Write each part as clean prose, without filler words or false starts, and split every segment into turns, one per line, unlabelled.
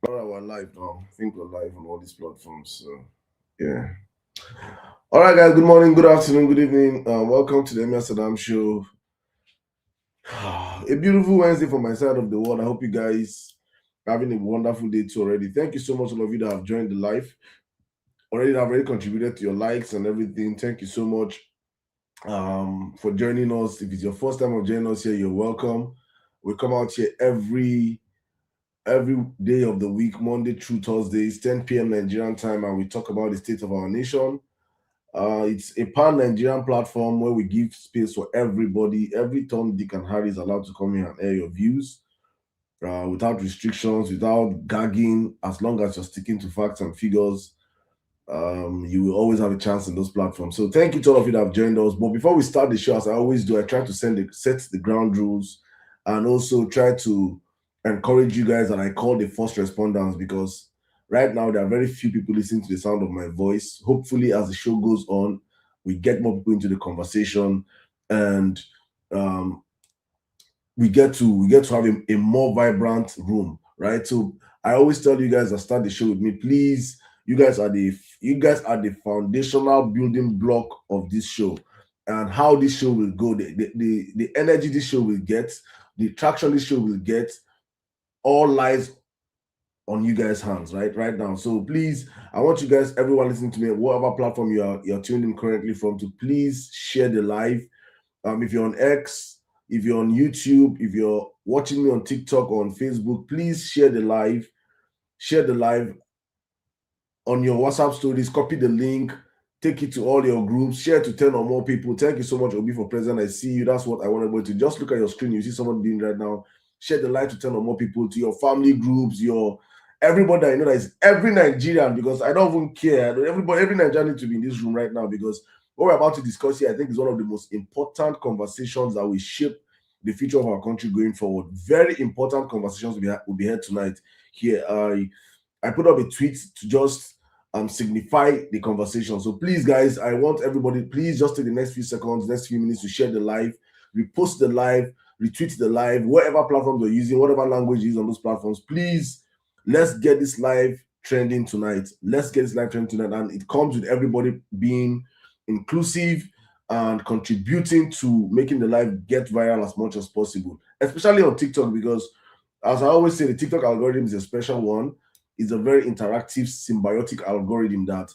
All right, we're live now. I think we're live on all these platforms. So, yeah. All right, guys. Good morning, good afternoon, good evening. Welcome to the Emir Sirdam show. A beautiful Wednesday from my side of the world. I hope you guys are having a wonderful day too already. Thank you so much, all of you that have joined the live. Already contributed to your likes and everything. Thank you so much for joining us. If it's your first time of joining us here, you're welcome. We come out here every day of the week, Monday through Thursdays, 10 p.m. Nigerian time, and we talk about the state of our nation. It's a pan-Nigerian platform where we give space for everybody. Every Tom, Dick, and Harry is allowed to come here and air your views without restrictions, without gagging, as long as you're sticking to facts and figures. You will always have a chance in those platforms. So thank you to all of you that have joined us. But before we start the show, as I always do, I try to set the ground rules and also try to encourage you guys that I call the first responders because right now there are very few people listening to the sound of my voice. Hopefully, as the show goes on, we get more people into the conversation and um, we get to have a more vibrant room, right? So I always tell you guys that start the show with me, please. You guys are the foundational building block of this show, and how this show will go, the energy this show will get, the traction this show will get, all lies on you guys' hands right now. So please, I want you guys, everyone listening to me, whatever platform you're tuned in currently from, to please share the live. If you're on X, if you're on YouTube, if you're watching me on TikTok or on Facebook, please share the live. Share the live on your WhatsApp stories. Copy the link. Take it to all your groups. Share to 10 or more people. Thank you so much, Obi, for present. I see you. That's what I want everybody to just look at your screen. You see someone doing right now. Share the live to 10 or more people, to your family groups, your everybody I know that is every Nigerian, because I don't even care. Every Nigerian needs to be in this room right now, because what we're about to discuss here, I think, is one of the most important conversations that will shape the future of our country going forward. Very important conversations will be had tonight here. I put up a tweet to just signify the conversation. So please, guys, I want everybody, please just take the next few seconds, next few minutes to share the live, repost the live, retweet the live, whatever platform you're using, whatever language you use on those platforms. Please, let's get this live trending tonight. Let's get this live trending tonight. And it comes with everybody being inclusive and contributing to making the live get viral as much as possible, especially on TikTok, because as I always say, the TikTok algorithm is a special one. It's a very interactive, symbiotic algorithm that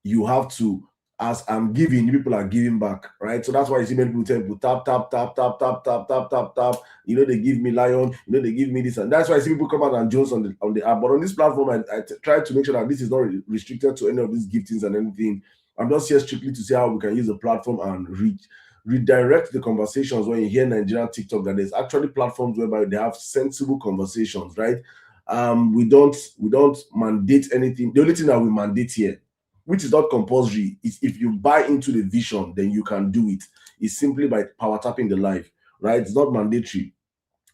you have to, as I'm giving, people are giving back, right? So that's why you see many people tell people tap, tap, tap, tap, tap, tap, tap, tap, tap. They give me lion, they give me this, and that's why I see people come out and Jones on the app. But on this platform, I try to make sure that this is not restricted to any of these giftings and anything. I'm just here strictly to see how we can use the platform and redirect the conversations. When you hear Nigerian TikTok, that there's actually platforms whereby they have sensible conversations, right? We don't mandate anything. The only thing that we mandate here, which is not compulsory, is if you buy into the vision, then you can do it. It's simply by power tapping the live, right? It's not mandatory.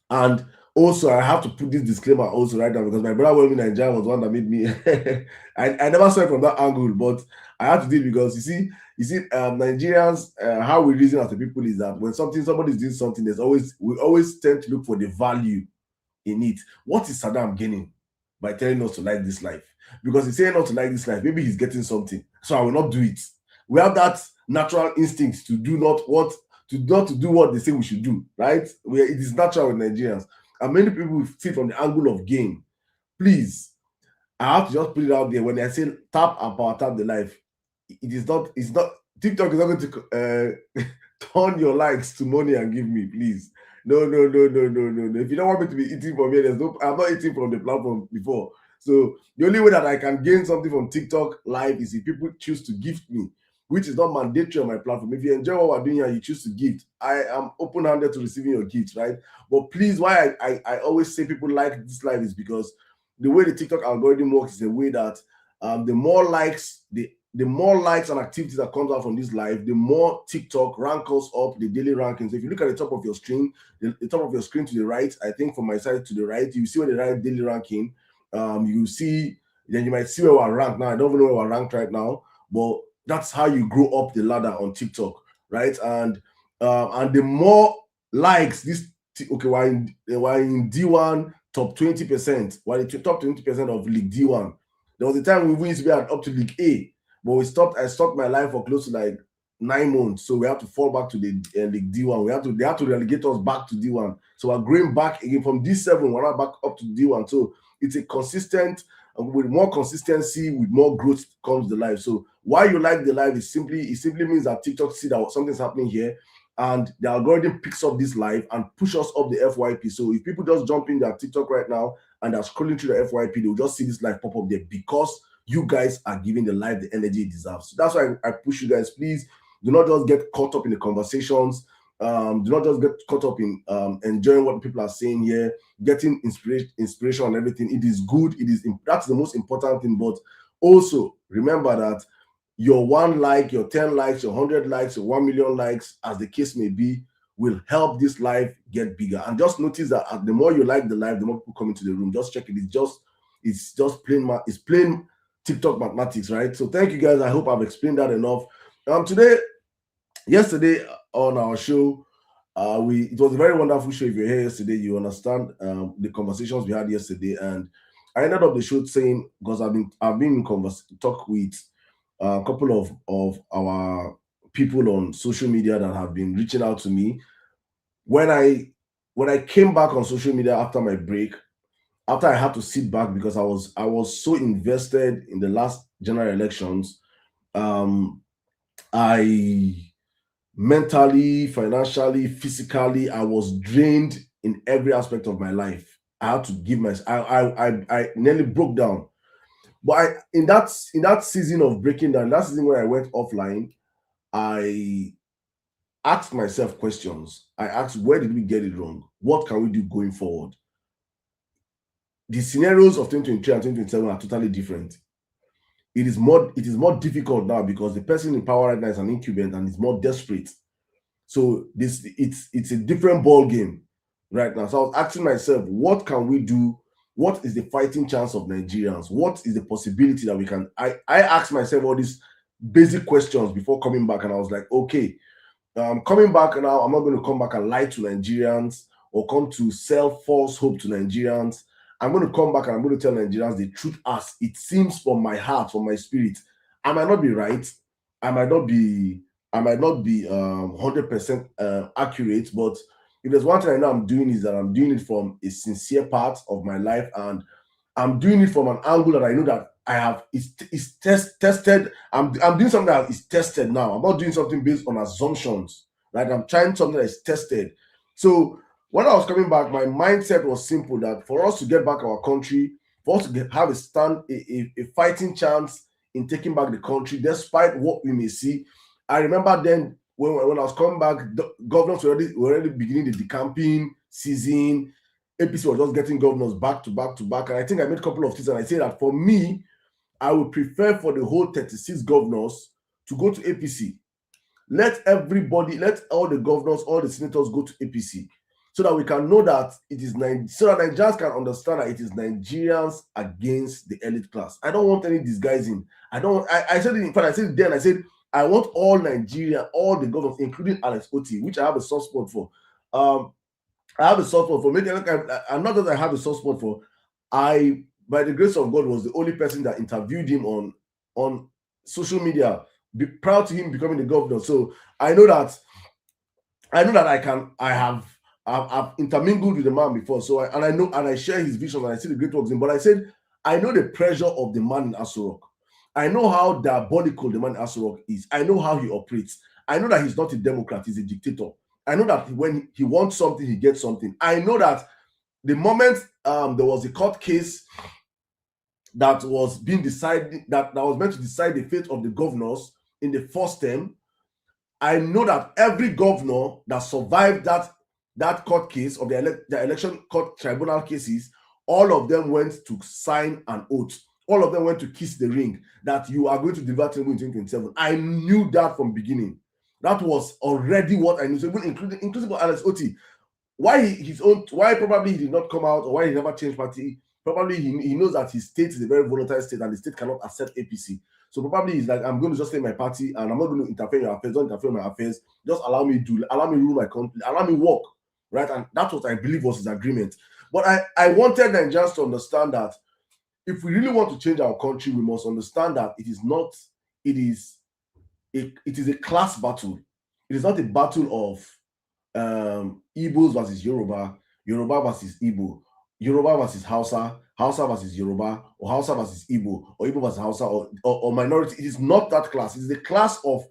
And also, I have to put this disclaimer also right now, because my brother when in Nigeria was one that made me. I never saw it from that angle, but I had to do it because Nigerians, how we reason as the people is that when somebody is doing something, we always tend to look for the value in it. What is Saddam gaining by telling us to like this life? Because he's saying not to like this life, maybe he's getting something. So I will not do it. We have that natural instinct to do not to do what they say we should do, right? It is natural with Nigerians. And many people see from the angle of gain. Please, I have to just put it out there. When I say tap and power tap the life, it's not TikTok is not going to turn your likes to money and give me, please. No, no, no, no, no, no, no. If you don't want me to be eating from here, I'm not eating from the platform before. So the only way that I can gain something from TikTok live is if people choose to gift me, which is not mandatory on my platform. If you enjoy what we're doing here, you choose to gift. I am open-handed to receiving your gifts, right? But please, why I always say people like this live is because the way the TikTok algorithm works is a way that the more likes the more likes and activities that comes out from this live, the more TikTok rank us up the daily rankings. If you look at the top of your screen, the top of your screen to the right, I think from my side to the right, you see where the right daily ranking. You see, then you might see where we're ranked now. I don't even know where we're ranked right now, but that's how you grow up the ladder on TikTok, right? And the more likes this, okay, we're in D1, top 20%, while the top 20% of League D1. There was a time we used to be at up to League A, but we stopped. I stopped my life for close to like 9 months, so we have to fall back to the League D1. They have to relegate us back to D1. So we're going back again from D7. We're not back up to D1. So it's a consistent, with more consistency, with more growth comes the life. So why you like the life is simply means that TikTok see that something's happening here, and the algorithm picks up this live and push us up the FYP. So if people just jump in their TikTok right now and are scrolling through the FYP, they'll just see this live pop up there because you guys are giving the live the energy it deserves. So that's why I push you guys. Please do not just get caught up in the conversations. Do not just get caught up in enjoying what people are saying here, getting inspiration and everything. It is good. That's the most important thing. But also remember that your 1 like, your 10 likes, your 100 likes, your 1 million likes, as the case may be, will help this live get bigger. And just notice that the more you like the live, the more people come into the room. Just check it. It's just plain TikTok mathematics, right? So thank you guys. I hope I've explained that enough. Yesterday on our show, it was a very wonderful show. If you're here yesterday, you understand the conversations we had yesterday. And I ended up the show saying, because I've been in talk with a couple of our people on social media that have been reaching out to me. When I came back on social media after my break, after I had to sit back because I was so invested in the last general elections, I mentally, financially, physically, I was drained in every aspect of my life. I had to give I nearly broke down. But in that season of breaking down, that season where I went offline, I asked myself questions. I asked, where did we get it wrong? What can we do going forward? The scenarios of 2023 and 2027 are totally different. It is more difficult now because the person in power right now is an incumbent and is more desperate. So it's a different ball game right now. So I was asking myself, what can we do? What is the fighting chance of Nigerians? What is the possibility that we can? I asked myself all these basic questions before coming back, and I was like, okay, coming back now, I'm not going to come back and lie to Nigerians or come to sell false hope to Nigerians. I'm going to come back and I'm going to tell Nigerians the truth as it seems from my heart, from my spirit. I might not be right. I might not be 100% accurate, but if there's one thing I know I'm doing is that I'm doing it from a sincere part of my life, and I'm doing it from an angle that I know that I have is tested. I'm doing something that is tested now. I'm not doing something based on assumptions, right? I'm trying something that is tested. So when I was coming back, my mindset was simple, that for us to get back our country, for us to have a fighting chance in taking back the country, despite what we may see. I remember then when I was coming back, the governors were already beginning the decamping season. APC was just getting governors back to back to back. And I think I made a couple of things, and I say that for me, I would prefer for the whole 36 governors to go to APC. Let all the governors, all the senators go to APC, so that we can know that it is so that Nigerians can understand that it is Nigerians against the elite class. I don't want any disguising. I said it, in fact, I said it then, I said, I want all Nigeria, all the governors, including Alex Oti, which I have a soft spot for. I have a soft spot for. Maybe I'm not that I have a soft spot for. By the grace of God, was the only person that interviewed him on social media. Be proud to him becoming the governor. So I know that I've intermingled with the man before. So I share his vision, and I see the great works in. But I said, I know the pressure of the man in Aso Rock. I know how diabolical the man in Aso Rock is. I know how he operates. I know that he's not a Democrat, he's a dictator. I know that when he wants something, he gets something. I know that the moment there was a court case that was being decided, that was meant to decide the fate of the governors in the first term, I know that every governor that survived that court case of the election court tribunal cases, all of them went to sign an oath. All of them went to kiss the ring that you are going to deliver Tinubu in 2027. I knew that from beginning. That was already what I knew. So even inclusive of Alex Oti, why probably he did not come out, or why he never changed party. Probably he knows that his state is a very volatile state and the state cannot accept APC. So probably he's like, I'm going to just stay in my party and I'm not going to interfere in your affairs. Don't interfere in my affairs. Just allow me rule my country. Allow me work, right? And that's what I believe was his agreement. But I wanted Nigerians to understand that if we really want to change our country, we must understand that it is not, it is a class battle. It is not a battle of Igbos versus Yoruba, Yoruba versus Igbo, Yoruba versus Hausa, Hausa versus Yoruba, or Hausa versus Igbo, or Igbo versus Hausa, or minority. It is not that class. It is the class of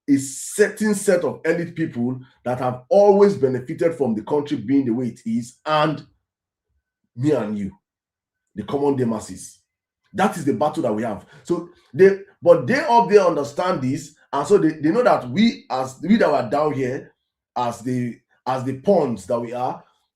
a certain set of elite people that have always benefited from the country being the way it is, and me and you, the common day masses. That is the battle that we have. So they up there understand this, and so they know that we that are down here, as the pawns that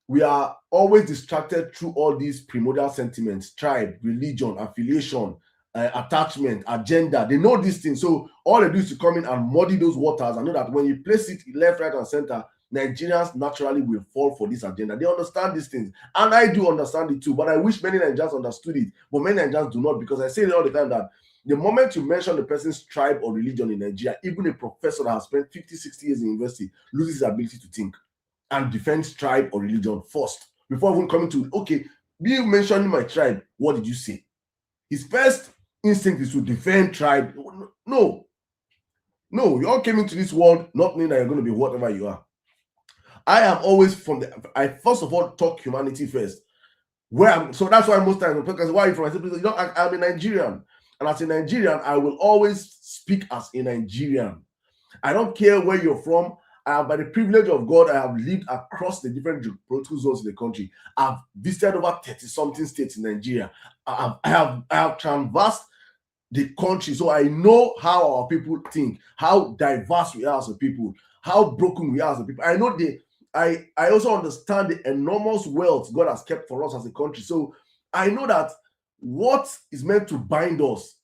we are always distracted through all these primordial sentiments: tribe, religion, affiliation, attachment, agenda. They know these things, so all they do is to come in and muddy those waters and know that when you place it left, right, and center, Nigerians naturally will fall for this agenda. They understand these things, and I do understand it too, but I wish many Nigerians understood it, but many Nigerians do not, because I say it all the time that the moment you mention the person's tribe or religion in Nigeria, even a professor that has spent 50, 60 years in university loses his ability to think and defend tribe or religion first, before even coming to, okay, me mentioning my tribe, what did you say? His first instinct is to defend tribe. No, you all came into this world not knowing that you're going to be whatever you are. I am always I first of all talk humanity first. So that's why most times because why are you from? I say, you know, I'm a Nigerian, and as a Nigerian, I will always speak as a Nigerian. I don't care where you're from. By the privilege of God, I have lived across the different geopolitical zones in the country. I've visited over 30-something states in Nigeria. I have traversed the country, so I know how our people think, how diverse we are as a people, how broken we are as a people. I know I also understand the enormous wealth God has kept for us as a country. So I know that what is meant to bind us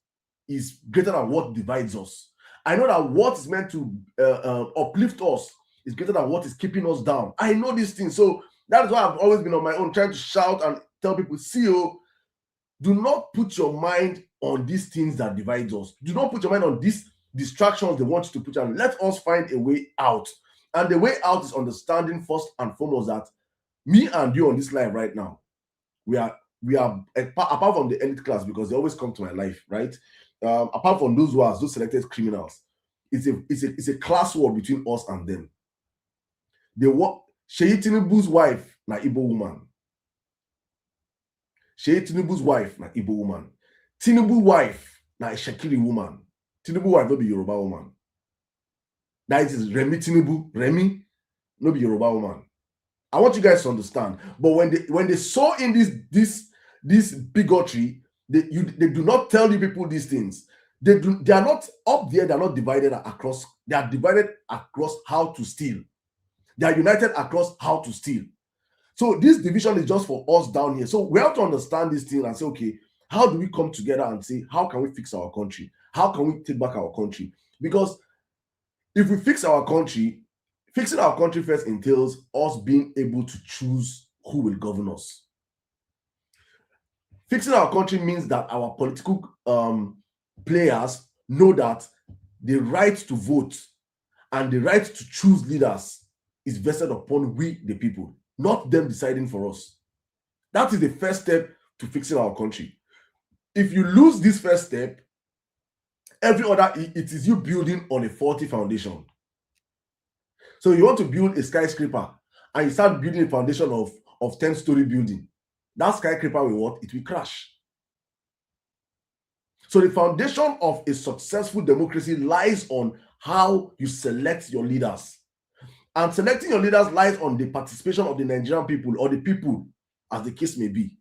is greater than what divides us. I know that what is meant to uplift us is greater than what is keeping us down. I know these things. So that is why I've always been on my own, trying to shout and tell people, see, do not put your mind on these things that divide us. Do not put your mind on these distractions they want you to put on. Let us find a way out. And the way out is understanding first and foremost that me and you on this life right now, we are apart from the elite class, because they always come to my life, right? Apart from those selected criminals, it's a class war between us and them. Sheyi Tinubu's wife na Igbo woman. Sheyi Tinubu's wife na Igbo woman. Tinubu wife na a Shekiri woman. Tinubu wife no be Yoruba woman. That is Remi Tinubu. Remi no be Yoruba woman. I want you guys to understand. But when they saw in this bigotry, they do not tell you people these things. They are not up there. They are not divided across. They are divided across how to steal. They are united across how to steal. So this division is just for us down here. So we have to understand this thing and say, okay, how do we come together and say, how can we fix our country? How can we take back our country? Because if we fix our country, fixing our country first entails us being able to choose who will govern us. Fixing our country means that our political players know that the right to vote and the right to choose leaders is vested upon we, the people, not them deciding for us. That is the first step to fixing our country. If you lose this first step, every other, it is you building on a faulty foundation. So you want to build a skyscraper and you start building a foundation of 10-story building. That skyscraper will what? It will crash. So the foundation of a successful democracy lies on how you select your leaders. And selecting your leaders lies on the participation of the Nigerian people, or the people, as the case may be.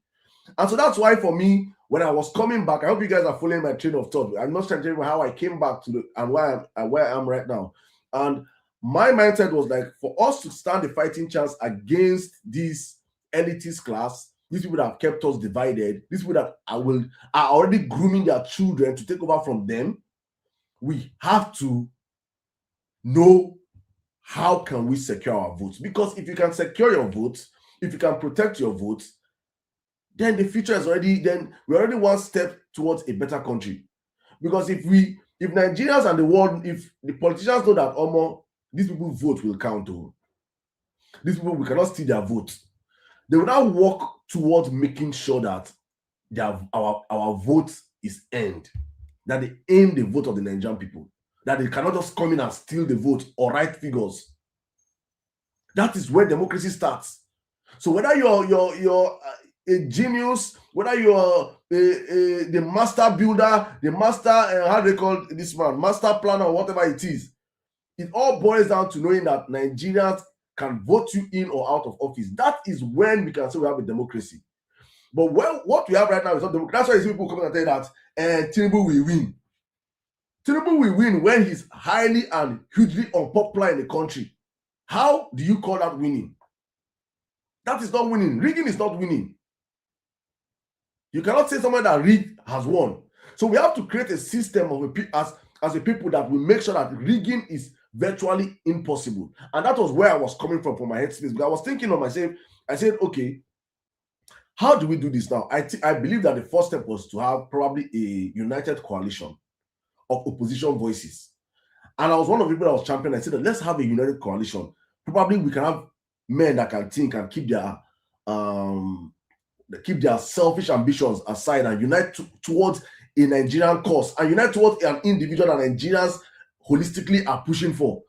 And so that's why for me, when I was coming back, I hope you guys are following my train of thought. I'm not trying to tell you how I came back to and where I am right now. And my mindset was like, for us to stand a fighting chance against this elitist class, these people that have kept us divided, these people that are already grooming their children to take over from them, we have to know how can we secure our votes. Because if you can secure your votes, if you can protect your votes, then the future is we're already one step towards a better country. Because if Nigerians and the world, if the politicians know that these people's vote will count, these people, we cannot steal their votes. They will now work towards making sure that our vote is earned, that they aim the vote of the Nigerian people, that they cannot just come in and steal the vote or write figures. That is where democracy starts. So whether you're a genius, whether you're the master builder, the master how do they call this man, master planner, or whatever it is, it all boils down to knowing that Nigerians can vote you in or out of office. That is when we can say we have a democracy. But what we have right now is not democracy. That's why you see people coming and tell that Tinubu will win. Tinubu will win when he's highly and hugely unpopular in the country. How do you call that winning? That is not winning. Rigging is not winning. You cannot say someone that rigged has won. So we have to create a system of as a people that will make sure that rigging is virtually impossible. And that was where I was coming from my headspace. Because I was thinking of myself, I said, okay, how do we do this now? I believe that the first step was to have probably a united coalition of opposition voices. And I was one of the people that was championing. I said, let's have a united coalition. Probably we can have men that can think and keep their selfish ambitions aside and unite towards a Nigerian cause and unite towards an individual that Nigerians holistically are pushing for.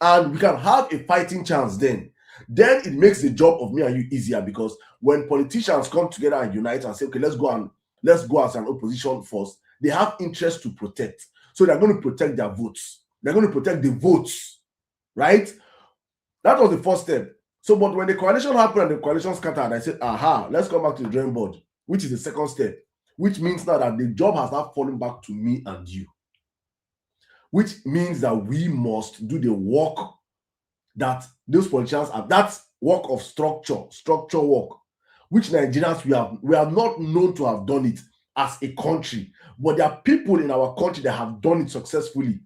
And we can have a fighting chance then. Then it makes the job of me and you easier, because when politicians come together and unite and say, okay, let's go as an opposition force, they have interest to protect. So they're going to protect their votes. They're going to protect the votes, right? That was the first step. So, but when the coalition happened and the coalition scattered, I said, aha, let's come back to the drawing board, which is the second step, which means now that the job has now fallen back to me and you, which means that we must do the work that those politicians have, that work of structure work, which Nigerians, we are not known to have done it as a country, but there are people in our country that have done it successfully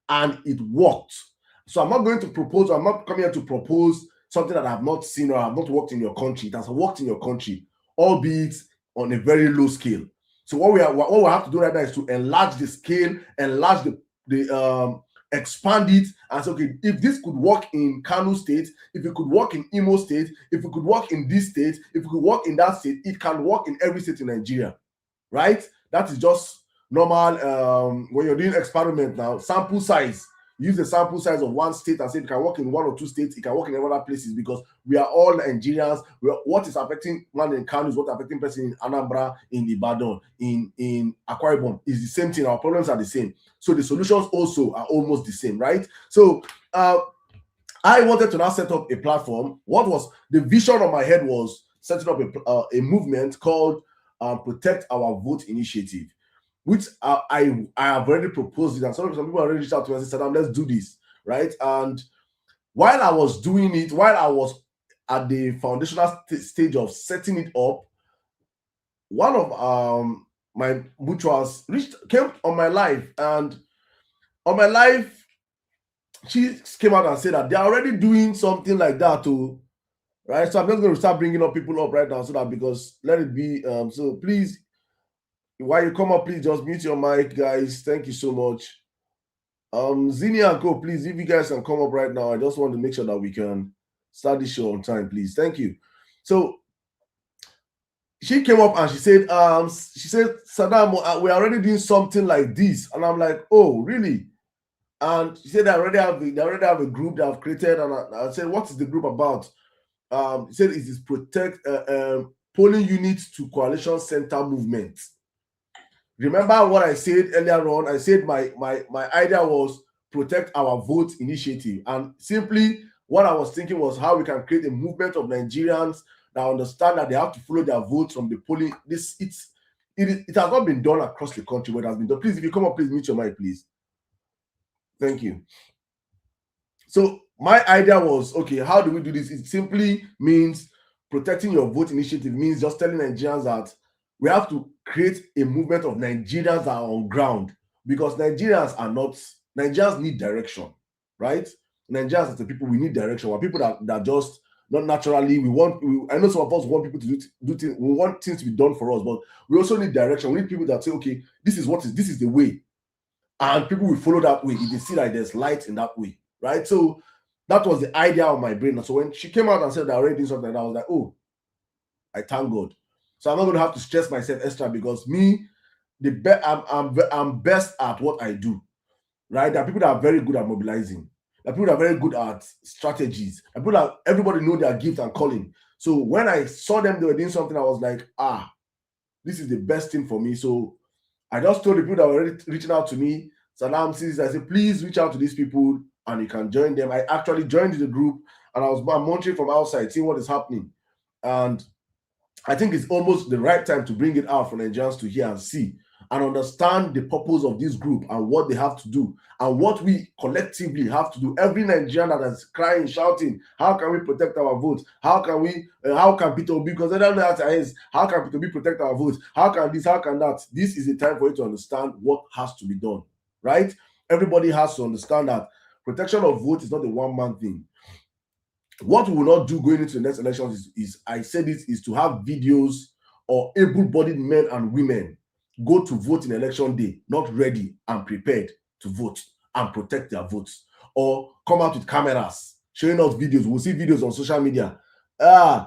and it worked. So I'm not going to propose, I'm not coming here to propose something that I have not seen or have not worked in your country. It has worked in your country, albeit on a very low scale. So what we have to do right now is to enlarge the scale, enlarge the expand it, and say, okay, if this could work in Kano State, if it could work in Imo State, if it could work in this state, if it could work in that state, it can work in every state in Nigeria, right? That is just normal. When you're doing experiment now, sample size. Use the sample size of one state and say it can work in 1 or 2 states, it can work in other places, because we are all Nigerians. What is affecting one in Kano is what affecting person in Anambra, in Ibadan, in Akwa Ibom is the same thing. Our problems are the same. So the solutions also are almost the same, right? So I wanted to now set up a platform. What was the vision of my head was setting up a movement called Protect Our Vote Initiative, which I have already proposed it, and some people already reached out to me and said, Sirdam, let's do this, right? And while I was doing it, while I was at the foundational stage of setting it up, one of my mutuals came on my live, and on my live, she came out and said that they're already doing something like that too, right? So I'm just going to start bringing up people up right now, so that, because let it be, so please, while you come up, please just mute your mic, guys. Thank you so much. Zini and Co, please, if you guys can come up right now, I just want to make sure that we can start the show on time, please. Thank you. So she came up and she said, Sirdam, we're already doing something like this. And I'm like, oh, really? And she said they already have a group they have created. And I said, what is the group about? She said it is Protect Polling Units to Coalition Center Movement. Remember what I said earlier on? I said my idea was Protect Our Vote Initiative. And simply what I was thinking was how we can create a movement of Nigerians that understand that they have to follow their votes from the polling. It has not been done across the country, but it has been done. Please, if you come up, please mute your mic, please. Thank you. So my idea was, okay, how do we do this? It simply means protecting your vote initiative means just telling Nigerians that we have to create a movement of Nigerians that are on ground, because Nigerians need direction, right? Nigerians as the people, we need direction. We're people that just not naturally, I know some of us want people to do things, we want things to be done for us, but we also need direction. We need people that say, okay, this is the way. And people will follow that way if they see that there's light in that way, right? So that was the idea of my brain. So when she came out and said they're already doing something, I was like, oh, I thank God. So I'm not going to have to stress myself extra because me, I'm best at what I do. Right? There are people that are very good at mobilizing. There are people that are very good at strategies. There are people that everybody know their gift and calling. So when I saw them, they were doing something, I was like, this is the best thing for me. So I just told the people that were reaching out to me, Salam says, I said, please reach out to these people and you can join them. I actually joined the group and I'm monitoring from outside, seeing what is happening. And I think it's almost the right time to bring it out for Nigerians to hear and see and understand the purpose of this group and what they have to do and what we collectively have to do. Every Nigerian that is crying, shouting, how can we protect our votes? How can we, how can Peter Obi, because they don't know how can Peter Obi protect our votes? How can this, how can that? This is the time for you to understand what has to be done, right? Everybody has to understand that protection of vote is not a one-man thing. What we will not do going into the next elections is I said it, is to have videos or able-bodied men and women go to vote in election day, not ready and prepared to vote and protect their votes, or come out with cameras showing us videos. We'll see videos on social media. 5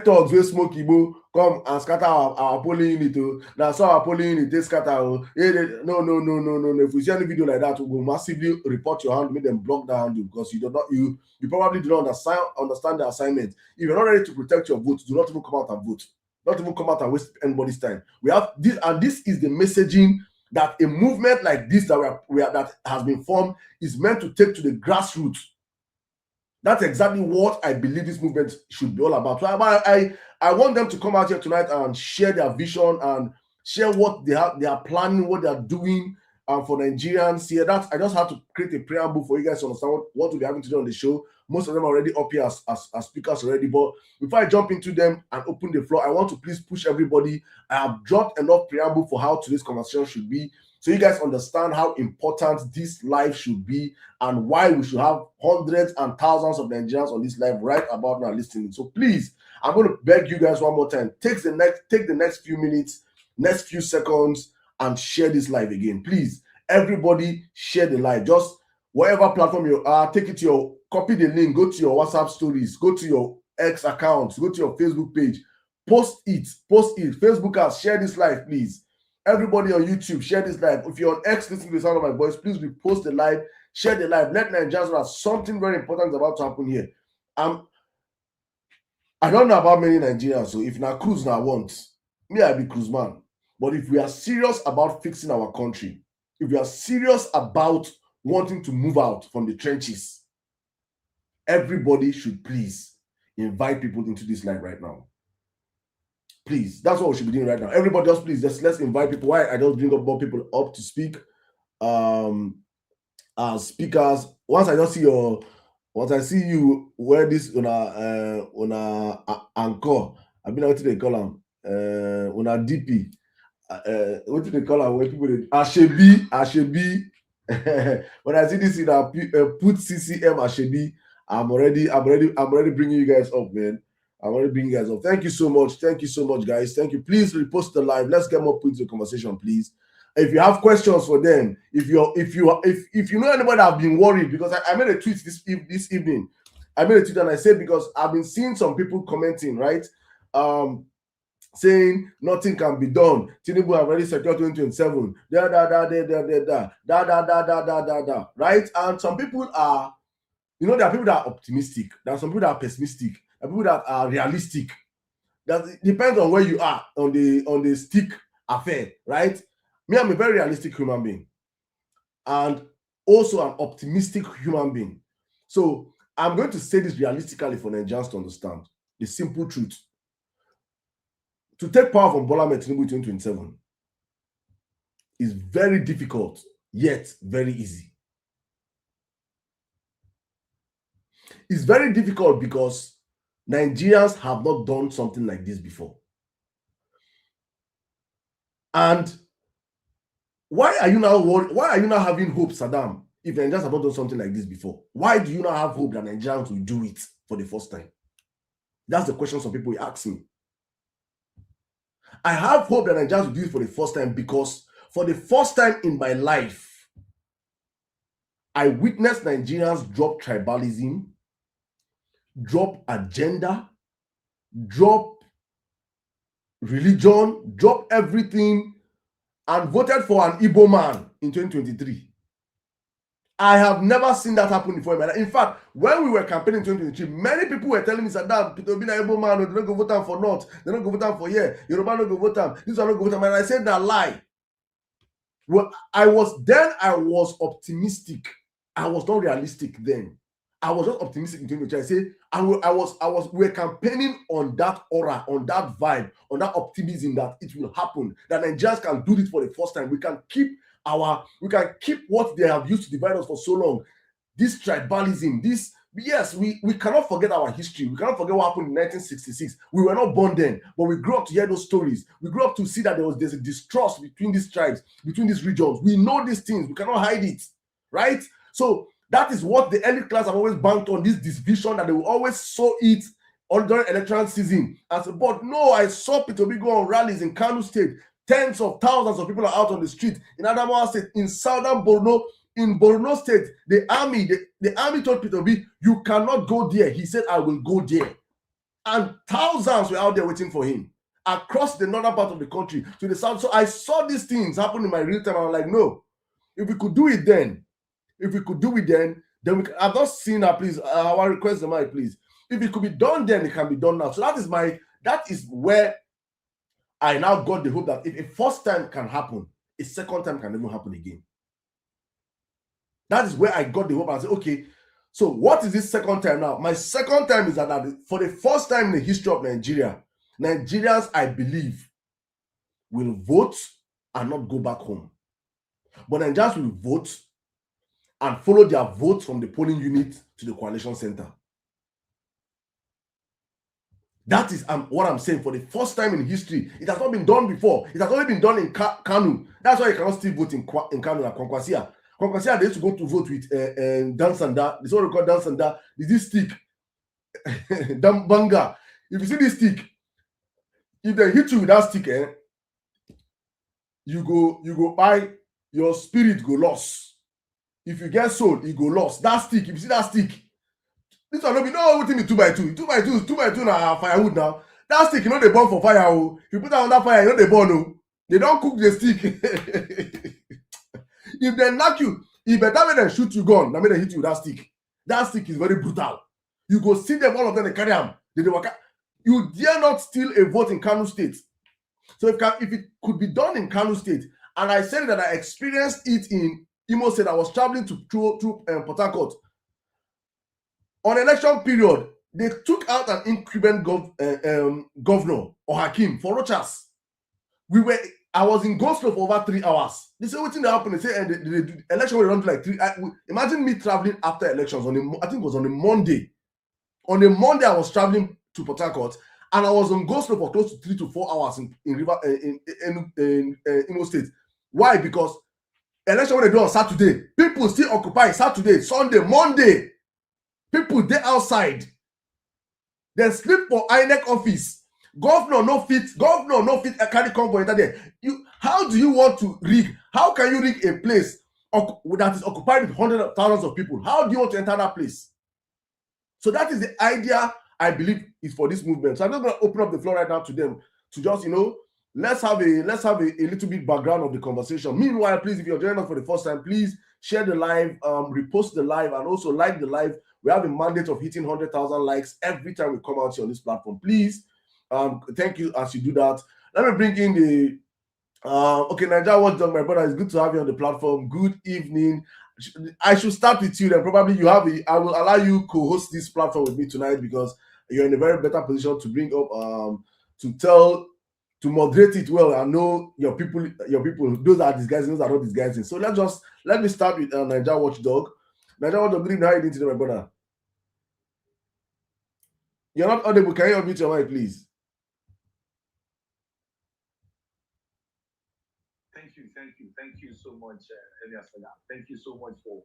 thugs wey smoke igbo come and scatter our polling unit. Now so our polling unit they scatter. No. If we see any video like that, we will massively report your hand, make them block that handle, because you probably do not understand the assignment. If you're not ready to protect your vote, do not even come out and vote. Not even come out and waste anybody's time. We have this, and this is the messaging that a movement like this that has been formed is meant to take to the grassroots. That's exactly what I believe this movement should be all about. So I want them to come out here tonight and share their vision and share what they are planning, what they are doing for Nigerians here. I just have to create a preamble for you guys to understand what we'll be having to do on the show. Most of them are already up here as speakers already. But before I jump into them and open the floor, I want to please push everybody. I have dropped enough preamble for how today's conversation should be, so you guys understand how important this live should be and why we should have hundreds and thousands of Nigerians on this live right about now listening. So please, I'm going to beg you guys one more time, take the next few minutes, next few seconds, and share this live again. Please, everybody share the live. Just whatever platform you are, take it to your, copy the link, go to your WhatsApp stories, go to your X account, go to your Facebook page, post it. Facebookers, share this live, please. Everybody on YouTube, share this live. If you're on X listening to the sound of my voice, please repost the live, share the live. Let Nigerians know that something very important is about to happen here. I don't know about many Nigerians, so if na cruise na want, me I be cruise man. But if we are serious about fixing our country, if we are serious about wanting to move out from the trenches, everybody should please invite people into this live right now. Please, that's what we should be doing right now. Everybody just please, let's invite people. Why I just bring up more people up to speak as speakers. Once I see you wear this on a anchor, I mean what do they call them? On a DP. What do they call them when people Ashebi. When I see this in a put CCM Ashebi, I'm already bringing you guys up, man. I want to bring you guys up. Thank you so much, guys. Thank you. Please repost the live. Let's get more points in the conversation, please. If you have questions for them, if you know anybody that have been worried, because I made a tweet this evening. I made a tweet and I said, because I've been seeing some people commenting, right? Saying nothing can be done. Tinubu have already secured 2027. Right? And some people are, there are people that are optimistic. There are some people that are pessimistic. There are people that are realistic. That depends on where you are on the stick affair, right? Me, I'm a very realistic human being and also an optimistic human being. So I'm going to say this realistically for Nigerians to understand the simple truth. To take power from Bola Ahmed Tinubu in 2027 is very difficult, yet very easy. It's very difficult because Nigerians have not done something like this before. And why are you now having hope, Saddam, if Nigerians have not done something like this before? Why do you now have hope that Nigerians will do it for the first time? That's the question some people ask me. I have hope that Nigerians will do it for the first time because for the first time in my life, I witnessed Nigerians drop tribalism, drop agenda, drop religion, dropped everything, and voted for an Igbo man in 2023. I have never seen that happen before in my life. In fact, when we were campaigning in 2023, many people were telling me, Saddam, Peter Obi na Igbo man, they don't go vote him for North, they don't go vote him for here, Yoruba don't go vote him, this one don't go vote him. And I said that lie. Well, I was optimistic. I was not realistic then. I was just optimistic in 2023. I say we were campaigning on that aura, on that vibe, on that optimism that it will happen, that Nigerians can do this for the first time. We can keep what they have used to divide us for so long. This tribalism, we cannot forget our history. We cannot forget what happened in 1966. We were not born then, but we grew up to hear those stories. We grew up to see that there's a distrust between these tribes, between these regions. We know these things. We cannot hide it, right? So that is what the elite class have always banked on, this division, that they will always sow it during electoral season. But no, I saw Peter Obi go on rallies in Kano State. Tens of thousands of people are out on the street. In Adamawa State, in southern Borno, in Borno State, the army told Peter Obi, you cannot go there. He said, I will go there. And thousands were out there waiting for him across the northern part of the country to the south. So I saw these things happen in my real time. I was like, no, if we could do it then, then we can. I've not seen her, please. Our request, the mic, please. If it could be done then, it can be done now. So that is where I now got the hope that if a first time can happen, a second time can never happen again. That is where I got the hope. I said, okay, so what is this second time now? My second time is that for the first time in the history of Nigeria, Nigerians, I believe, will vote and not go back home. But Nigerians will vote and follow their votes from the polling unit to the coalition center. That is what I'm saying. For the first time in history, it has not been done before. It has only been done in Kanu. That's why you cannot still vote in Kanu and Kwankwasia. Kwankwasia, they used to go to vote with Dansanda. This is what we call Dansanda. This stick, Dambanga. If you see this stick, if they hit you with that stick, you go buy, your spirit go lost. If you get sold, it go lost. That stick, if you see that stick, this one no be no everything be 2x2. 2x2 na firewood now. That stick, you know they burn for fire. Oh. If you put that on that fire, you know they burn. Oh. They don't cook the stick. If they knock you, if better when they shoot you gun, that mean they hit you with that stick. That stick is very brutal. You go see them, all of them, they carry them. You dare not steal a vote in Kano State. So if it could be done in Kano State, and I said that I experienced it in Imo State, I was traveling to Port Harcourt. On election period, they took out an incumbent governor or Hakim for Rochas. I was in Goslow for over 3 hours. They say, what's happened? They say, the election will run to like 3. Imagine me traveling after elections I think it was on a Monday. On a Monday, I was traveling to Port Harcourt, and I was on Goslow for close to 3 to 4 hours in Imo State. Why? Because election when they do on Saturday, people still occupy Saturday, Sunday, Monday. People they outside. They sleep for INEC office. Governor no fit carry convoy enter there. How do you want to rig? How can you rig a place that is occupied with hundreds of thousands of people? How do you want to enter that place? So that is the idea I believe is for this movement. So I'm just going to open up the floor right now to them to just let's have a little bit background of the conversation. Meanwhile, please, if you're joining us for the first time, please share the live, repost the live, and also like the live. We have a mandate of hitting 100,000 likes every time we come out here on this platform. Please, thank you as you do that. Let me bring in the Nigeria Watchdog, my brother. It's good to have you on the platform. Good evening. I should start with you then. Probably I will allow you co-host this platform with me tonight because you're in a very better position to bring up to moderate it well. I know your people, those are disguising, those are not disguising. So let me start with Nigeria Watchdog. Nigeria Watchdog, good evening. How are you doing today, my brother? You're not audible. Can you unmute your mic, please?
Thank you so much, Emir Sirdam. Thank you so much for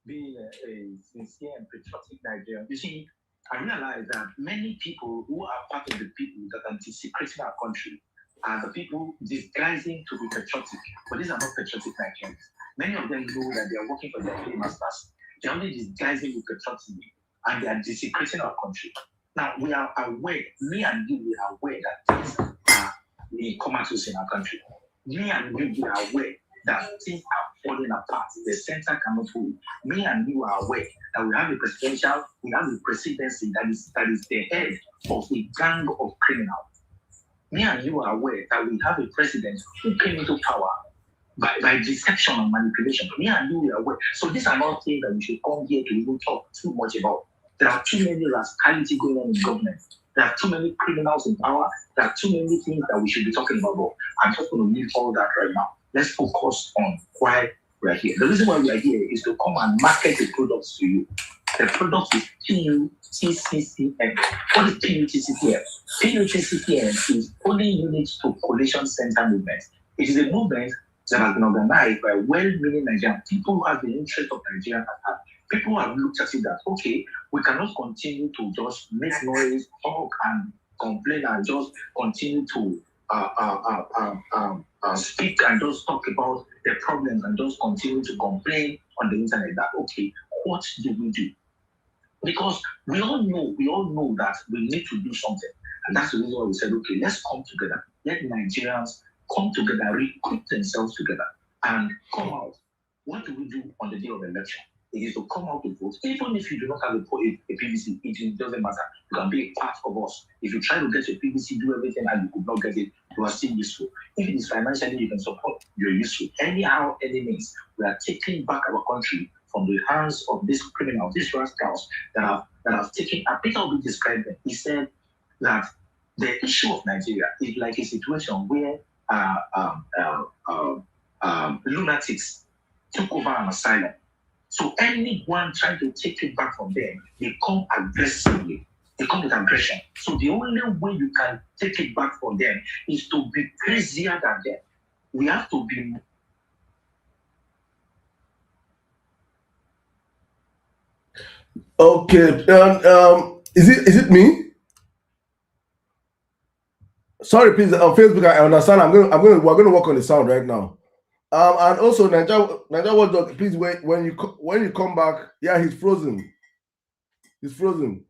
being a sincere and patriotic Nigerian. You see, I realize that many people who are part of the people that are desecrating our country are the people disguising to be patriotic, but these are not patriotic Nigerians. Many of them know that they are working for their masters. They're only disguising with patriotism, and they are desecrating our country. Now, we are aware, me and you, we are aware that things are the comatose in our country. Me and you, we are aware that things are falling apart. The center cannot hold. Me and you are aware that we have a presidency that is the head of a gang of criminals. Me and you are aware that we have a president who came into power by deception and manipulation. Me and you are aware. So these are not things that we should come here to even talk too much about. There are too many rascality going on in government. There are too many criminals in power. There are too many things that we should be talking about. But I'm just going to leave all that right now. Let's focus on why we're here. The reason why we are here is to come and market the products to you. The product is PUTCCM. What is PUTCCM? PUTCCM is Polling Units to Coalition Center Movement. It is a movement that has been organized by well-meaning Nigerians, people who have the interest of Nigeria at heart. People who have looked at it that, okay, we cannot continue to just make noise, talk, and complain, and just continue to speak and just talk about the problems and just continue to complain on the internet. That, okay, what do we do? Because we all know that we need to do something. And that's the reason why we said, okay, let's come together. Let Nigerians come together, recruit themselves together, and come out. What do we do on the day of election? It is to come out to vote. Even if you do not have a PVC, it doesn't matter. You can be a part of us. If you try to get your PVC, do everything, and you could not get it, you are still useful. If it is financially you can support, you're useful. Anyhow, any means, we are taking back our country from the hands of these criminals, these rascals that have taken. Peter Obi described them. He said that the issue of Nigeria is like a situation where lunatics took over an asylum. So anyone trying to take it back from them, they come aggressively. They come with aggression. So the only way you can take it back from them is to be crazier than them. We have to be.
Okay. Is it me? Sorry, please. On Facebook, I understand. We're going to work on the sound right now. And also, Nigeria Watchdog, please wait when you come back. Yeah, he's frozen. He's frozen.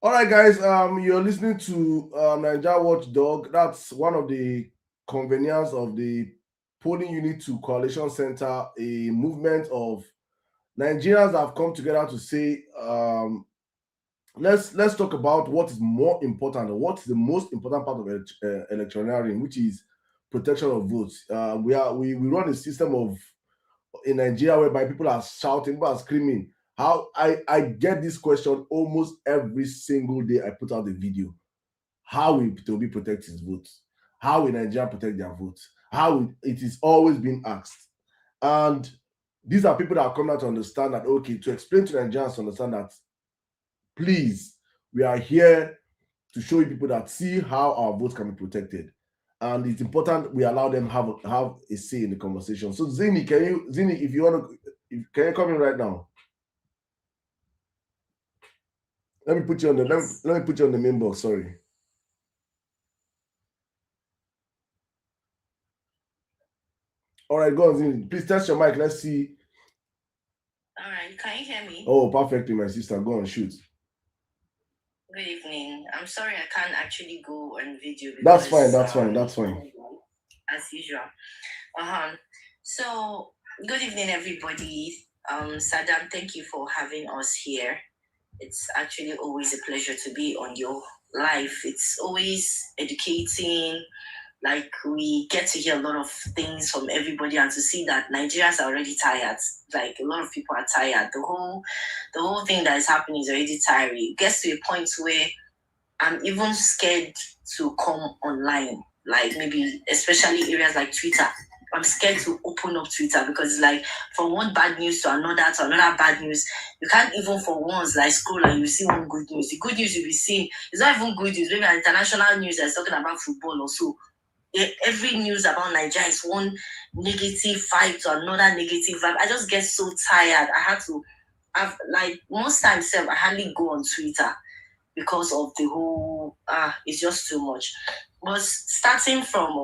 All right, guys. You're listening to Nigeria Watchdog. That's one of the convenience of the Polling Unit to Coalition Center, a movement of Nigerians that have come together to say, let's talk about what is more important, or what's the most important part of electioneering, which is protection of votes. We run a system in Nigeria whereby people are shouting, people are screaming. How I get this question almost every single day. I put out the video. How will Toby protect his votes? How will Nigeria protect their votes? It is always being asked, and these are people that are coming out to understand that, okay, to explain to Nigerians to understand that, please, we are here to show you people that see how our votes can be protected. And it's important we allow them have a say in the conversation. So Zini, if you want to, can you come in right now? Let me put you on the let me put you on the main box. Sorry. All right, go on, Zini. Please test your mic. Let's see.
All right, can you hear me?
Oh, perfectly, my sister. Go on, shoot.
Good evening. I'm sorry I can't actually go on video.
That's fine.
As usual. So, good evening, everybody. Sirdam, thank you for having us here. It's actually always a pleasure to be on your live. It's always educating. Like, we get to hear a lot of things from everybody, and to see that Nigerians are already tired. Like, a lot of people are tired. The whole thing that is happening is already tiring. It gets to a point where I'm even scared to come online. Like, maybe especially areas like Twitter. I'm scared to open up Twitter because it's like, from one bad news to another bad news. You can't even for once like scroll and you see one good news. The good news you'll be seeing is not even good news. Maybe an international news that's talking about football or so. Every news about Nigeria is one negative vibe to another negative vibe. I just get so tired. I had to have, like, most times I hardly go on Twitter because of the whole it's just too much. But starting from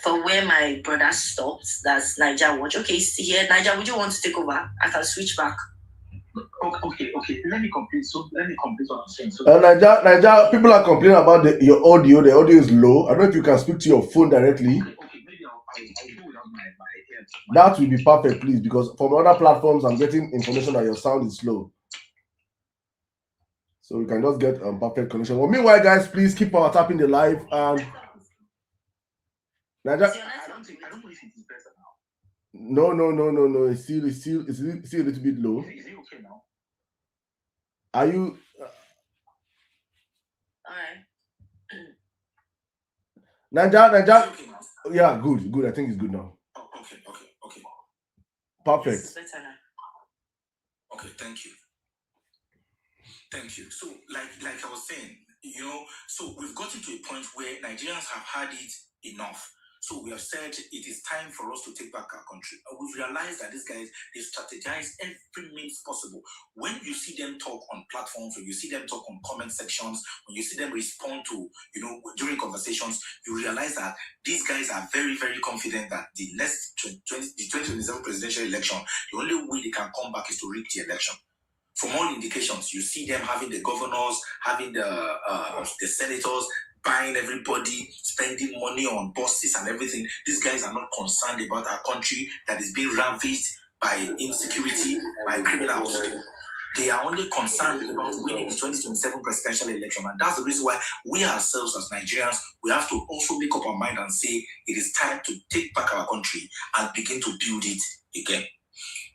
where my brother stopped, that's Nigeria Watch. Okay, here, Nigeria, would you want to take over? I can switch back.
Okay. Let me complete what I'm saying. So
Naija, people are complaining about your audio. The audio is low. I don't know if you can speak to your phone directly.
okay, maybe I'll do without my earpiece.
That will be perfect, please, because from other platforms, I'm getting information that your sound is slow. So we can just get perfect connection. Well, meanwhile, guys, please keep on tapping the live and Naija.
I don't know if it is better now.
No. It's still a little bit low.
Is it okay now?
Are you?
All right.
Naija.
Okay now?
Yeah, good. I think it's good now.
Oh, okay.
Perfect.
It's better now.
Okay, thank you. So, like I was saying, so we've gotten to a point where Nigerians have had it enough. So we have said it is time for us to take back our country. We've realized that these guys, they strategize every means possible. When you see them talk on platforms, when you see them talk on comment sections, when you see them respond to, during conversations, you realize that these guys are very, very confident that the next 2027 presidential election, the only way they can come back is to rig the election. From all indications, you see them having the governors, having the senators, buying everybody, spending money on buses and everything. These guys are not concerned about our country that is being ravaged by insecurity, by criminals. They are only concerned about winning the 2027 presidential election. And that's the reason why we ourselves as Nigerians, we have to also make up our mind and say it is time to take back our country and begin to build it again.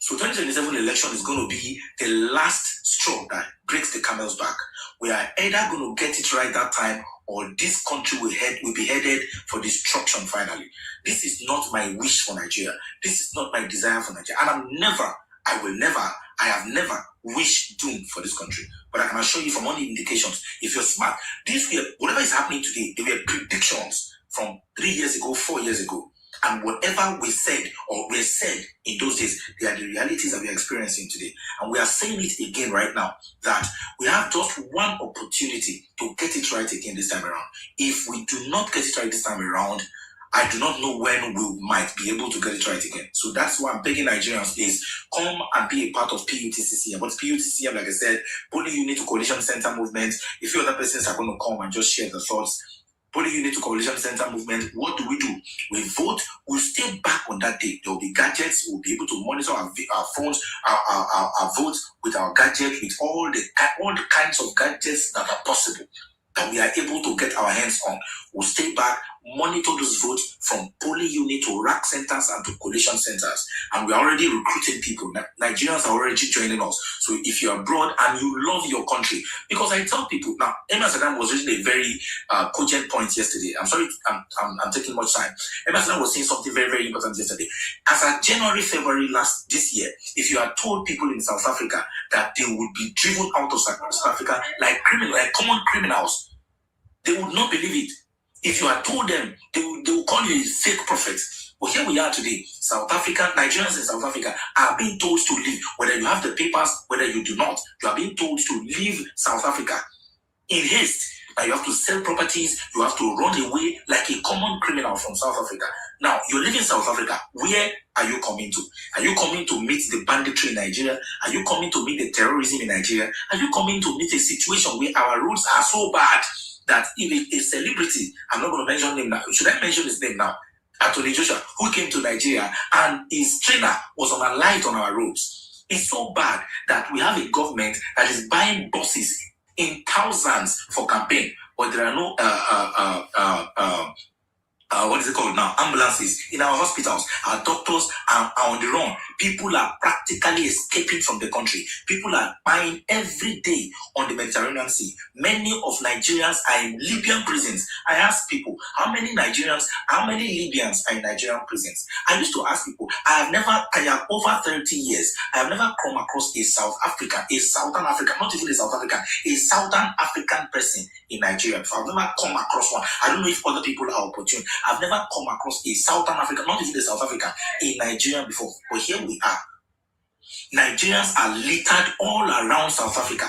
So 2027 election is going to be the last straw that breaks the camel's back. We are either going to get it right that time, or this country will be headed for destruction finally. This is not my wish for Nigeria. This is not my desire for Nigeria. And I have never wished doom for this country. But I can assure you from all the indications, if you're smart, whatever is happening today, they were predictions from 3 years ago, 4 years ago. And whatever we said in those days, they are the realities that we are experiencing today. And we are saying it again right now, that we have just one opportunity to get it right again this time around. If we do not get it right this time around, I do not know when we might be able to get it right again. So that's why I'm begging Nigerians, please come and be a part of PUTCCM. But PUTCCM, like I said, Polling Unit to Coalition Center movement. A few other persons are going to come and just share the thoughts. Polling Unit to Coalition Center movement, what do? We vote, we'll stay back on that day. There will be gadgets, we'll be able to monitor our phones, our votes with our gadgets, with all the kinds of gadgets that are possible, that we are able to get our hands on. We'll stay back, monitor those votes from polling unit to rack centers and to coalition centers. And we're already recruiting people. Nigerians are already joining us. So if you're abroad and you love your country, because I tell people, now, Emir Sirdam was raising a very cogent point yesterday. I'm sorry, I'm taking much time. Emir Sirdam was saying something very, very important yesterday. As of January, February this year, if you had told people in South Africa that they would be driven out of South Africa like common criminals, they would not believe it. If you had told them, they will call you a fake prophet. But here we are today. South Africa, Nigerians in South Africa are being told to leave. Whether you have the papers, whether you do not, you are being told to leave South Africa in haste. Now you have to sell properties, you have to run away like a common criminal from South Africa. Now, you're leaving South Africa. Where are you coming to? Are you coming to meet the banditry in Nigeria? Are you coming to meet the terrorism in Nigeria? Are you coming to meet a situation where our roads are so bad that if a celebrity, I'm not going to mention him now, should I mention his name now? Anthony Joshua, who came to Nigeria and his trainer was on a light on our roads. It's so bad that we have a government that is buying buses in thousands for campaign, but there are no what is it called now? Ambulances in our hospitals. Our doctors are on the run. People are practically escaping from the country. People are dying every day on the Mediterranean Sea. Many of Nigerians are in Libyan prisons. I ask people, how many Libyans are in Nigerian prisons? I used to ask people, I have over 30 years, I have never come across a Southern African, not even a South African, a Southern African person in Nigeria. I've never come across one. I don't know if other people are opportune. I've never come across a Southern African, not even a South African, in Nigeria before. But here we are. Nigerians are littered all around South Africa,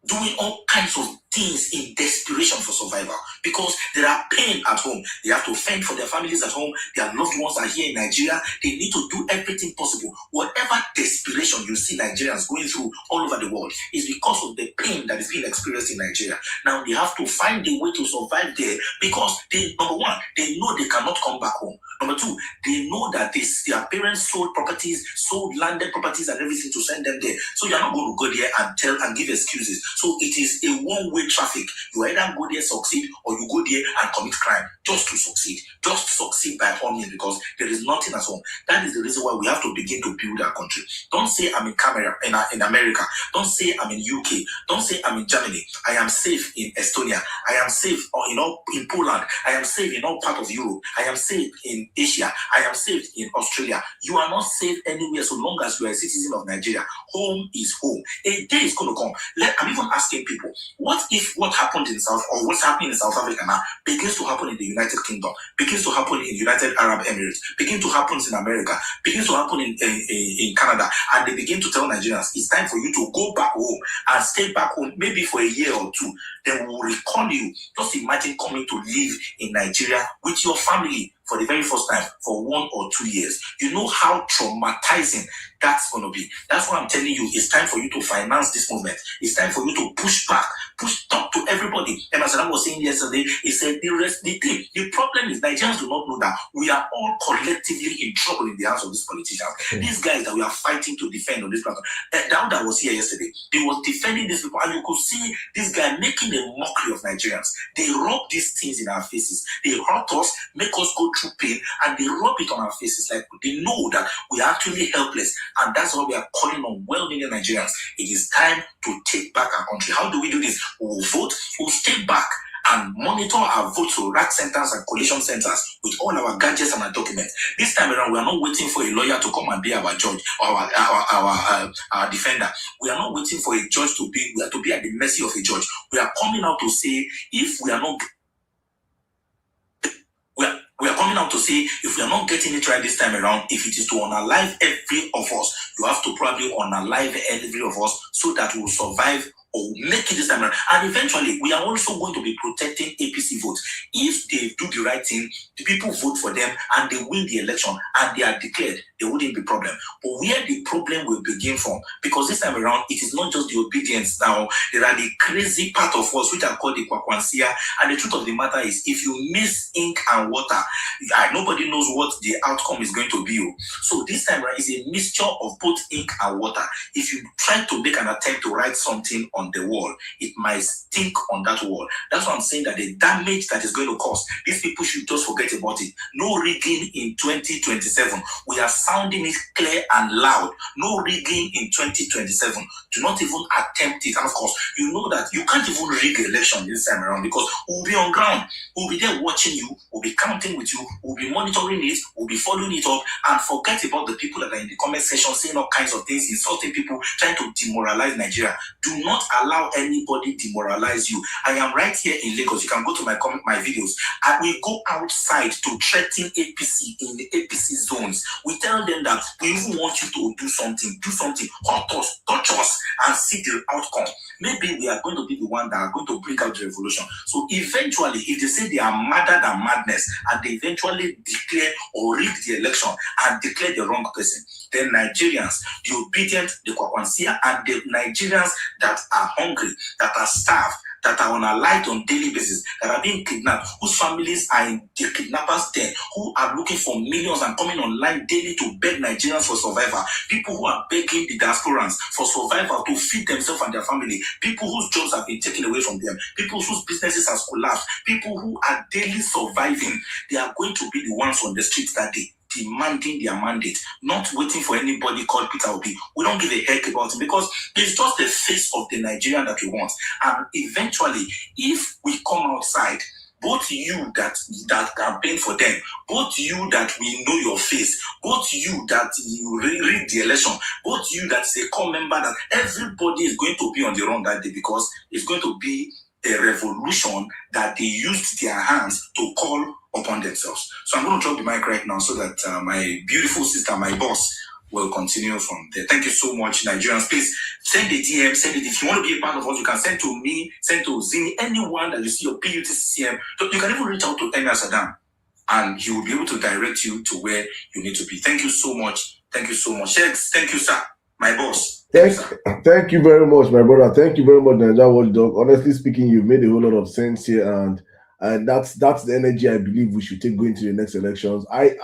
doing all kinds of things in desperation for survival because there are pain at home. They have to fend for their families at home. Their loved ones are here in Nigeria. They need to do everything possible. Whatever desperation you see Nigerians going through all over the world is because of the pain that is being experienced in Nigeria. Now they have to find a way to survive there because they, number one, they know they cannot come back home. Number two, they know that their parents sold properties, sold landed properties and everything to send them there. So you're not going to go there and tell and give excuses. So it is a one-way traffic. You either go there, succeed, or you go there and commit crime just to succeed. Just succeed by all means because there is nothing at home. That is the reason why we have to begin to build our country. Don't say I'm in Canada, in America. Don't say I'm in UK. Don't say I'm in Germany. I am safe in Estonia. I am safe in Poland. I am safe in all parts of Europe. I am safe in Asia. I am safe in Australia. You are not safe anywhere so long as you are a citizen of Nigeria. Home is home. A day is going to come. I'm even asking people, what if what happened in what's happening in South Africa now begins to happen in the United Kingdom, begins to happen in United Arab Emirates, begins to happen in America, begins to happen in Canada, and they begin to tell Nigerians it's time for you to go back home and stay back home maybe for a year or two. Then we will recall you. Just imagine coming to live in Nigeria with your family for the very first time for 1 or 2 years. You know how traumatizing that's going to be. That's why I'm telling you, it's time for you to finance this movement. It's time for you to push back, talk to everybody. Emir Sirdam was saying yesterday, he said the problem is Nigerians do not know that we are all collectively in trouble in the hands of these politicians. These guys that we are fighting to defend on this platform. Dawda was here yesterday. He was defending these people, and you could see this guy making a mockery of Nigerians. They rub these things in our faces. They hurt us, make us go through pain, and they rub it on our faces like they know that we are actually helpless. And that's why we are calling on well-meaning Nigerians. It is time to take back our country. How do we do this? We will vote, we will stay back and monitor our votes to rack centers and collation centers with all our gadgets and our documents. This time around, we are not waiting for a lawyer to come and be our judge or our defender. We are not waiting for a judge to be at the mercy of a judge. We are coming out to say if we are not getting it right this time around, if it is to unalive every of us, you have to probably unalive every of us so that we will survive or make it this time around. And eventually, we are also going to be protecting APC votes. If they do the right thing, the people vote for them and they win the election and they are declared, there wouldn't be a problem. But where the problem will begin from, because this time around, it is not just the obedience now. There are the crazy part of us, which are called the kwakwansia. And the truth of the matter is, if you mix ink and water, nobody knows what the outcome is going to be. So this time around is a mixture of both ink and water. If you try to make an attempt to write something on the wall, it might stink on that wall. That's why I'm saying that the damage that is going to cause, these people should just forget about it. No rigging in 2027. We are sounding it clear and loud. No rigging in 2027. Do not even attempt it. And of course, you know that you can't even rig election this time around because we'll be on ground. We'll be there watching you. We'll be counting with you. We'll be monitoring it. We'll be following it up. And forget about the people that are in the comment section saying all kinds of things, insulting people, trying to demoralize Nigeria. Do not allow anybody demoralize you. I am right here in Lagos. You can go to my videos. I will go outside to threaten APC in the APC zones. We tell them that we even want you to do something, hurt us, touch us, and see the outcome. Maybe we are going to be the one that are going to bring out the revolution. So eventually, if they say they are madder than madness, and they eventually declare or rig the election and declare the wrong person, then Nigerians, the obedient, the kwakwansia, and the Nigerians that are hungry, that are starved, that are on a light on daily basis, that are being kidnapped, whose families are in the kidnappers' den, who are looking for millions and coming online daily to beg Nigerians for survival, people who are begging the diasporans for survival to feed themselves and their family, people whose jobs have been taken away from them, people whose businesses have collapsed, people who are daily surviving. They are going to be the ones on the streets that day, demanding their mandate, not waiting for anybody called Peter Obi. We don't give a heck about it because it's just the face of the Nigerian that we want. And eventually, if we come outside, both you that campaign for them, both you that we know your face, both you that you read the election, both you that say core member, that everybody is going to be on the run that day because it's going to be a revolution that they used their hands to call upon themselves. So I'm going to drop the mic right now so that my beautiful sister, my boss, we'll continue from there. Thank you so much, Nigerians. Please send a DM, send it. If you want to be a part of us, you can send to me, send to Zini, anyone that you see your PUTCCM. You can even reach out to Emir Sirdam, and he will be able to direct you to where you need to be. Thank you so much. Thank you so much. Sheiks, thank you, sir. My boss.
Thank you very much, my brother. Thank you very much, Nigeria Watchdog. Honestly speaking, you've made a whole lot of sense here, and that's the energy I believe we should take going to the next elections. I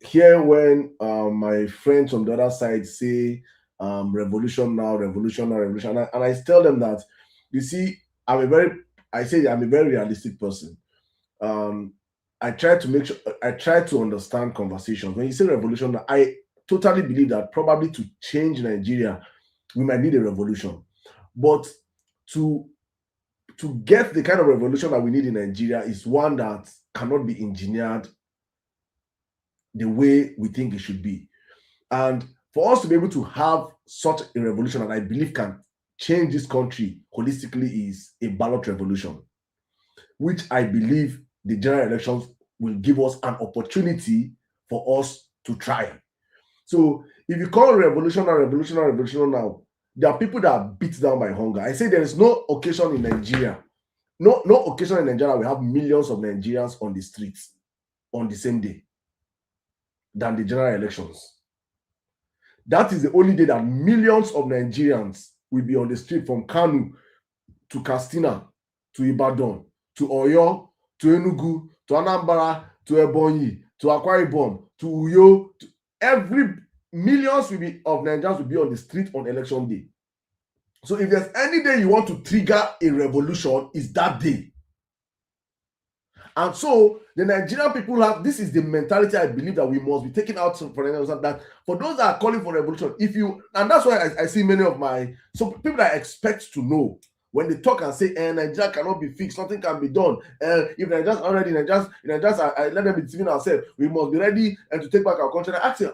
hear when my friends from the other side say revolution now, revolution now, revolution, and I tell them that, you see, I'm a very realistic person. I try to make sure I try to understand conversations. When you say revolution, I totally believe that probably to change Nigeria, we might need a revolution. But to get the kind of revolution that we need in Nigeria is one that cannot be engineered the way we think it should be. And for us to be able to have such a revolution that I believe can change this country holistically is a ballot revolution, which I believe the general elections will give us an opportunity for us to try. So if you call revolutionary now, there are people that are beat down by hunger. I say there is no occasion in Nigeria, no occasion in Nigeria we have millions of Nigerians on the streets on the same day than the general elections. That is the only day that millions of Nigerians will be on the street, from Kanu to Katsina to Ibadan to Oyo to Enugu to Anambra to Ebonyi to Akwa Ibom to Uyo. Every millions of Nigerians will be on the street on election day. So if there's any day you want to trigger a revolution, it's that day. And so the Nigerian people have, this is the mentality I believe that we must be taking out for that for those that are calling for revolution. And that's why I see many of some people that I expect to know when they talk and say, Nigeria cannot be fixed, nothing can be done. If Nigerians are ready, let them be deceiving ourselves. We must be ready and to take back our country. And I ask you,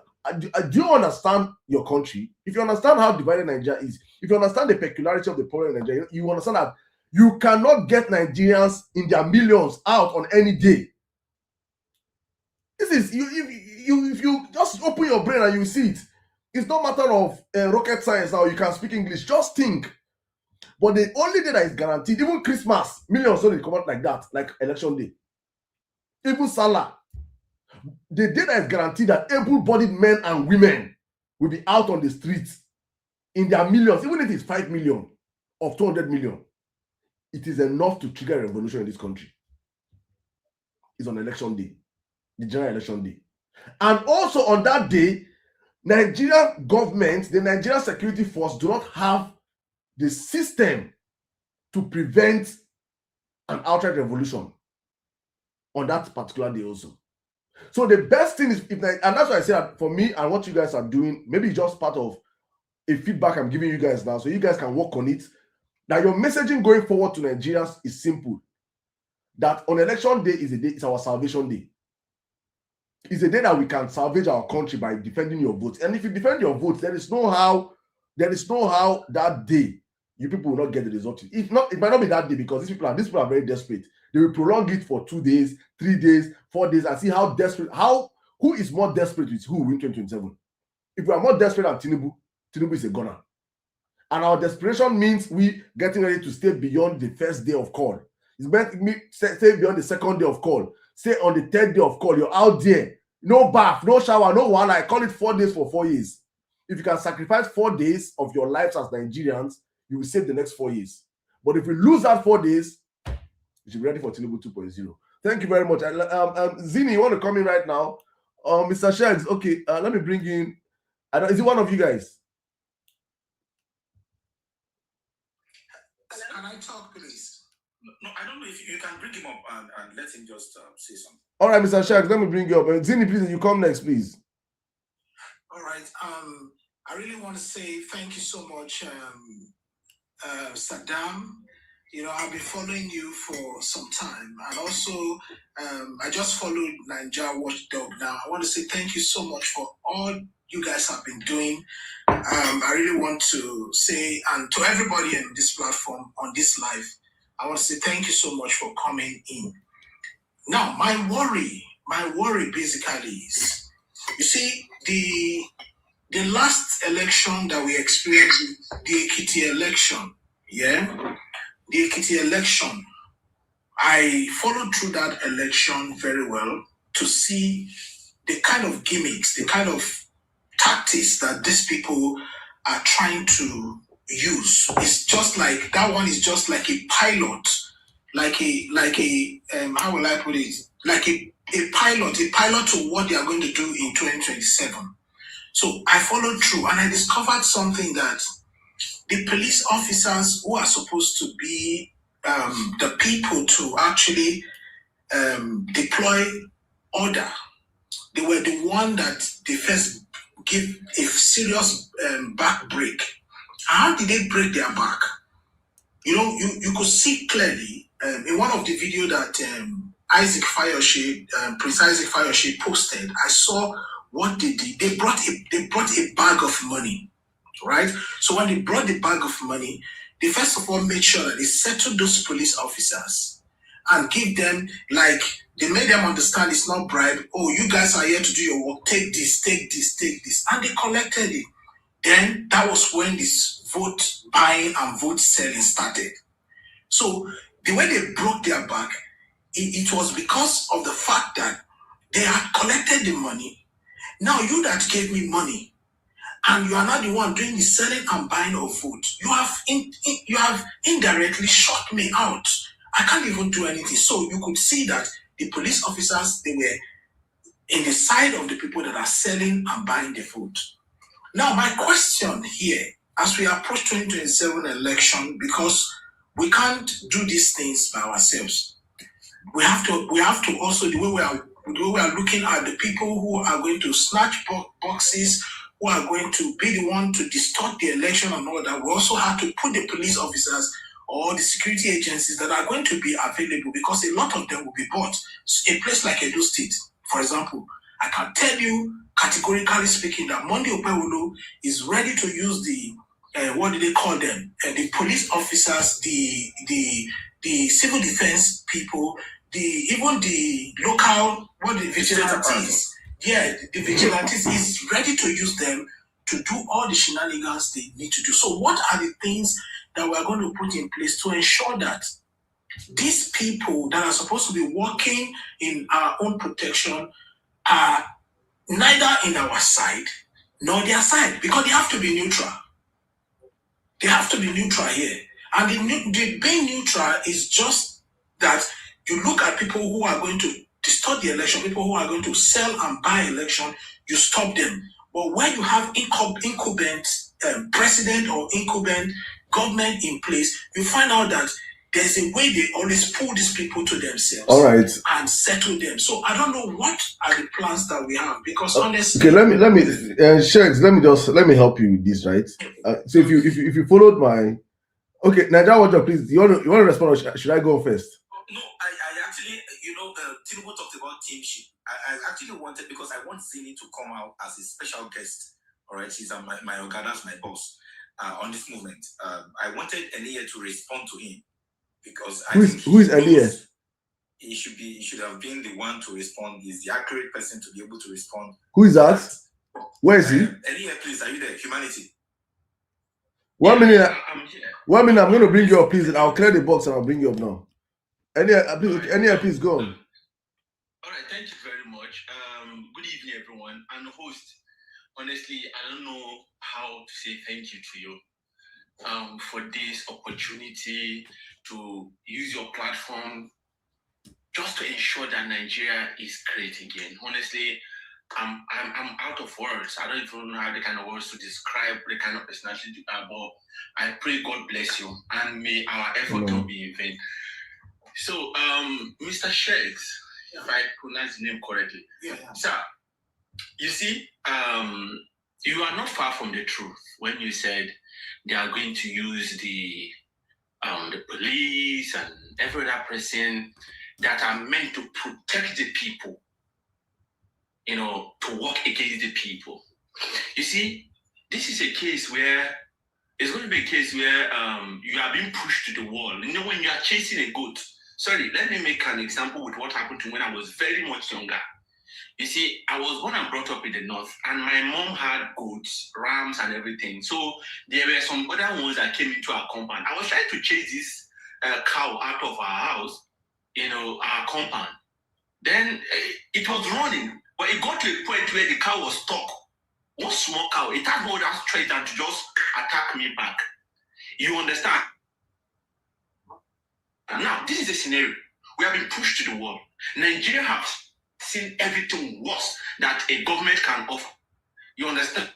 do you understand your country? If you understand how divided Nigeria is, if you understand the peculiarity of the problem in Nigeria, you understand that you cannot get Nigerians in their millions out on any day. This is if you just open your brain and you see it. It's no matter of rocket science now. You can speak English. Just think. But the only day that is guaranteed, even Christmas, millions only come out like that, like election day. Even Salah, the day that is guaranteed that able-bodied men and women will be out on the streets in their millions, even if it's 5 million of 200 million, it is enough to trigger a revolution in this country. It's on election day, the general election day. And also on that day, Nigerian government, the Nigerian security force do not have the system to prevent an outright revolution on that particular day also. So the best thing is, and that's why I say that for me and what you guys are doing, maybe it's just part of a feedback I'm giving you guys now, so you guys can work on it, that your messaging going forward to Nigerians is simple. That on election day it's our salvation day. It's a day that we can salvage our country by defending your votes. And if you defend your votes, there is no how that day you people will not get the result. If not, it might not be that day, because these people are very desperate. They will prolong it for 2 days, 3 days, 4 days, and see who is more desperate with who in 2027. If we are more desperate than Tinubu is a gunner. And our desperation means we getting ready to stay beyond the first day of call. It's meant to stay beyond the second day of call. Stay on the third day of call. You're out there. No bath, no shower, no one. I call it 4 days for 4 years. If you can sacrifice 4 days of your lives as Nigerians, you will save the next 4 years. But if we lose that 4 days, you should be ready for Tinubu 2.0. Thank you very much. Zini, you want to come in right now? Mr. Shags, okay, let me bring in. Is it one of you guys?
Can I talk, please? No, I don't know if you can bring him up and let him just say something.
All right, Mr. Shags, let me bring you up. Zini, please, you come next, please.
All right. I really want to say thank you so much, Sirdam. I've been following you for some time, and also I just followed Nigeria Watchdog now. I want to say thank you so much for all you guys have been doing. I really want to say, and to everybody in this platform, on this live, I want to say thank you so much for coming in. Now, my worry basically is, You see, the last election that we experienced, the Ekiti election, yeah, the Ekiti election, I followed through that election very well to see the kind of gimmicks, the kind of tactics that these people are trying to use. It's just like that one is just like a pilot, like a how will I put it? Like a pilot to what they are going to do in 2027. So I followed through and I discovered something that the police officers who are supposed to be the people to actually deploy order, they were the one that they first give a serious back break. How did they break their back? You know, you could see clearly in one of the video that Prince Isaac Fayoshe posted. I saw what they did. They brought a bag of money, right? So when they brought the bag of money, they first of all made sure that they settled those police officers and give them, like, they made them understand it's not bribe. Oh, you guys are here to do your work. Take this, take this, take this. And they collected it. Then that was when this vote buying and vote selling started. So the way they broke their back, it was because of the fact that they had collected the money. Now you that gave me money, and you are not the one doing the selling and buying of vote, you have indirectly shut me out. I can't even do anything. So you could see that the police officers, they were in the side of the people that are selling and buying the vote. Now, my question here, as we approach 2027 election, because we can't do these things by ourselves. We have to also, the way we are looking at the people who are going to snatch boxes, who are going to be the one to distort the election and all that. We also have to put the police officers or the security agencies that are going to be available, because a lot of them will be bought. A place like Edo State, for example, I can tell you categorically speaking that Monday Opewolo is ready to use the what do they call them? The police officers, the civil defense people, even the local vigilantes. Yeah, the vigilantes is ready to use them to do all the shenanigans they need to do. So what are the things that we're going to put in place to ensure that these people that are supposed to be working in our own protection are neither in our side nor their side? Because they have to be neutral. They have to be neutral here. And the being neutral is just that you look at people who are going to distort the election, people who are going to sell and buy election, you stop them. But when you have incumbent president or incumbent government in place, you find out that there's a way they always pull these people to themselves.
All right.
And settle them. So I don't know what are the plans that we have, because honestly,
okay, let me Sheks, let me help you with this, right? So if you followed my Naija Watcher, please, you want to respond, or should I go first?
No, I actually, Tinubu talked about teamship. I actually wanted, because I want Zini to come out as a special guest. All right, she's my Ogada's my boss on this movement. I wanted Enia to respond to him, because who is
Enia?
He should have been the one to respond. He's the accurate person to be able to respond.
Who is that? Where is he?
Enia, please, are you there? Humanity.
1 minute.
I'm here.
1 minute. I'm going to bring you up, please. I'll clear the box and I'll bring you up now. Enia, please go on.
All right, thank you very much. Good evening, everyone. And host, honestly, I don't know how to say thank you to you for this opportunity to use your platform just to ensure that Nigeria is great again. Honestly, I'm out of words. I don't even know how the kind of words to describe the kind of personality you are, but I pray God bless you and may our effort not be in vain. So, Mr. Sheks, if I pronounce the name correctly, sir, you see, you are not far from the truth when you said they are going to use the police and every other person that are meant to protect the people, to work against the people. You see, this is a case where it's going to be a case where you are being pushed to the wall. When you are chasing a goat. Sorry, let me make an example with what happened to me when I was very much younger. You see, I was born and brought up in the north, and my mom had goats, rams, and everything. So there were some other ones that came into our compound. I was trying to chase this cow out of our house, our compound. Then it was running, but it got to a point where the cow was stuck. One small cow, it had more that strength than to just attack me back. You understand? Now, this is a scenario. We have been pushed to the wall. Nigeria has seen everything worse that a government can offer. You understand?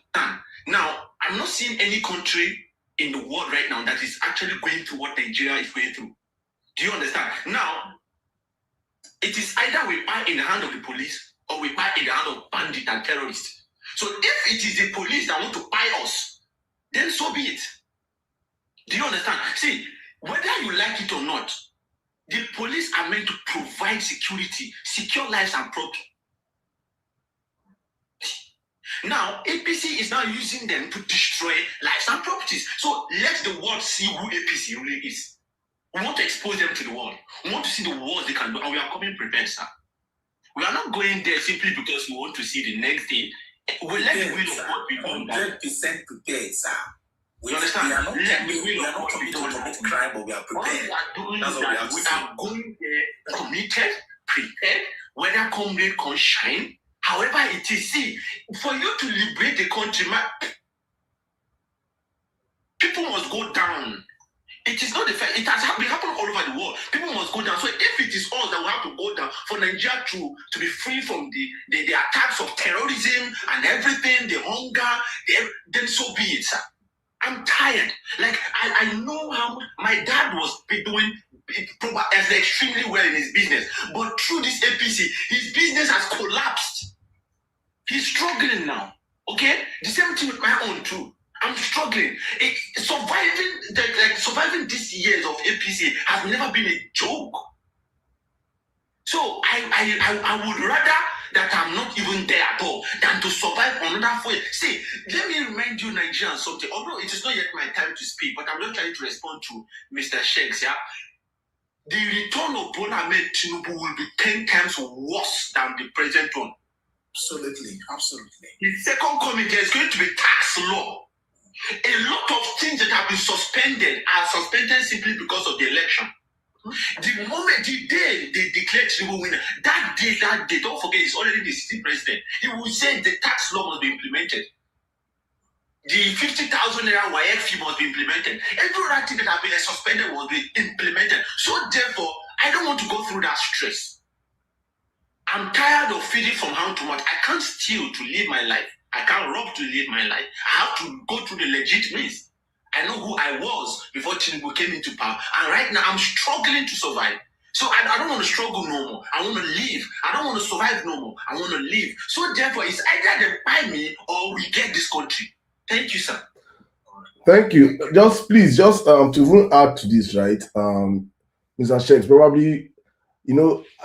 Now, I'm not seeing any country in the world right now that is actually going through what Nigeria is going through. Do you understand? Now, it is either we buy in the hand of the police or we buy in the hand of bandits and terrorists. So if it is the police that want to buy us, then so be it. Do you understand? See, whether you like it or not, the police are meant to provide security, secure lives and property. Now, APC is now using them to destroy lives and properties. So let the world see who APC really is. We want to expose them to the world. We want to see the wars they can do, and we are coming prepared, sir. We are not going there simply because we want to see the next thing. We let the will of God be done.
100% prepared, sir.
You understand?
We are not
let the will
we are
of
not
God be
committed
done.
to commit crime, but we are
What
prepared.
we are doing
That's
is
what we
that
have to
we
say.
are going there committed, prepared, whether come rain, come shine. However it is, see, for you to liberate the country, people must go down. It is not the fact. It has been happening all over the world. People must go down. So if it is us that will have to go down for Nigeria to be free from the attacks of terrorism and everything, the hunger, then so be it, sir. I'm tired. Like, I know how my dad was doing extremely well in his business. But through this APC, his business has collapsed. He's struggling now. Okay? The same thing with my own too. I'm struggling. Surviving these years of APC has never been a joke. So I would rather that I'm not even there at all than to survive another 4 years. See, let me remind you, Nigerians, something. Although it is not yet my time to speak, but I'm just trying to respond to Mr. Shakes. Yeah, the return of Bola Ahmed Tinubu will be 10 times worse than the present one.
Absolutely.
The second coming, there's going to be tax law. A lot of things that have been suspended are suspended simply because of the election. The moment, the day they declared Tinubu winner, that day, don't forget, he's already the sitting president. He will say the tax law must be implemented. The 50,000 naira YF fee must be implemented. Every other thing that have been suspended must be implemented. So therefore, I don't want to go through that stress. I'm tired of feeding from hand to mouth. I can't steal to live my life. I can't rob to live my life. I have to go through the legit means. I know who I was before Tinubu came into power. And right now, I'm struggling to survive. So I don't want to struggle no more. I want to live. I don't want to survive no more. I want to live. So therefore, it's either they buy me or we get this country. Thank you, sir.
Thank you. Please, to even add to this, right? Mr. Shakes, probably,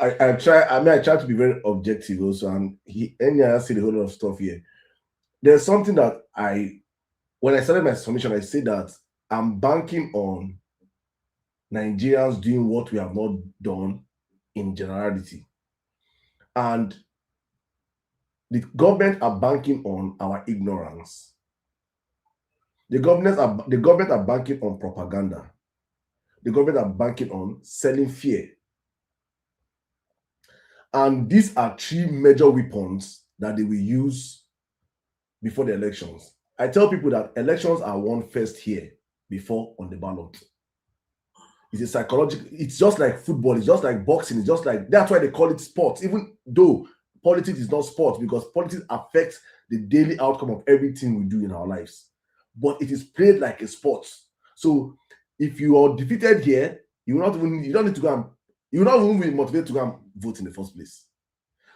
I try to be very objective also, and I said a whole lot of stuff here. There's something that when I started my submission, I said that I'm banking on Nigerians doing what we have not done in generality. And the government are banking on our ignorance. The government are banking on propaganda. The government are banking on selling fear. And these are 3 major weapons that they will use before the elections. I tell people that elections are won first here before on the ballot. It's a psychological, it's just like football, it's just like boxing, it's just like, that's why they call it sports, even though politics is not sports, because politics affects the daily outcome of everything we do in our lives. But it is played like a sport. So if you are defeated here, you will not even be motivated to go and vote in the first place.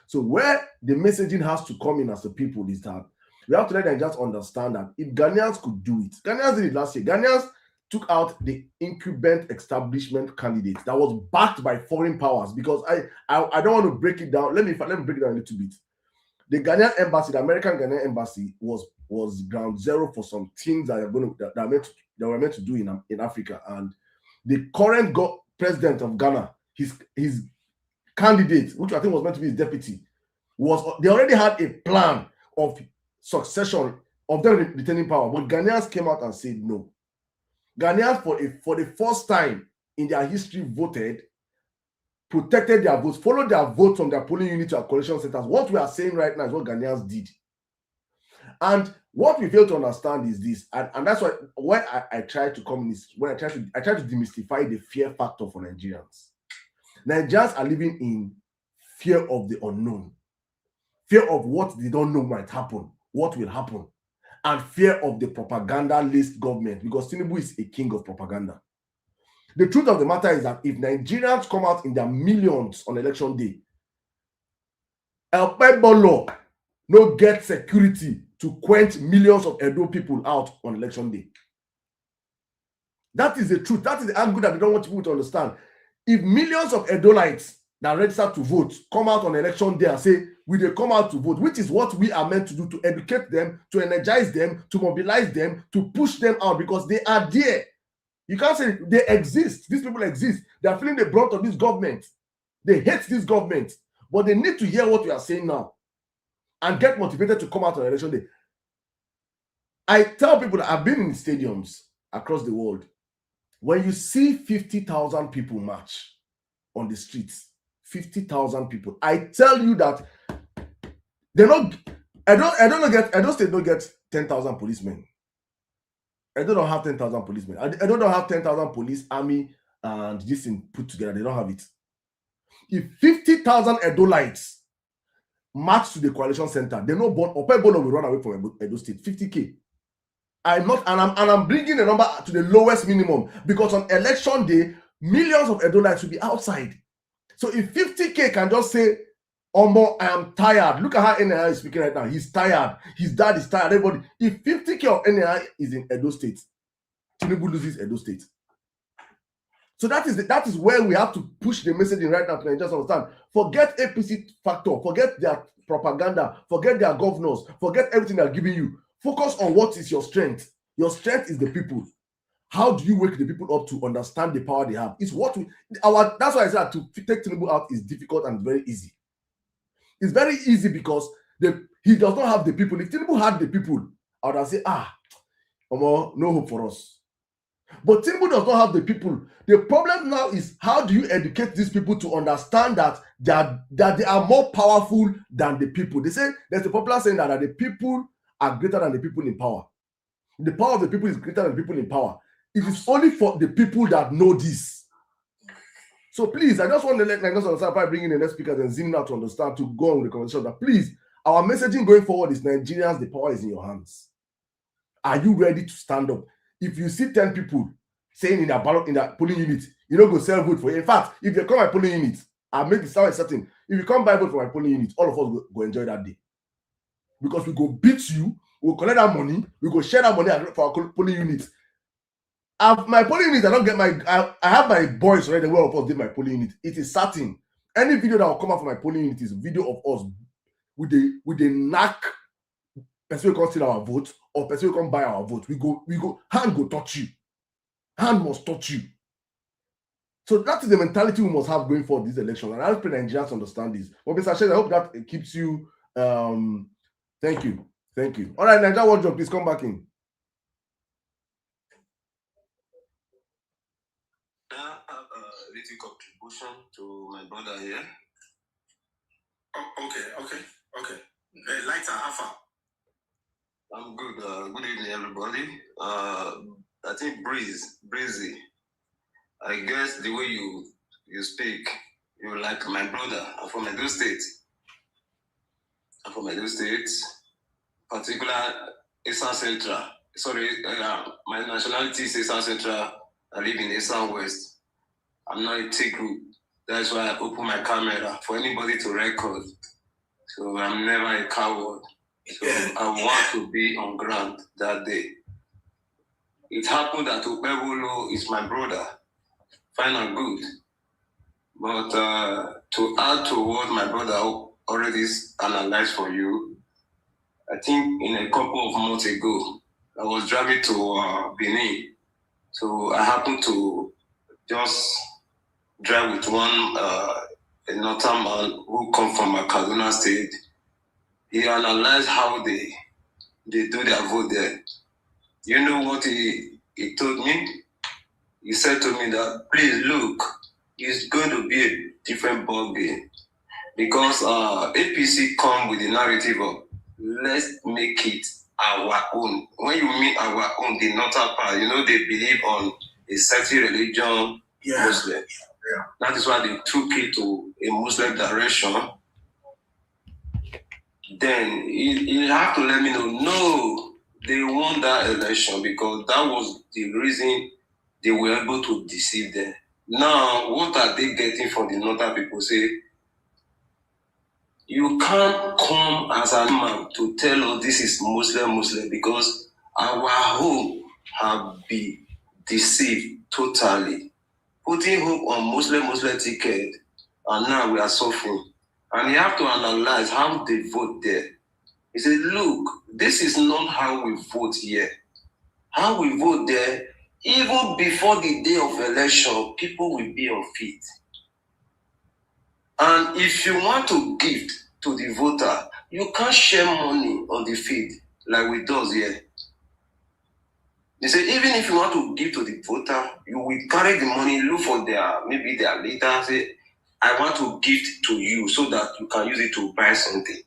So where the messaging has to come in as a people is that we have to let them just understand that if Ghanaians could do it, Ghanaians did it last year. Ghanaians took out the incumbent establishment candidate that was backed by foreign powers, because I don't want to break it down. Let me break it down a little bit. The Ghanaian embassy, the American Ghanaian embassy, was ground zero for some things that were meant to do in Africa. And the current president of Ghana, his candidate, which I think was meant to be his deputy, they already had a plan of succession of them retaining power, but Ghanaians came out and said no. Ghanaians for the first time in their history voted, protected their votes, followed their votes from their polling unit to our collection centers. What we are saying right now is what Ghanaians did. And what we fail to understand is this, and that's why when I try to communist, when I try to demystify the fear factor for Nigerians. Nigerians are living in fear of the unknown, fear of what they don't know might happen, what will happen, and fear of the propaganda-laced government, because Tinubu is a king of propaganda. The truth of the matter is that if Nigerians come out in their millions on election day, El Pebolo no get security to quench millions of Edo people out on election day. That is the truth. That is the angle that they don't want people to understand. If millions of Edolites that register to vote come out on election day and say, we dey come out to vote, which is what we are meant to do, to educate them, to energize them, to mobilize them, to push them out, because they are there. You can't say they exist. These people exist. They are feeling the brunt of this government. They hate this government, but they need to hear what we are saying now and get motivated to come out on election day. I tell people that I've been in stadiums across the world. When you see 50,000 people march on the streets, 50,000 people, I tell you that they're not. Edo State don't get 10,000 policemen. Edo don't have 10,000 policemen. Edo don't have 10,000 police, army, and this thing put together. They don't have it. If 50,000 Edolites march to the coalition center, they know Opebolo will run away from Edo State. 50K. I'm bringing the number to the lowest minimum, because on election day, millions of Edolites will be outside. So if 50K can just say, Omo, I am tired. Look at how NII is speaking right now. He's tired. His dad is tired. Everybody. If 50K of NII is in Edo State, Tinubu loses Edo State. So that is where we have to push the messaging right now to just understand. Forget APC factor. Forget their propaganda. Forget their governors. Forget everything they're giving you. Focus on what is your strength. Your strength is the people. How do you wake the people up to understand the power they have? It's what that's why I said to take Tinubu out is difficult and very easy. It's very easy because he does not have the people. If Tinubu had the people, I would have said, no hope for us. But Tinubu does not have the people. The problem now is, how do you educate these people to understand that they are more powerful than the people? They say, there's a popular saying that the people are greater than the people in power. The power of the people is greater than the people in power. It is only for the people that know this. So please, I just want to let Nigerians understand, if I bring in the next speakers and zoom out to understand, to go on with the conversation, that please, our messaging going forward is, Nigerians, the power is in your hands. Are you ready to stand up? If you see 10 people saying in their polling unit, you don't go sell vote for you. In fact, if they come my polling unit, I'll make it sound certain. If you come buy vote for my polling unit, all of us go enjoy that day. Because we go beat you, we'll collect that money, we go share that money for our polling unit. My polling unit, I have my boys already. Where of us did my polling unit. It is certain. Any video that will come out from my polling unit is a video of us with the knack person will come steal our vote, or person will come buy our vote. We go, hand go touch you. Hand must touch you. So that is the mentality we must have going forward this election. And I hope Nigerians understand this. But Mr. Shed, I hope that it keeps you. Thank you. All right, Nigeria Wardrobe, please come back in.
Little contribution to my brother here.
Okay. Lighter, Alpha.
I'm good. Good evening, everybody. I think Breezy. I guess the way you speak, you like my brother. I'm from Edo State. Particular Eastern Central. Sorry, my nationality is Eastern Central. I live in Eastern West. I'm not a Tiku. That's why I open my camera for anybody to record. So I'm never a coward. So I want to be on ground that day. It happened that Opebolo is my brother. Fine and good. But to add to what my brother already analyzed for you, I think in a couple of months ago, I was driving to Benin. So I happened to just drive with one a northern man who come from Kaduna State. he analyzed how they do their vote there. You know what he told me? He said to me that, please look, it's going to be a different ball game because APC come with the narrative of let's make it our own. When you mean our own, the northern part, they believe on a certain religion, Muslim.
Yeah.
That is why they took it to a Muslim direction. Then you have to let me know, no, they won that election because that was the reason they were able to deceive them. Now, what are they getting from the northern people? Say, you can't come as a man to tell us this is Muslim because our hope have been deceived totally. Putting hope on Muslim ticket, and now we are suffering. And you have to analyze how they vote there. He said, look, this is not how we vote here. How we vote there, even before the day of election, people will be on feet. And if you want to gift to the voter, you can't share money on the feed like we do here. They say, even if you want to give to the voter, you will carry the money, look for maybe their leader, say, I want to gift to you so that you can use it to buy something.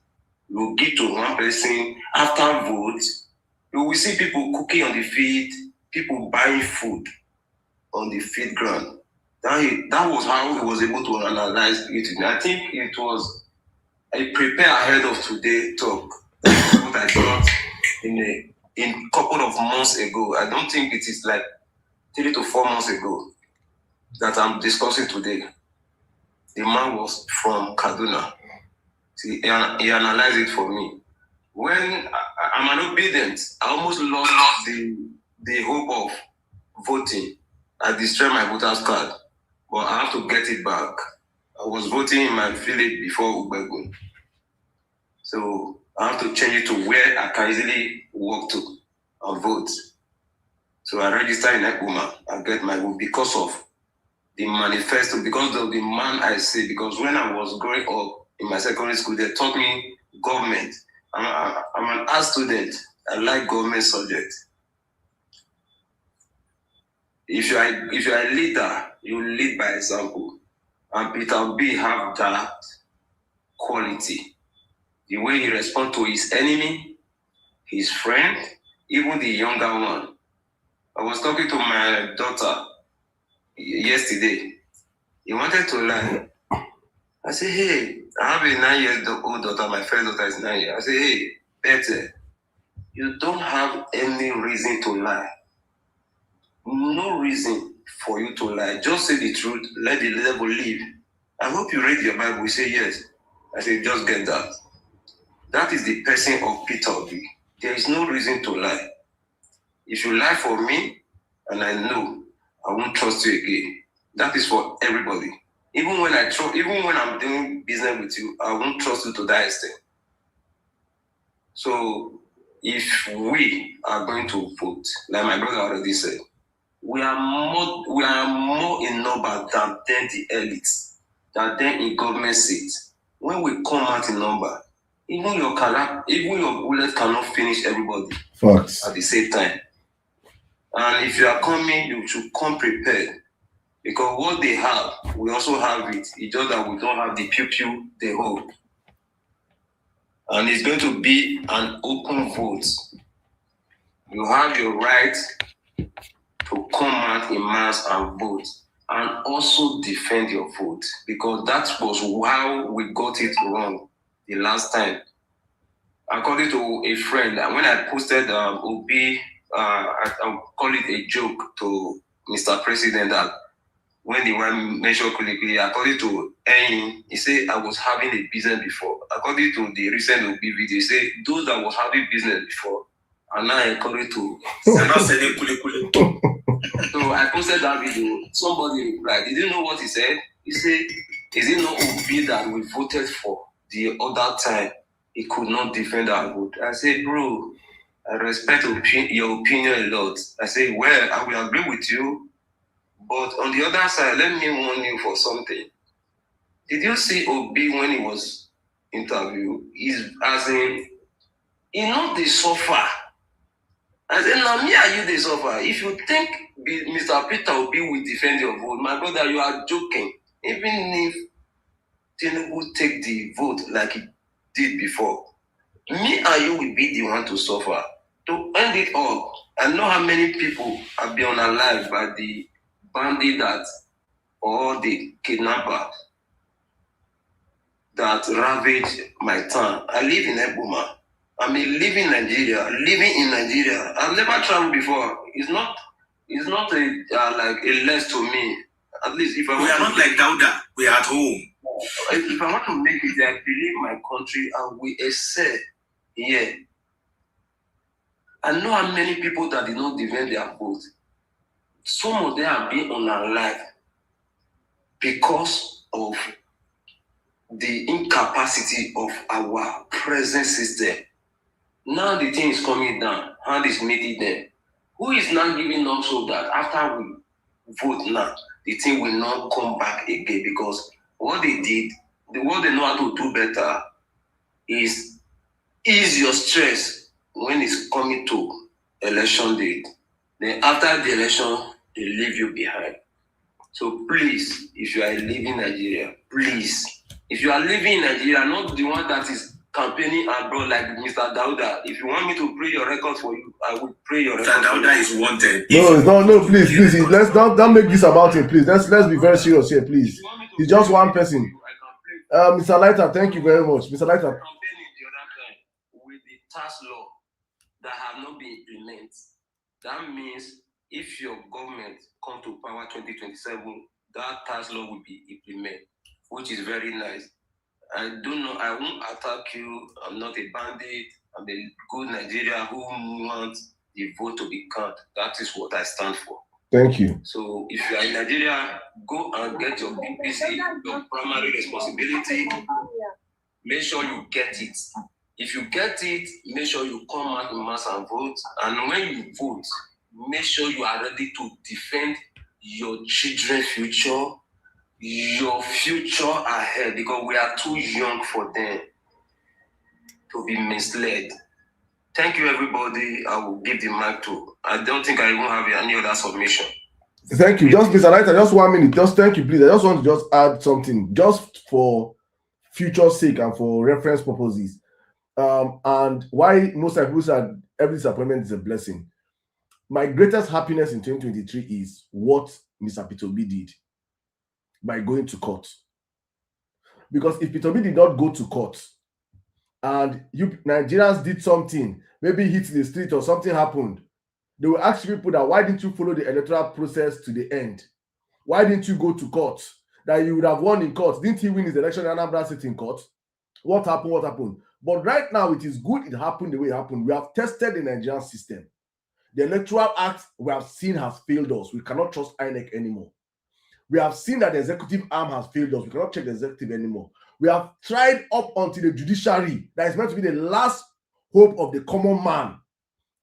You give to one person, after vote, you will see people cooking on the feed, people buying food on the feed ground. That was how he was able to analyze it. I think it was a prepare ahead of today talk. What I got in a couple of months ago. I don't think it is like 3 to 4 months ago that I'm discussing today. The man was from Kaduna. See, he analyzed it for me. When I'm an obedient, I almost lost the hope of voting. I destroyed my voter's card, but I have to get it back. I was voting in my village before Ubegu. So I have to change it to where I can easily walk to and vote. So I register in Ekuma and get my vote because of the manifesto, because of the man I see. Because when I was growing up in my secondary school, they taught me government. I'm an art student. I like government subjects. If you are a leader, you lead by example. And Peter B have that quality. The way he responds to his enemy, his friend, even the younger one. I was talking to my daughter yesterday. He wanted to lie. I said, hey, I have a 9-year-old daughter. My first daughter is 9 years. I said, hey, Betty, you don't have any reason to lie. No reason for you to lie. Just say the truth. Let the devil live. I hope you read your Bible. You say yes. I say, just get that. That is the person of Peter B. There is no reason to lie. If you lie for me, and I know I won't trust you again. That is for everybody. Even when I'm doing business with you, I won't trust you to that extent. So if we are going to vote, like my brother already said, we are more in number than the elites, than them in government seats. When we come out in number, even your bullet cannot finish everybody.
Facts.
At the same time. And if you are coming, you should come prepared. Because what they have, we also have it. It's just that we don't have the pew they hold. And it's going to be an open vote. You have your right to come out in mass and vote. And also defend your vote. Because that was how we got it wrong the last time. According to a friend, when I posted Obi, I'll call it a joke to Mr. President that when the one mentioned quickly, according to Eyin, he said I was having a business before. According to the recent Obi video, he said those that was having business before are now encouraged to not selling kuli. So I posted that video. Somebody replied. He didn't know what he said. He said, is it not Obi that we voted for the other time? He could not defend our vote. I said, bro, I respect your opinion a lot. I said, well, I will agree with you. But on the other side, let me warn you for something. Did you see Obi when he was interview is as in, they suffer. I said, now me and you they suffer. If you think Mr. Peter Obi will defend your vote, my brother, you are joking. Even if Tinubu take the vote like he did before, me and you will be the one to suffer. To end it all, I know how many people have been unalive by the bandit or the kidnapper that ravaged my town. I live in Ebuma. I mean, living in Nigeria. I've never traveled before. It's not like a less to me. At least if I
we are not like Dauda. We are at home.
If I want to make it, I believe my country and we excel here. I know how many people that did not defend their vote. Some of them have been unalive because of the incapacity of our present system. Now the thing is coming down, hand is meeting them. Who is now giving us so that after we vote now, the thing will not come back again? Because what they did, what they know how to do better is ease your stress when it's coming to election date. Then after the election, they leave you behind. So please, if you are living Nigeria, please, if you are living in Nigeria, not the one that is campaigning abroad like Mr. Dauda. If you want me to pray your records for you, I will pray your records.
Mr. Dauda is wanted.
No, please. Let's don't make this about him, please. Let's be very serious here, please. He's just one person. Mr. Lighter, thank you very much. Mr. Lighter.
Campaigning the other time with the tax law that have not been implemented. That means if your government come to power 2027, that tax law will be implemented, which is very nice. I don't know, I won't attack you. I'm not a bandit. I'm a good Nigerian who wants the vote to be counted. That is what I stand for.
Thank you.
So if you are in Nigeria, go and get your BPC, your primary responsibility. Make sure you get it. If you get it, make sure you come out in mass and vote. And when you vote, make sure you are ready to defend your children's future, your future ahead, because we are too young for them to be misled. Thank you, everybody. I will give the mic to. I don't think I even have any other submission.
Thank you. Just Mr. Lighter, just 1 minute. Just thank you, please. I just want to just add something, just for future sake and for reference purposes. And why most people say every disappointment is a blessing. My greatest happiness in 2023 is what Mr. Peter Obi did by going to court. Because if Peter Obi did not go to court and you Nigerians did something, maybe hit the street or something happened, they will ask people that, why didn't you follow the electoral process to the end? Why didn't you go to court? That you would have won in court. Didn't he win his election in Anambra State in court? What happened? But right now, it is good it happened the way it happened. We have tested the Nigerian system. The Electoral Act we have seen has failed us. We cannot trust INEC anymore. We have seen that the executive arm has failed us. We cannot check the executive anymore. We have tried up until the judiciary, that is meant to be the last hope of the common man,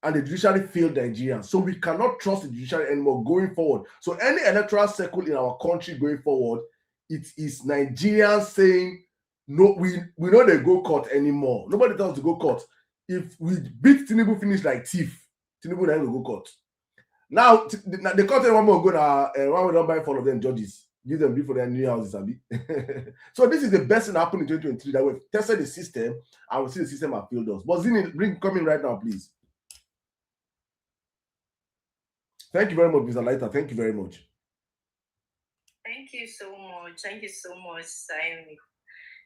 and the judiciary failed Nigerians. So we cannot trust the judiciary anymore going forward. So any electoral circle in our country going forward, it is Nigerians saying, no, we know they go court anymore. Nobody tells us to go court. If we beat Tinubu, finish like thief, Tinubu then will go court. Now the court one more go now. Why we don't buy for all of them judges? Give them before their new houses, Abi. So this is the best thing that happened in 2023, that we've tested the system and we see the system have failed us. But Zini, come in right now, please. Thank you very much, Mr. Lighter. Thank you very much.
Thank you so much. Thank you so much, Simon.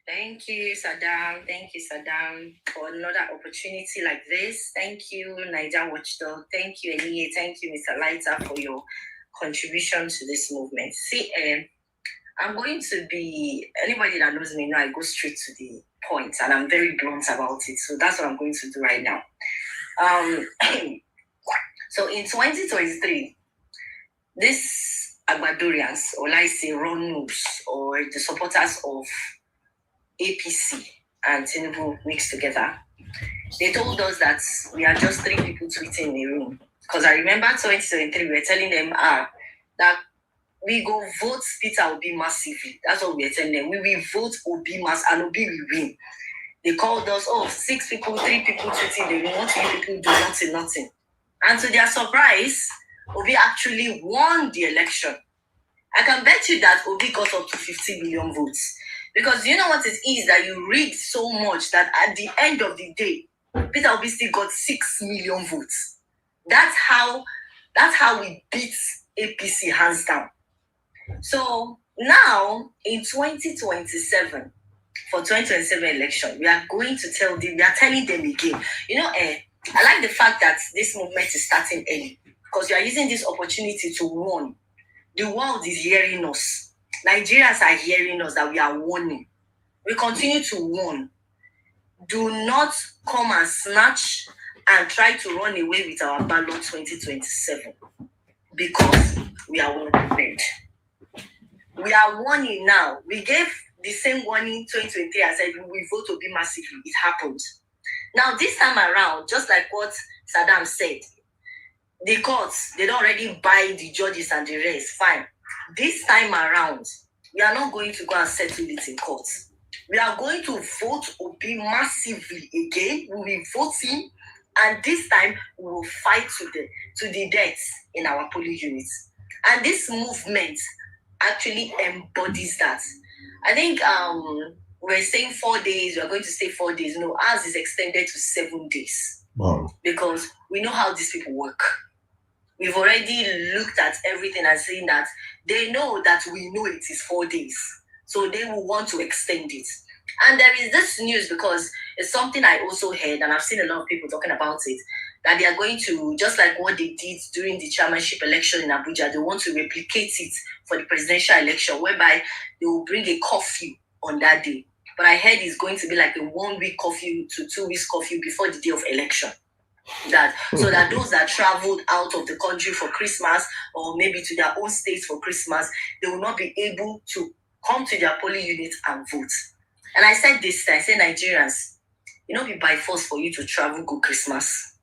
Thank you, Saddam. Thank you, Saddam, for another opportunity like this. Thank you, Niger Watchdog. Thank you, Emir. Thank you, Mr. Lighter, for your contribution to this movement. See, I'm going to be, anybody that knows me know I go straight to the point, and I'm very blunt about it. So that's what I'm going to do right now. So in 2023, this Agbadorians, or like say Ron Noobs, or the supporters of APC and Tinubu mixed together, they told us that we are just 3 people tweeting in a room. Because I remember 2023, we were telling them that we go vote Peter Obi massively. That's what we were telling them. We will vote Obi mass and Obi will win. They called us, 6 people, 3 people, 2 they want 3 people do nothing. And to their surprise, Obi actually won the election. I can bet you that Obi got up to 50 million votes. Because you know what it is that you read so much that at the end of the day, Peter Obi still got 6 million votes. That's how we beat APC hands down. So now in 2027, for 2027 election, we are telling them again. I like the fact that this movement is starting early because you are using this opportunity to warn. The world is hearing us. Nigerians are hearing us that we are warning. We continue to warn. Do not come and snatch and try to run away with our ballot 2027 because we are well prepared. We are warning now. We gave the same warning 2023. I said we vote to be massively. It happened. Now this time around, just like what Sirdam said, the courts, they don't already buy the judges and the rest. Fine. This time around, we are not going to go and settle it in court. We are going to vote Obi massively again. We will vote him, and this time we will fight to the death in our polling units. And this movement actually embodies that. I think we're saying 4 days. We're going to stay 4 days. No, ours is extended to 7 days.
Wow.
Because we know how these people work. We've already looked at everything and seen that they know that we know it is 4 days. So they will want to extend it. And there is this news because it's something I also heard, and I've seen a lot of people talking about it, that they are going to, just like what they did during the chairmanship election in Abuja, they want to replicate it for the presidential election, whereby they will bring a curfew on that day. But I heard it's going to be like a 1 week curfew to 2 weeks curfew before the day of election. So that those that traveled out of the country for Christmas or maybe to their own states for Christmas, they will not be able to come to their polling unit and vote. And I said this time, I said, Nigerians, it not be by force for you to travel go Christmas.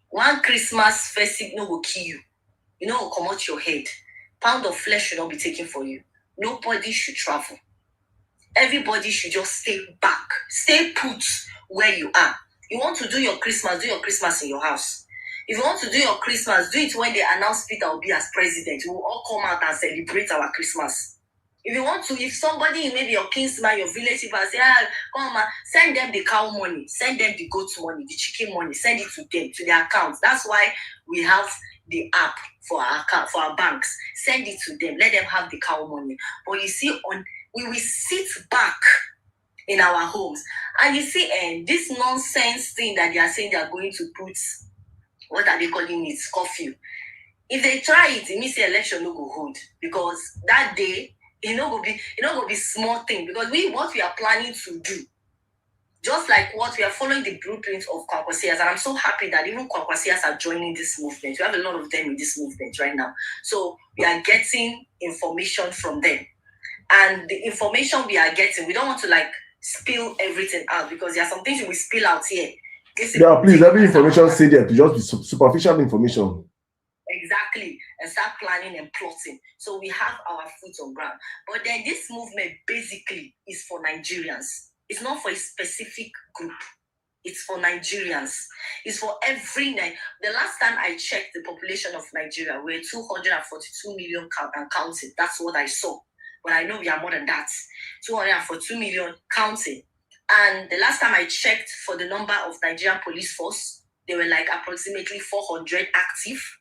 One Christmas festive no will kill you. You know, will come out your head. Pound of flesh should not be taken for you. Nobody should travel. Everybody should just stay back. Stay put where you are. You want to do your Christmas in your house. If you want to do your Christmas, do it when they announce Peter Obi as president. We will all come out and celebrate our Christmas. If somebody, maybe your kinsman, your village people, say, come on, send them the cow money, send them the goat money, the chicken money, send it to them, to their accounts. That's why we have the app for our banks. Send it to them. Let them have the cow money. But you see, we will sit back in our homes. And you see, this nonsense thing that they are saying they are going to put, what are they calling it? Curfew. If they try it means the election no go hold. Because that day, it not go be small thing. Because what we are planning to do, just like what we are following the blueprint of Kwankwasias, and I'm so happy that even Kwankwasias are joining this movement. We have a lot of them in this movement right now. So we are getting information from them. And the information we are getting, we don't want to spill everything out because there are some things we spill out here.
Yeah, please, every information say there to just be superficial information.
Exactly, and start planning and plotting. So we have our foot on ground. But then this movement basically is for Nigerians. It's not for a specific group. It's for Nigerians. It's for every night. The last time I checked the population of Nigeria, we're 242 million and counting. That's what I saw. But I know we are more than that. 242 million counting. And the last time I checked for the number of Nigerian police force, they were approximately 400 active.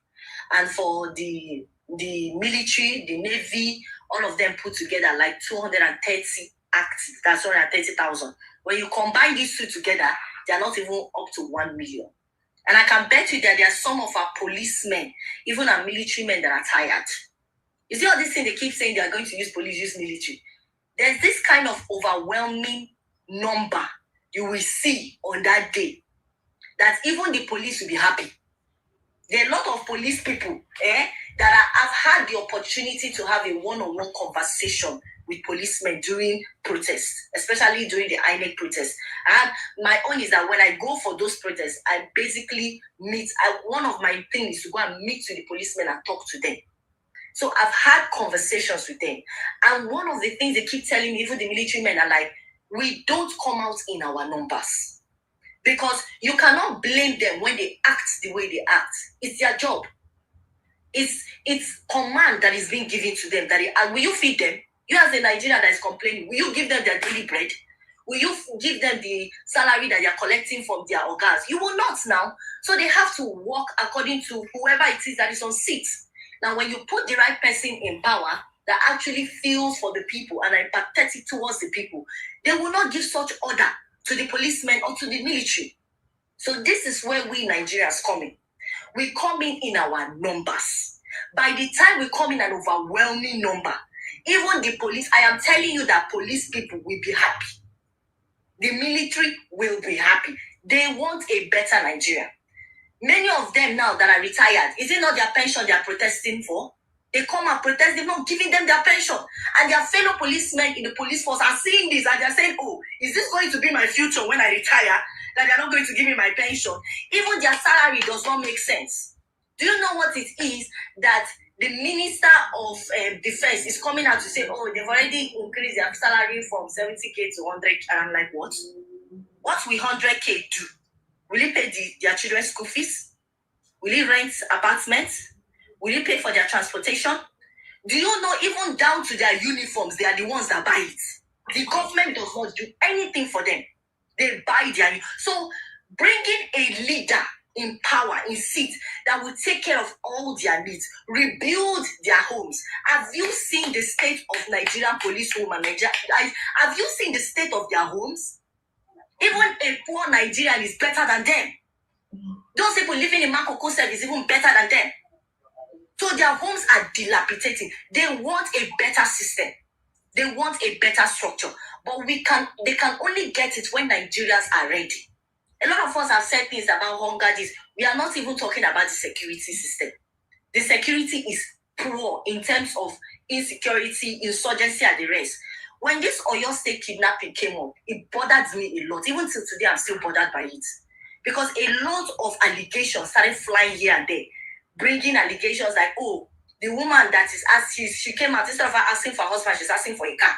And for the military, the Navy, all of them put together 230 active. That's 230,000. When you combine these two together, they are not even up to 1 million. And I can bet you that there are some of our policemen, even our military men that are tired. You see all this thing they keep saying they are going to use police, use military. There's this kind of overwhelming number you will see on that day that even the police will be happy. There are a lot of police people that have had the opportunity to have a one-on-one conversation with policemen during protests, especially during the INEC protests. And my own is that when I go for those protests, I basically one of my things is to go and meet with the policemen and talk to them. So I've had conversations with them. And one of the things they keep telling me, even the military men, are we don't come out in our numbers. Because you cannot blame them when they act the way they act. It's their job. It's command that is being given to them. Will you feed them? You as a Nigerian that is complaining, will you give them their daily bread? Will you give them the salary that they are collecting from their organs? You will not now. So they have to work according to whoever it is that is on seat. Now, when you put the right person in power that actually feels for the people and are empathetic towards the people, they will not give such order to the policemen or to the military. So this is where we Nigerians come in. We come in our numbers. By the time we come in an overwhelming number, even the police, I am telling you that police people will be happy. The military will be happy. They want a better Nigeria. Many of them now that are retired, is it not their pension they are protesting for? They come and protest, they're not giving them their pension. And their fellow policemen in the police force are seeing this and they're saying, oh, is this going to be my future when I retire? That they're not going to give me my pension. Even their salary does not make sense. Do you know what it is that the Minister of Defense is coming out to say, oh, they've already increased their salary from 70K to 100K. And I'm like, what? What will 100K do? Will he pay their children's school fees? Will he rent apartments? Will he pay for their transportation? Do you know, even down to their uniforms, they are the ones that buy it. The government does not do anything for them. They buy their... So bringing a leader in power, in seat, that will take care of all their needs, rebuild their homes. Have you seen the state of Nigerian police home and Nigeria? Have you seen the state of their homes? Even a poor Nigerian is better than them. Those people living in Makoko is even better than them. So their homes are dilapidating. They want a better system. They want a better structure. But they can only get it when Nigerians are ready. A lot of us have said things about hunger. We are not even talking about the security system. The security is poor in terms of insecurity, insurgency, and the rest. When this Oyo State kidnapping came up, it bothered me a lot. Even till today, I'm still bothered by it. Because a lot of allegations started flying here and there, bringing allegations like, oh, the woman that is asking, she came out, instead of her asking for a husband, she's asking for a car.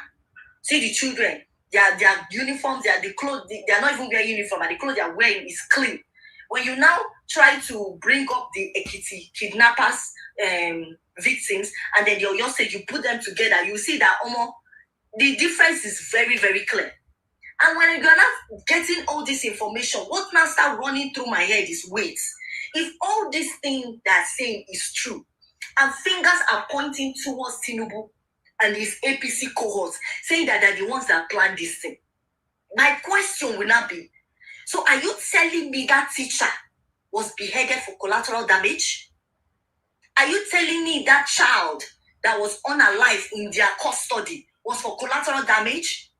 See the children, their uniforms, the clothes, they are not even wearing uniform, and the clothes they are wearing is clean. When you now try to bring up the Ekiti kidnappers victims, and then you say you put them together, you see that the difference is very, very clear. And when you're not getting all this information, what now start running through my head is, wait, if all these things they're saying is true, and fingers are pointing towards Tinubu and his APC cohorts, saying that they're the ones that planned this thing, my question will not be, so are you telling me that teacher was beheaded for collateral damage? Are you telling me that child that was unalive in their custody was for collateral damage?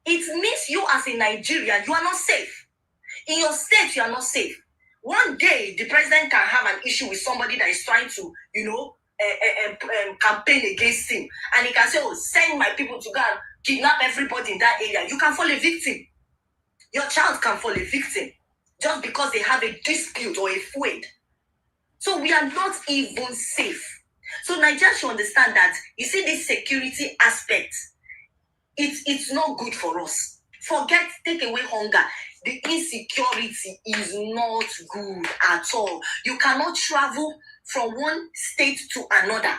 It means you as a Nigerian, you are not safe. In your state, you are not safe. One day, the president can have an issue with somebody that is trying to, campaign against him. And he can say, oh, send my people to go and kidnap everybody in that area. You can fall a victim. Your child can fall a victim just because they have a dispute or a feud. So we are not even safe. So Nigeria should understand that, you see, this security aspect, it's not good for us. Take away hunger. The insecurity is not good at all. You cannot travel from one state to another.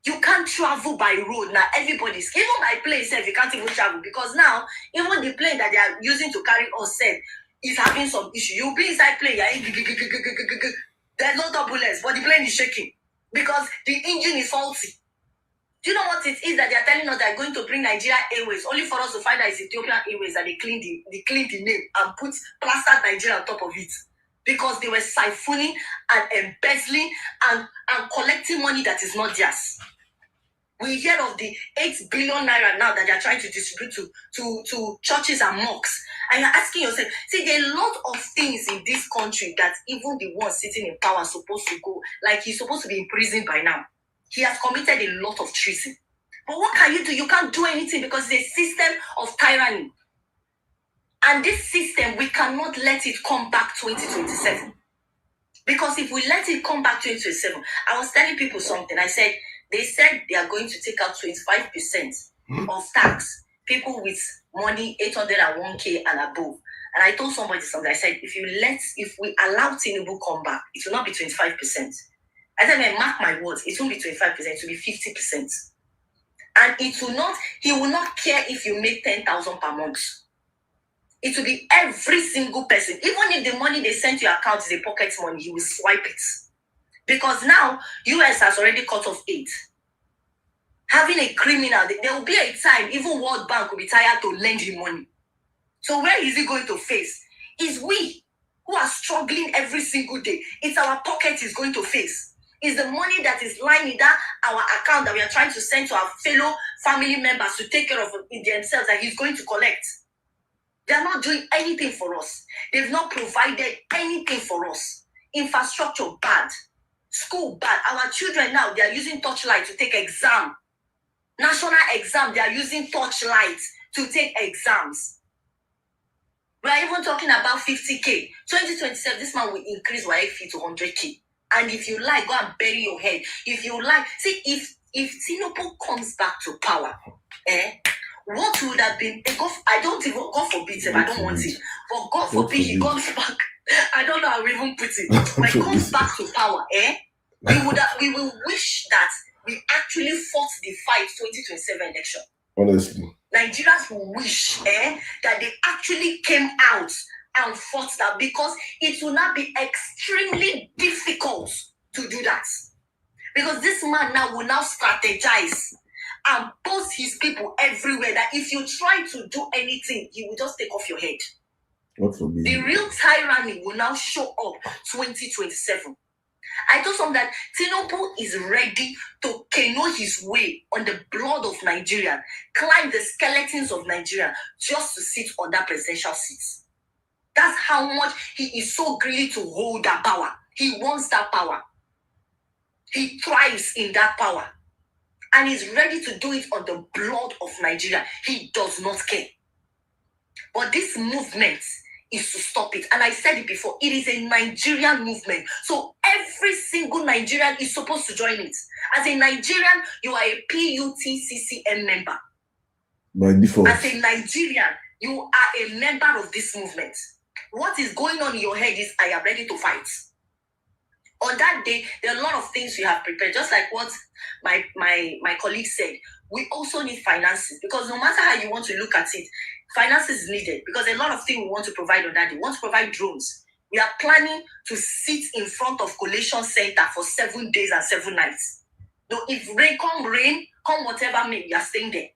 You can't travel by road. Now everybody's, even by plane, you can't even travel, because now even the plane that they are using to carry us is having some issue. You'll be inside plane, there's no turbulence, but the plane is shaking because the engine is faulty. Do you know what it is that they are telling us? They're going to bring Nigeria Airways, only for us to find that it's Ethiopian Airways, and they clean the name and put plastered Nigeria on top of it, because they were siphoning and embezzling and collecting money that is not theirs. We hear of the 8 billion naira now that they are trying to distribute to churches and mosques. And you're asking yourself, see, there are a lot of things in this country that even the one sitting in power is supposed to go. Like, he's supposed to be in prison by now. He has committed a lot of treason. But what can you do? You can't do anything, because it's a system of tyranny. And this system, we cannot let it come back 2027. Because if we let it come back 2027, I was telling people something. They said they are going to take out 25% of tax people with money 801k and above. And I told somebody something. I said, if we allow Tinubu come back, it will not be 25%. I said, man, mark my words, it won't be 25%, it will be 50%. And he will not care if you make 10,000 per month. It will be every single person. Even if the money they send to your account is a pocket money, he will swipe it. Because now, US has already cut off aid. Having a criminal, there will be a time, even World Bank will be tired to lend him money. So where is he going to face? It's we who are struggling every single day. It's our pocket he's going to face. It's the money that is lying in our account that we are trying to send to our fellow family members to take care of themselves that he's going to collect. They are not doing anything for us. They've not provided anything for us. Infrastructure bad. School bad. Our children now, they are using torchlight to take exam. National exam, they are using torchlight to take exams. We are even talking about 50k. 2027, this man will increase YF fee to 100k. And if you like, go and bury your head. If you like, see, if Tinubu comes back to power, what would have been? God forbid him, I don't want it. But God forbid he comes back. I don't know how we even put it. When he comes back to power, we will wish that we actually fought the fight 2027 election.
Honestly.
Nigerians will wish that they actually came out and fought that, because it will not be extremely difficult to do that. Because this man now will now strategize and post his people everywhere that if you try to do anything, he will just take off your head. The real tyranny will now show up 2027. I told some that Tinubu is ready to canoe his way on the blood of Nigeria, climb the skeletons of Nigeria just to sit on that presidential seat. That's how much he is so greedy to hold that power. He wants that power. He thrives in that power. And he's ready to do it on the blood of Nigeria. He does not care. But this movement is to stop it. And I said it before, it is a Nigerian movement. So every single Nigerian is supposed to join it. As a Nigerian, you are a PUTCCM member.
By default.
As a Nigerian, you are a member of this movement. What is going on in your head is, I am ready to fight. On that day, there are a lot of things we have prepared. Just like what my colleague said, we also need finances, because no matter how you want to look at it, finances is needed, because a lot of things we want to provide on that day. We want to provide drones. We are planning to sit in front of collation center for 7 days and 7 nights. So if rain, come whatever may, we are staying there.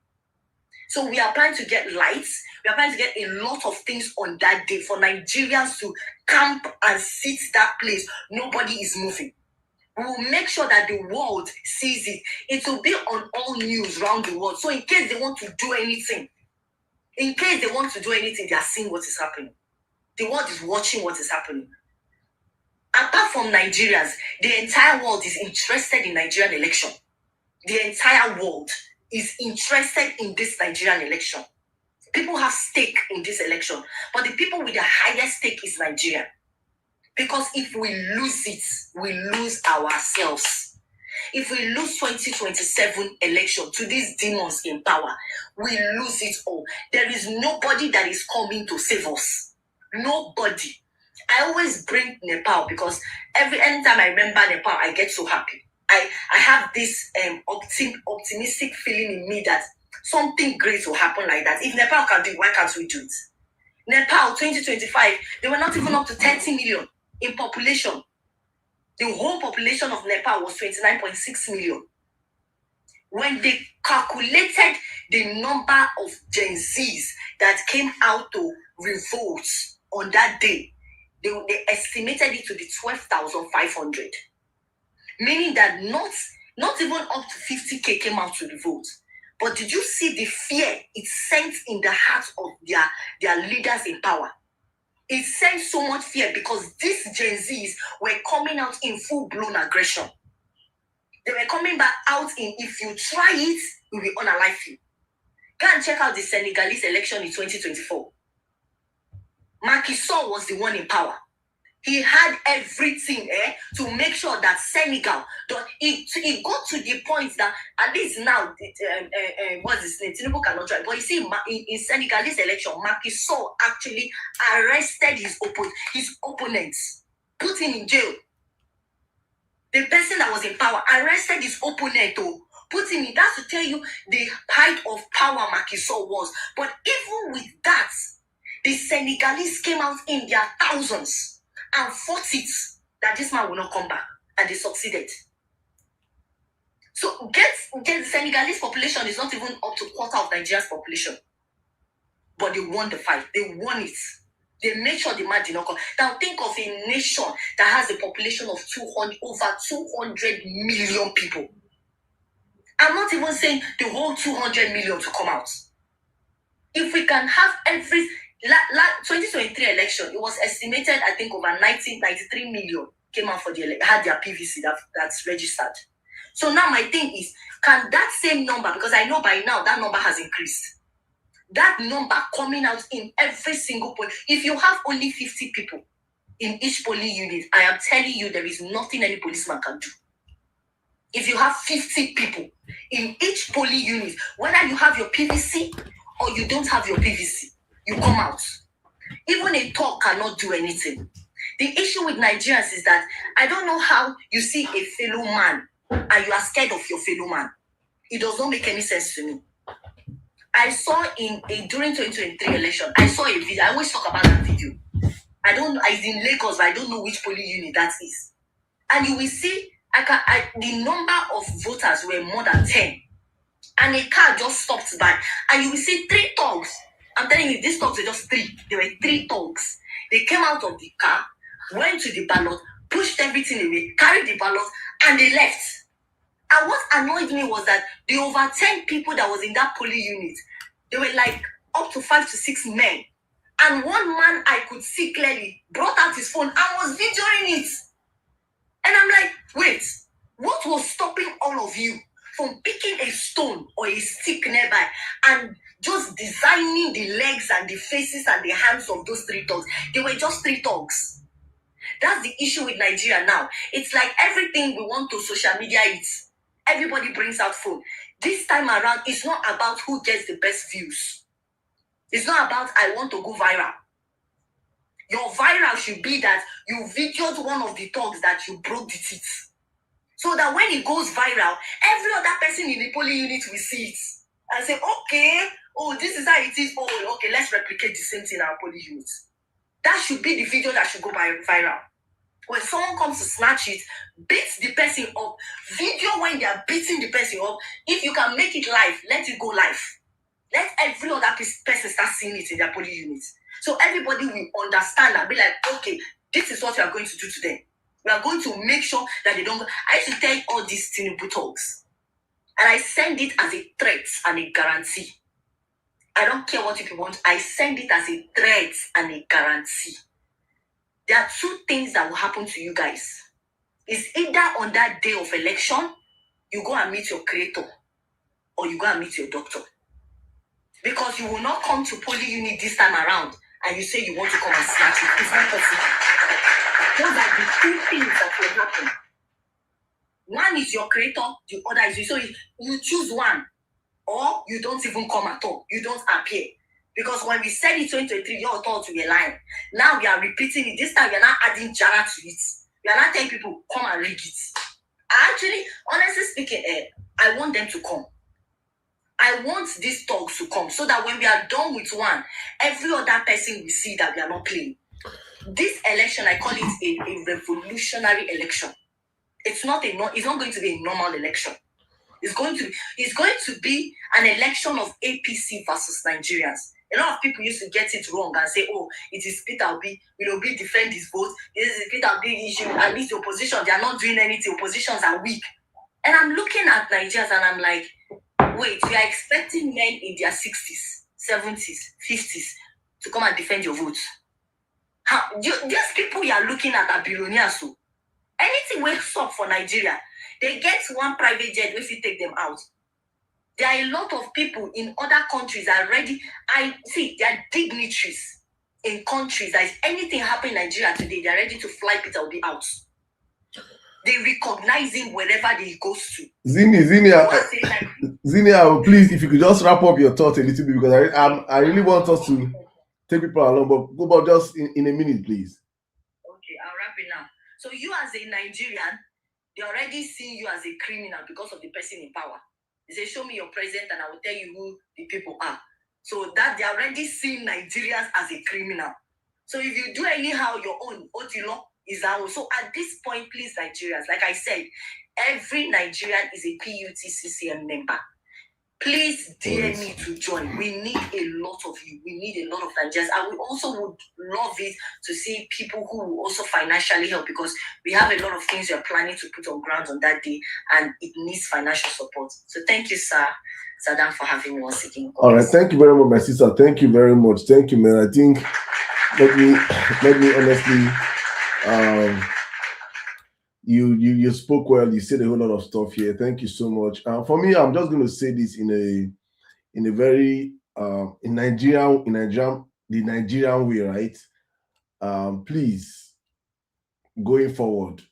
So we are planning to get lights. We are planning to get a lot of things on that day for Nigerians to camp and sit that place. Nobody is moving. We will make sure that the world sees it. It will be on all news around the world. So in case they want to do anything, they are seeing what is happening. The world is watching what is happening. Apart from Nigerians, the entire world is interested in Nigerian election. The entire world is interested in this Nigerian election. People have stake in this election, but the people with the highest stake is Nigeria. Because if we lose it, we lose ourselves. If we lose 2027 election to these demons in power, we lose it all. There is nobody that is coming to save us. Nobody. I always bring Nepal, because anytime I remember Nepal, I get so happy. I have this optimistic feeling in me that something great will happen like that. If Nepal can do it, why can't we do it? Nepal 2025, they were not even up to 30 million in population. The whole population of Nepal was 29.6 million. When they calculated the number of Gen Zs that came out to revolt on that day, they estimated it to be 12,500. Meaning that not even up to 50k came out to revolt. But did you see the fear it sent in the hearts of their leaders in power? It sent so much fear because these Gen Zs were coming out in full-blown aggression. They were coming back out in, if you try it, we will unalive you. Go and check out the Senegalese election in 2024. Macky Sall was the one in power. He had everything to make sure that Senegal, it got to the point that at least now, what's his name? Tinubu cannot try. But you see, in Senegal, this election, Macky Sall actually arrested his opponents, put him in jail. The person that was in power arrested his opponent, put him in. That's to tell you the height of power Macky Sall was. But even with that, the Senegalese came out in their thousands and fought it that this man will not come back, and they succeeded. So get the Senegalese population is not even up to quarter of Nigeria's population, but they won the fight. They won it. They made sure the man did not come. Now think of a nation that has a population of over 200 million people. I'm not even saying the whole 200 million to come out. If we can have every 2023 election, it was estimated, I think, over 93 million came out for had their PVC that's registered. So now my thing is, can that same number, because I know by now that number has increased, that number coming out in every single point, if you have only 50 people in each polling unit, I am telling you there is nothing any policeman can do. If you have 50 people in each polling unit, whether you have your PVC or you don't have your PVC, you come out. Even a talk cannot do anything. The issue with Nigerians is that I don't know how you see a fellow man and you are scared of your fellow man. It does not make any sense to me. I saw during 2023 election, I saw a video. I always talk about that video. I don't know, it's in Lagos, but I don't know which polling unit that is. And you will see the number of voters were more than 10. And a car just stopped by. And you will see 3 thugs. I'm telling you, these thugs were just 3. There were 3 thugs. They came out of the car, went to the ballot, pushed everything away, carried the ballot, and they left. And what annoyed me was that the over 10 people that was in that polling unit, they were like up to 5 to 6 men. And one man I could see clearly brought out his phone and was videoing it. And I'm like, wait, what was stopping all of you from picking a stone or a stick nearby and just designing the legs and the faces and the hands of those 3 thugs? They were just 3 thugs. That's the issue with Nigeria now. It's like everything we want to social media it. Everybody brings out phone. This time around, it's not about who gets the best views. It's not about I want to go viral. Your viral should be that you videoed one of the thugs that you broke the teeth. So that when it goes viral, every other person in the polling unit will see it and say, okay, oh, this is how it is. Oh, okay, let's replicate the same thing in our polling unit. That should be the video that should go viral. When someone comes to snatch it, beat the person up, video when they are beating the person up. If you can make it live, let it go live. Let every other person start seeing it in their polling units. So everybody will understand and be like, okay, this is what we are going to do today. We are going to make sure that they don't go. I used to tell all these Tinubu talks, and I send it as a threat and a guarantee. I don't care what you want. I send it as a threat and a guarantee. There are 2 things that will happen to you guys. It's either on that day of election, you go and meet your creator, or you go and meet your doctor. Because you will not come to polling unit this time around and you say you want to come and snatch it. It's not possible. Those are the 2 things that will happen. One is your creator, the other is you. So you choose one, or you don't even come at all. You don't appear. Because when we said it 2023, you all thought we were lying. Now we are repeating it. This time we are not adding Jara to it. We are not telling people, come and read it. Actually, honestly speaking, I want them to come. I want these talks to come so that when we are done with one, every other person will see that we are not playing. This election, I call it a revolutionary election. It's not going to be a normal election. It's going to be an election of APC versus Nigerians. A lot of people used to get it wrong and say, oh, it is Peter Obi. Will Obi defend his vote? This is Peter Obi issue. At least the opposition, they are not doing anything. Oppositions are weak. And I'm looking at Nigerians and I'm like, wait, you are expecting men in their 60s, 70s, 50s to come and defend your vote? These people you are looking at are billionaires. So anything wakes up for Nigeria, they get one private jet if you take them out. There are a lot of people in other countries already. I see they are dignitaries. in countries that if anything happen in Nigeria today, they're ready to fly Peter Obi out. They recognize him wherever he goes to.
Zinia, please, if you could just wrap up your thoughts a little bit, because I really want us to take people along, but go about just in a minute, please.
Okay, I'll wrap it now. So you as a Nigerian, they already see you as a criminal because of the person in power. They say, show me your president and I will tell you who the people are. So that they already see Nigerians as a criminal. So if you do anyhow your own, Otilo is out. So at this point, please, Nigerians, like I said, every Nigerian is a PUTCCM member. Please DM me to join. We need a lot of you. We need a lot of Nigerians. And we also would love it to see people who will also financially help, because we have a lot of things we are planning to put on ground on that day, and it needs financial support. So thank you, sir, Sirdam, for having me once again.
All right, thank you very much, my sister. Thank you very much. Thank you, man. I think let me honestly, you spoke well. You said a whole lot of stuff here. Thank you so much. For me, I'm just going to say this in a very in the Nigerian way, right? Please, going forward,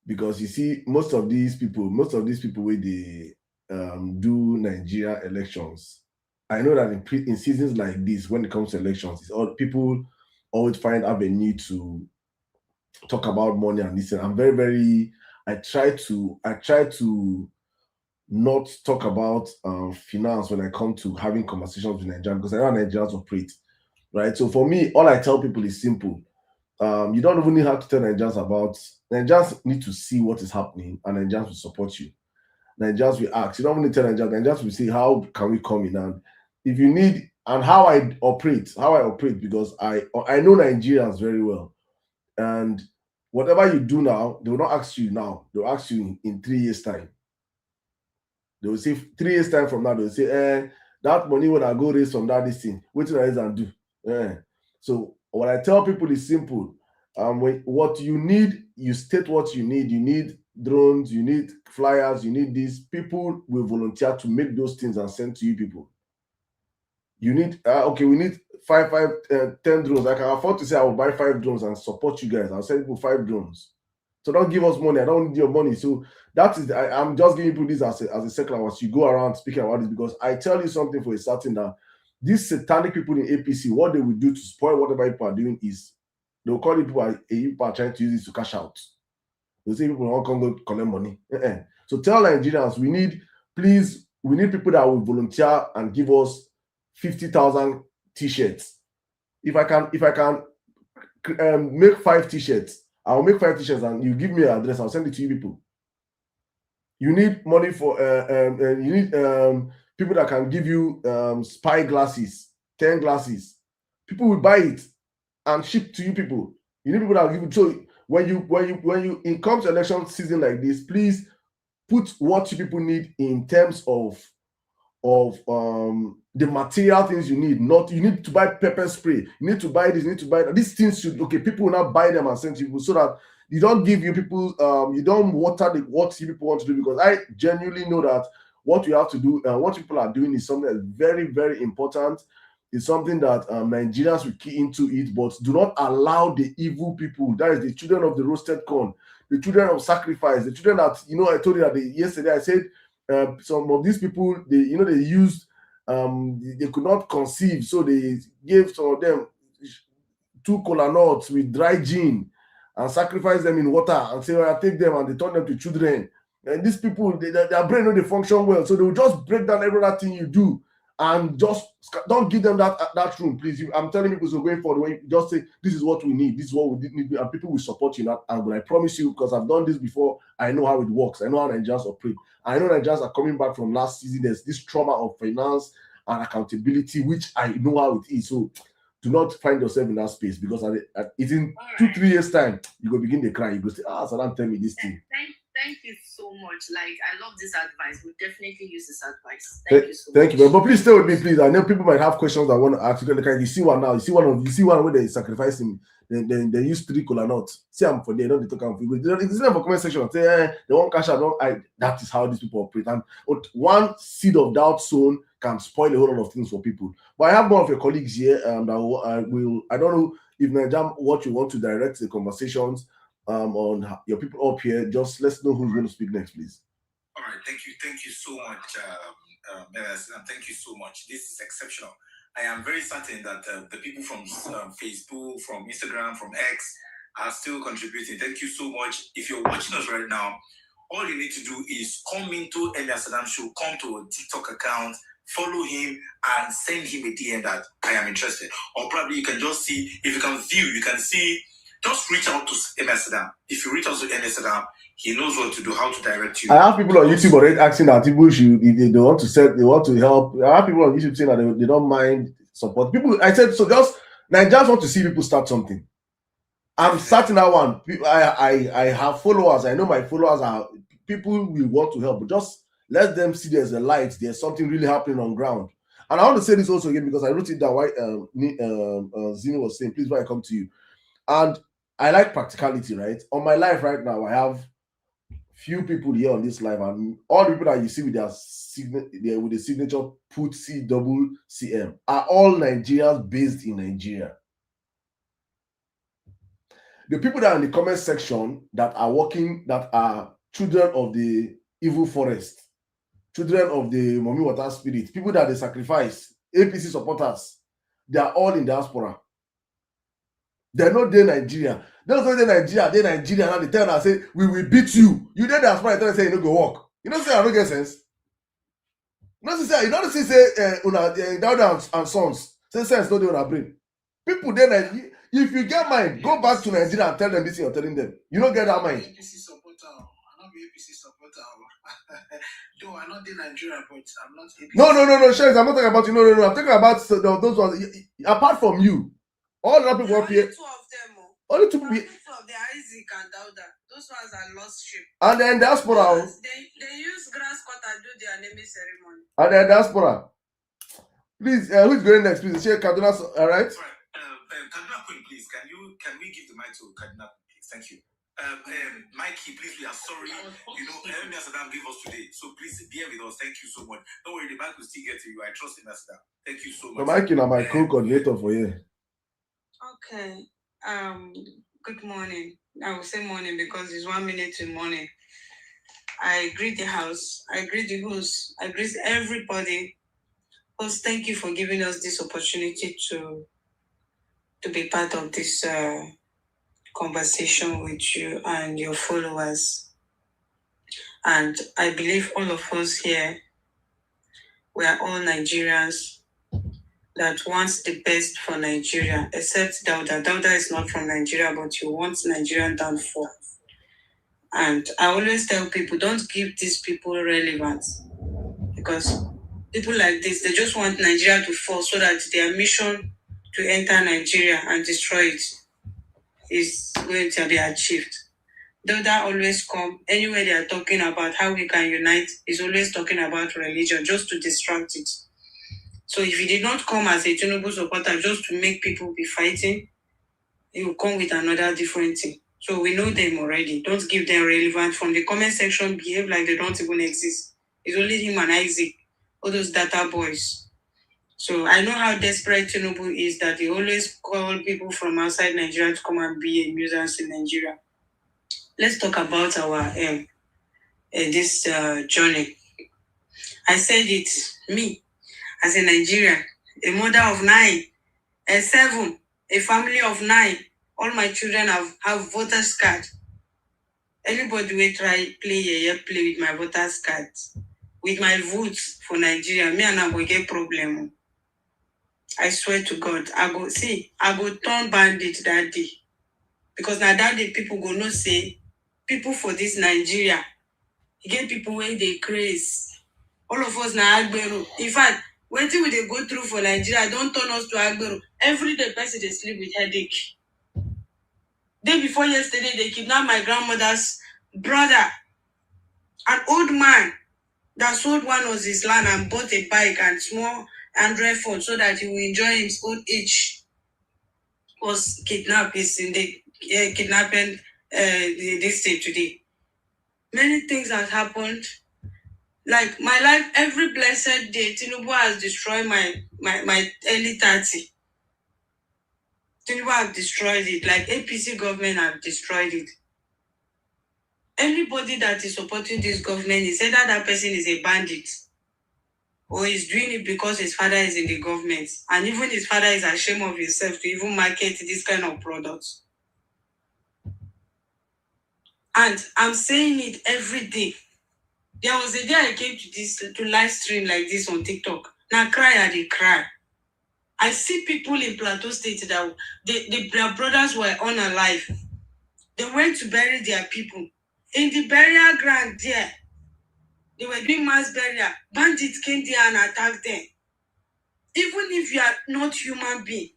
because you see, most of these people where they do Nigeria elections, I know that in seasons like this, when it comes to elections, it's all people always find avenue to talk about money and this. And I'm I try to not talk about finance when I come to having conversations with Nigerians, because I know Nigerians operate, right? So for me, all I tell people is simple. You don't even need to tell Nigerians need to see what is happening, and Nigerians will support you. Nigerians will ask. You don't even need to tell Nigerians will say, how can we come in? And if you need, and how I operate, because I know Nigerians very well. And whatever you do now, they will not ask you now. They'll ask you in 3 years' time. They will say 3 years' time from now, they'll say, that money when I go raise from that this thing, what do I and do? So what I tell people is simple. What you need, you state what you need. You need drones, you need flyers, you need these. People will volunteer to make those things and send to you people. You need, we need 10 drones. I can afford to say I will buy 5 drones and support you guys. I'll send people 5 drones. So don't give us money. I don't need your money. So that is, I'm just giving people this as a second hour. You go around speaking about this, because I tell you something for a certain that these satanic people in APC, what they will do to spoil whatever people are doing is they'll call people are trying to use this to cash out. They'll say people won't come go collect money. So tell Nigerians, we need people that will volunteer and give us 50,000 t-shirts. If I can make 5 t-shirts, I'll make 5 t-shirts, and you give me an address, I'll send it to you people. You need money for you need people that can give you spy glasses, 10 glasses. People will buy it and ship to you people. You need people that will give it. So when you it comes to election season like this, please put what you people need in terms of the material things you need. Not you need to buy pepper spray, you need to buy this, you need to buy that. These things people will not buy them and send to people, so that you don't give you people you don't water what you people want to do. Because I genuinely know that what you have to do and what people are doing is something that's very, very important. It's something that Nigerians will key into it, but do not allow the evil people, that is the children of the roasted corn, the children of sacrifice, the children that, I told you that yesterday I said some of these people, they used they could not conceive, so they gave some of them 2 kola nuts with dry gin and sacrifice them in water and say, I take them, and they turn them to children. And these people, their brain know they function well, so they will just break down every other thing you do, and just don't give them that room, please. I'm telling people, so going forward, when you just say, this is what we need, this is what we need, and people will support you. And when I promise you, because I've done this before, I know how it works. I know how Nigerians operate. I know Nigerians are coming back from last season. There's this trauma of finance and accountability, which I know how it is. So do not find yourself in that space, because it's in 2-3 years' time, you go begin to cry. You go say, Sirdam, tell me this thing.
Thank you so much. Like, I love this advice. We'll definitely use this advice. Thank you so much.
Thank you, but please stay with me, please. I know people might have questions I want to ask you. Like, you see one now. You see one where they sacrifice him. They use 3 kola nuts. See, I'm for there. Don't they talk about people? It's not for comment section. Say they won't cash out. That is how these people operate. And one seed of doubt sown can spoil a whole lot of things for people. But I have one of your colleagues here I don't know if Najam, what you want to direct the conversations on your people up here. Just let's know who's going to speak next, please.
All right, thank you so much, and thank you so much. This is exceptional. I am very certain that the people from Facebook, from Instagram, from X are still contributing. Thank you so much. If you're watching us right now, all you need to do is come into Emir Sirdam Show, come to a TikTok account, follow him, and send him a DM that I am interested. Or probably you can just see, if you can view, you can see, just reach out to Emir Sirdam. If you reach out to Emir Sirdam, he knows what to do, how to direct you.
I have people on YouTube already asking that people should, if they want to set, they want to help. I have people on YouTube saying that they don't mind support. People, I said, so just Nigerians want to see people start something. I'm starting that one. I have followers. I know my followers are people will want to help, but just let them see there's a light, there's something really happening on ground. And I want to say this also again because I wrote it down why Zino was saying, please, when I come to you. And I like practicality, right? On my life right now, I have few people here on this live, and all the people that you see with with the signature put CCCM are all Nigerians based in Nigeria. The people that are in the comment section that are working, that are children of the evil forest, children of the mommy water spirit, people that they sacrifice, APC supporters, they are all in diaspora. They're not there Nigeria. Those are they Nigeria, now they tell us, say, we will beat you. You did diaspora, tell us, say, you don't go walk. You know, say, I don't get sense. You know, say, Dauda and Sons, say, sense, no, they want to bring. People there, if you get mind, go back to Nigeria and tell them this, you're telling them. You don't get that mind.
APC supporter. I'm not APC supporter. Though I'm not in Nigeria, but I'm not APC.
No, Sherry, I'm not talking about you. No. I'm talking about those ones. Apart from you, all the other people up here.
Two of them.
Only two people.
Two of them, Isaac and Dauda. Those ones are lost sheep.
And then diaspora.
They use grass cutter to do their naming ceremony.
And then diaspora. Please, who's going next? Please, share Kaduna. All right.
Kaduna Queen, please. Can we give the mic to Kaduna, please? Thank you. Mikey, please, we are sorry. You know, Emir Sirdam gave us today. So please bear with us. Thank you so much. Don't worry, the mic will still get to you. I trust Emir Sirdam. Thank you so much.
So Mikey, now my co-coordinator for you.
Okay. Good morning. I will say morning because it's 1 minute to morning. I greet the house. I greet the host. I greet everybody. Host, thank you for giving us this opportunity to be part of this conversation with you and your followers. And I believe all of us here, we are all Nigerians that wants the best for Nigeria, except Dauda. Dauda is not from Nigeria, but you want Nigerian downfall. And I always tell people, don't give these people relevance, because people like this, they just want Nigeria to fall so that their mission to enter Nigeria and destroy it is going to be achieved. Dauda always come, anywhere they are talking about how we can unite, is always talking about religion, just to distract it. So if he did not come as a Tinubu supporter just to make people be fighting, he will come with another different thing. So we know them already. Don't give them relevant. From the comment section, behave like they don't even exist. It's only him and Isaac, all those data boys. So I know how desperate Tinubu is, that he always call people from outside Nigeria to come and be a nuisance in Nigeria. Let's talk about our this journey. I said it, me, as a Nigerian, a mother of 9, a 7, a family of 9. All my children have voters card. Anybody will try play with my voters card, with my votes for Nigeria, me and I will get problem. I swear to God, I go turn bandit that day. Because now that day people go no say, people for this Nigeria, you get people where they craze. All of us now Agbero. In fact, when they go through for Nigeria, don't turn us to Agbero. Every day person they sleep with headache. Day before yesterday, they kidnapped my grandmother's brother, an old man that sold one of his land and bought a bike and small Android phone so that he will enjoy his old age. Was kidnapped. He's in the kidnapping this day today. Many things have happened. Like my life, every blessed day, Tinubu has destroyed my early 30. Tinubu have destroyed it. Like APC government have destroyed it. Anybody that is supporting this government is either that person is a bandit or is doing it because his father is in the government. And even his father is ashamed of himself to even market this kind of products. And I'm saying it every day. There was a day I came to live stream like this on TikTok. Now they cry. I see people in Plateau State that their brothers were unalive. They went to bury their people. In the burial ground there, they were doing mass burial. Bandits came there and attacked them. Even if you are not human being,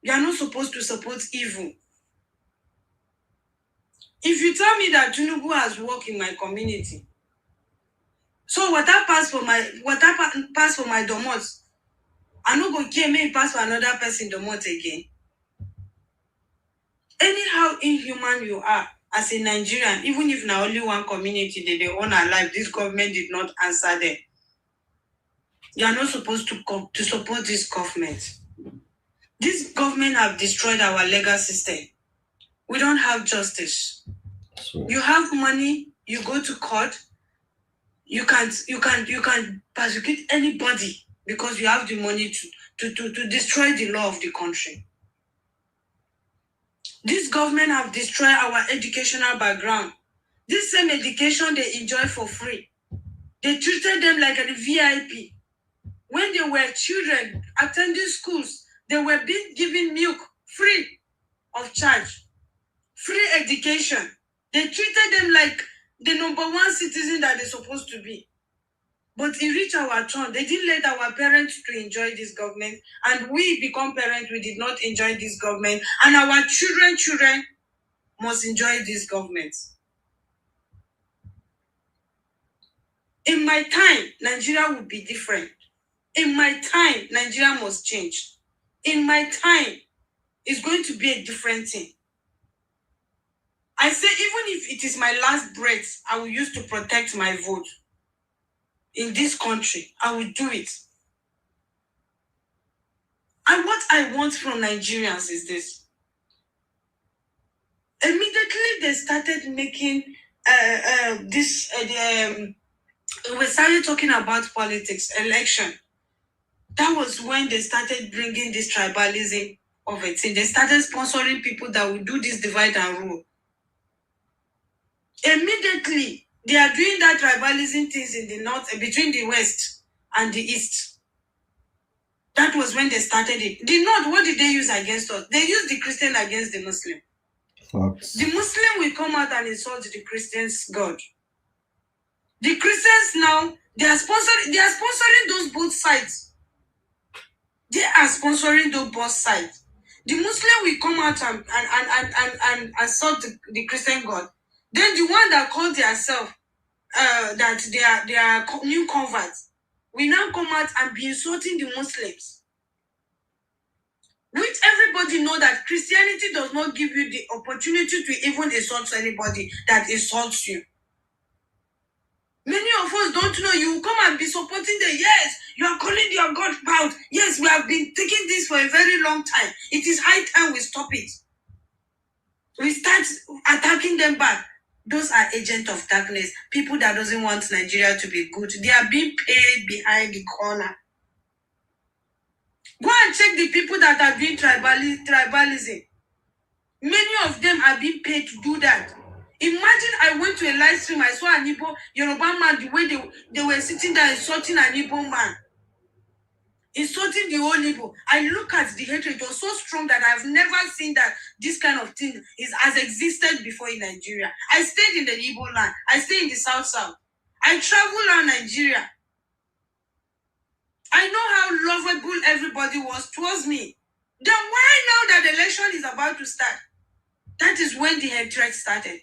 you are not supposed to support evil. If you tell me that Tinubu has worked in my community, so water pass for my domot, I no go care me pass for another person domot again. Anyhow inhuman you are as a Nigerian, even if now only one community they own alive, this government did not answer them. You are not supposed to support this government. This government have destroyed our legal system. We don't have justice.
So,
You have money, you go to court, you can persecute anybody because you have the money to destroy the law of the country. This government have destroyed our educational background. This same education they enjoy for free. They treated them like a VIP. When they were children attending schools, they were being given milk free of charge. Free education. They treated them like the number one citizen that they're supposed to be. But it reached our turn. They didn't let our parents to enjoy this government. And we become parents, we did not enjoy this government. And our children must enjoy this government. In my time, Nigeria will be different. In my time, Nigeria must change. In my time, it's going to be a different thing. I say, even if it is my last breath, I will use to protect my vote in this country. I will do it. And what I want from Nigerians is this. Immediately they started making we started talking about politics, election. That was when they started bringing this tribalism of a thing. They started sponsoring people that will do this divide and rule. Immediately, they are doing that tribalism things in the north, between the west and the east. That was when they started it. The north, what did they use against us? They used the Christian against the Muslim.
facts.
The Muslim will come out and insult the Christians' God. The Christians now, they are sponsoring those both sides. They are sponsoring those both sides. The Muslim will come out and insult the Christian God. Then the one that called themselves that they are new converts will now come out and be insulting the Muslims. Which everybody know that Christianity does not give you the opportunity to even insult anybody that insults you. Many of us don't know. You will come and be supporting them. Yes, you are calling your God out. Yes, we have been taking this for a very long time. It is high time we stop it. We start attacking them back. Those are agents of darkness. People that doesn't want Nigeria to be good. They are being paid behind the corner. Go and check the people that are doing tribalism. Many of them are being paid to do that. Imagine I went to a live stream, I saw an Igbo Yoruba man, the way they were sitting there insulting an Igbo man. Insulting the whole Igbo. I look at the hatred, it was so strong that I've never seen that this kind of thing has existed before in Nigeria. I stayed in the Igbo land. I stayed in the South. I traveled around Nigeria. I know how lovable everybody was towards me. Then why now that the election is about to start? That is when the hatred started.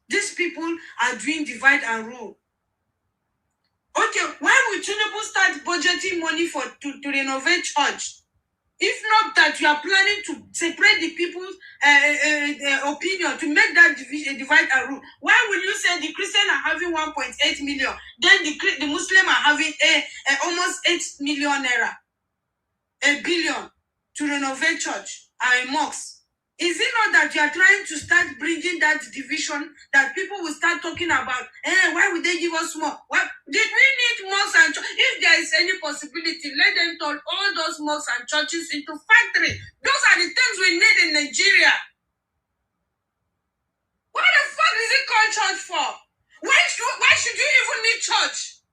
These people are doing divide and rule. Okay, why would Tinubu start budgeting money to renovate church? If not that you are planning to separate the people's opinion, to make that divide and rule, why will you say the Christian are having 1.8 million, then the Muslim are having almost 8 million naira, a billion, to renovate church and mosques? Is it not that you are trying to start bringing that division, that people will start talking about, why would they give us more? What did we need mosques and churches? If there is any possibility, let them turn all those mosques and churches into factory. Those are the things we need in Nigeria. What the fuck is it called church for? Why should you even need church?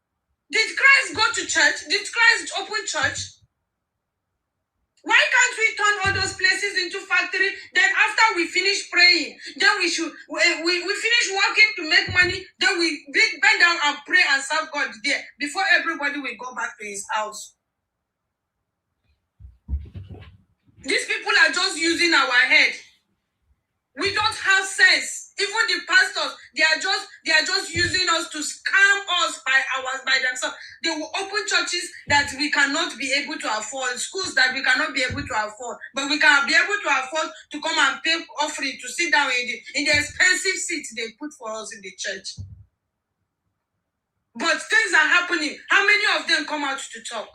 Did Christ go to church? Did Christ open church? Why can't we turn all those places into factory? Then after we finish praying, then we finish working to make money, then we bend down and pray and serve God there before everybody will go back to his house. These people are just using our head. We don't have sense. Even the pastors, they are just using us to scam us by themselves. They will open churches that we cannot be able to afford, schools that we cannot be able to afford, but we can be able to afford to come and pay offering to sit down in the expensive seats they put for us in the church. But things are happening. How many of them come out to talk?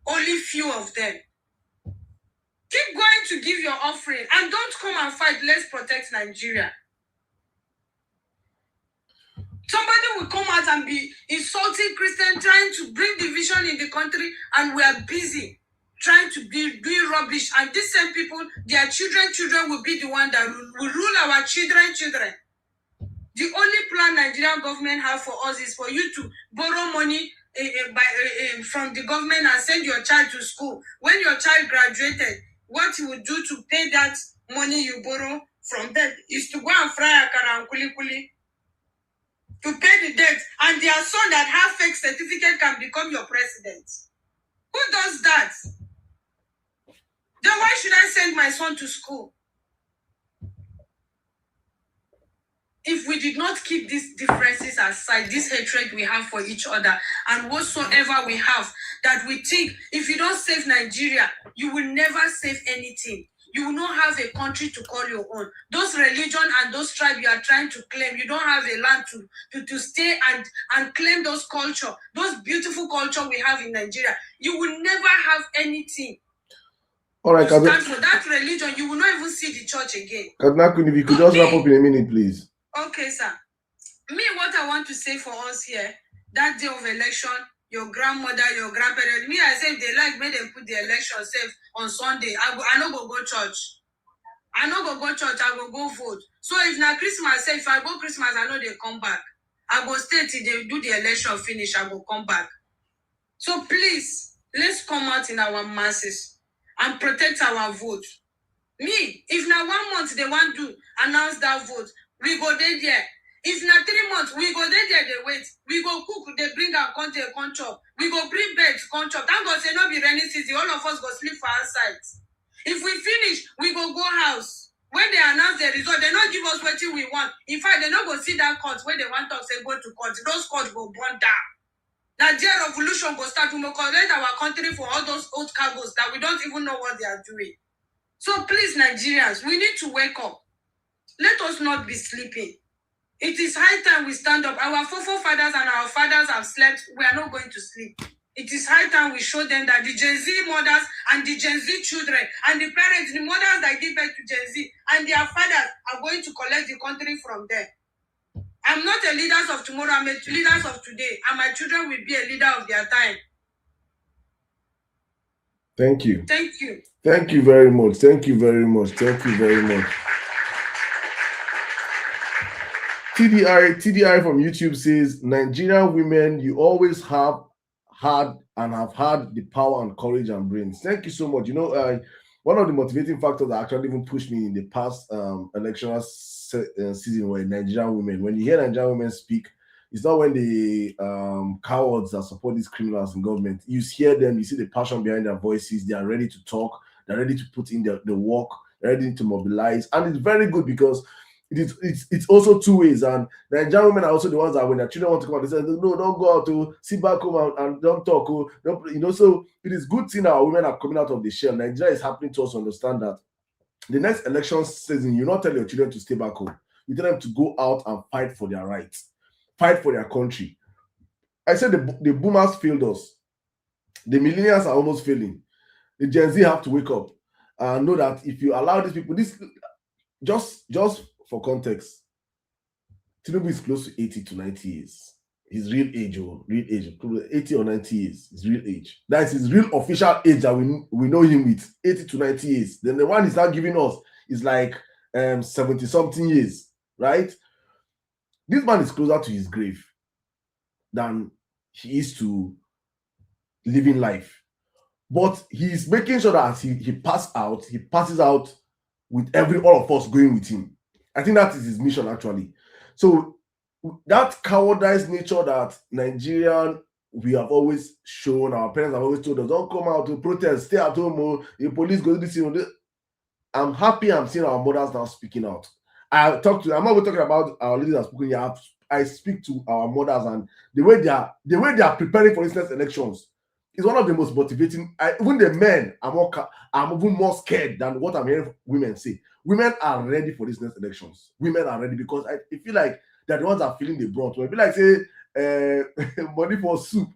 Only few of them. Keep going to give your offering and don't come and fight. Let's protect Nigeria. Somebody will come out and be insulting Christians, trying to bring division in the country, and we are busy trying to be doing rubbish. And these same people, their children will be the one that will rule our children. The only plan Nigerian government have for us is for you to borrow money from the government and send your child to school. When your child graduated, what you would do to pay that money you borrow from them is to go and fry akara and kuli to pay the debt, and their son that have fake certificate can become your president. Who does that? Then why should I send my son to school? If we did not keep these differences aside, this hatred we have for each other, and whatsoever we have, that we think, if you don't save Nigeria, you will never save anything. You will not have a country to call your own. Those religion and those tribes you are trying to claim, you don't have a land to stay and claim those culture, those beautiful culture we have in Nigeria. You will never have anything.
All right,
to stand for that religion, you will not even see the church again.
Kadnakun, if you could just wrap up in a minute, please.
Okay, sir. Me, what I want to say for us here, that day of election, your grandmother, your grandparents, me, I say if they like, may they put the election safe on Sunday. I no go church. I no go church, I go vote. So if na Christmas, say if I go Christmas, I know they come back. I go stay till they do the election finish, I go come back. So please, let's come out in our masses and protect our vote. Me, if na 1 month they want to announce that vote, we go there. If na 3 months, we go there, they wait. We go cook, they bring our country, come chop. We go bring bed, come chop. Thank God say no be rainy season, all of us go sleep for outside. If we finish, we go house. When they announce the result, they not give us what we want. In fact, they not go see that court where they want us to go to court. Those courts go burn down. Nigeria revolution go start. We will collect our country for all those old cargoes that we don't even know what they are doing. So please, Nigerians, we need to wake up. Let us not be sleeping. It is high time we stand up. Our forefathers and our fathers have slept. We are not going to sleep. It is high time we show them that the Gen Z mothers and the Gen Z children and the parents, the mothers that give birth to Gen Z and their fathers are going to collect the country from them. I'm not a leader of tomorrow. I'm a leader of today. And my children will be a leader of their time.
Thank you.
Thank you.
Thank you very much. Thank you very much. Thank you very much. TDI from YouTube says, Nigerian women, you always have had the power and courage and brains. Thank you so much. You know, one of the motivating factors that actually even pushed me in the past electoral season were Nigerian women. When you hear Nigerian women speak, it's not when the cowards that support these criminals in government. You hear them, you see the passion behind their voices. They are ready to talk. They're ready to put in the work. They're ready to mobilize. And it's very good because it's also two ways. And Nigerian women are also the ones that when their children want to come out, they say, no, don't go out to sit back home and don't talk. Don't, so it is good thing our women are coming out of the shell. Nigeria is happening to us understand that the next election season, you not tell your children to stay back home. You tell them to go out and fight for their rights, fight for their country. I said the boomers failed us. The millennials are almost failing. The Gen Z have to wake up and know that if you allow these people, this just for context, Tinubu is close to 80 to 90 years. His real age, 80 or 90 years, his real age. That is his real official age that we know him with, 80 to 90 years. Then the one he's now giving us is like 70 something years, right? This man is closer to his grave than he is to living life. But he's making sure that he passes out with all of us going with him. I think that is his mission actually. So that cowardice nature that Nigerian we have always shown, our parents have always told us, don't come out to protest, stay at home, the police go do this. I'm happy I'm seeing our mothers now speaking out. I'm not even talking about our leaders that speaking here. I speak to our mothers and the way they are preparing for these next elections is one of the most motivating. Even the men are even more scared than what I'm hearing women say. Women are ready for these next elections. Women are ready because I feel like they're the ones that are feeling the brunt. I feel like say money for soup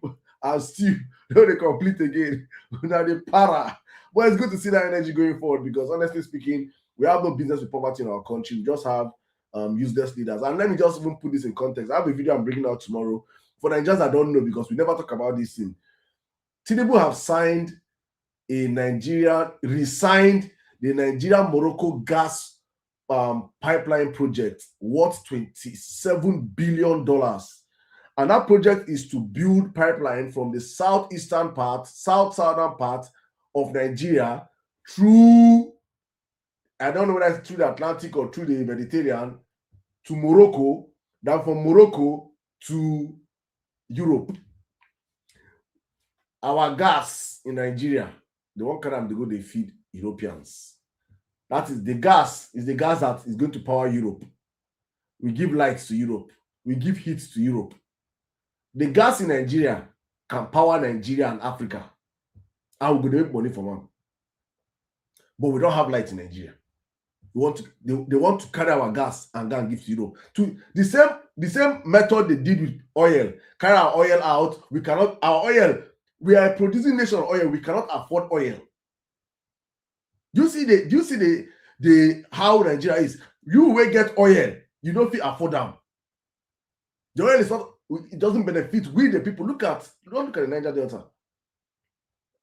and stew, they complete again. Now they para. But it's good to see that energy going forward because honestly speaking, we have no business with poverty in our country. We just have useless leaders. And let me just even put this in context. I have a video I'm bringing out tomorrow for Nigerians that don't know because we never talk about this thing. Tinubu have resigned the Nigeria-Morocco gas pipeline project worth $27 billion. And that project is to build pipeline from the southern part of Nigeria through, I don't know whether it's through the Atlantic or through the Mediterranean to Morocco, then from Morocco to Europe. Our gas in Nigeria, the one kind they go, they feed Europeans. That is the gas that is going to power Europe. We give lights to Europe. We give heat to Europe. The gas in Nigeria can power Nigeria and Africa. And we're going to make money from them. But we don't have light in Nigeria. They want to carry our gas and go and give to Europe. To the same method they did with oil. Carry our oil out. We are a producing nation of oil. We cannot afford oil. Do you see the how Nigeria is? You will get oil. You don't feel afford them. The oil is not. It doesn't benefit we the people. Don't look at the Niger Delta.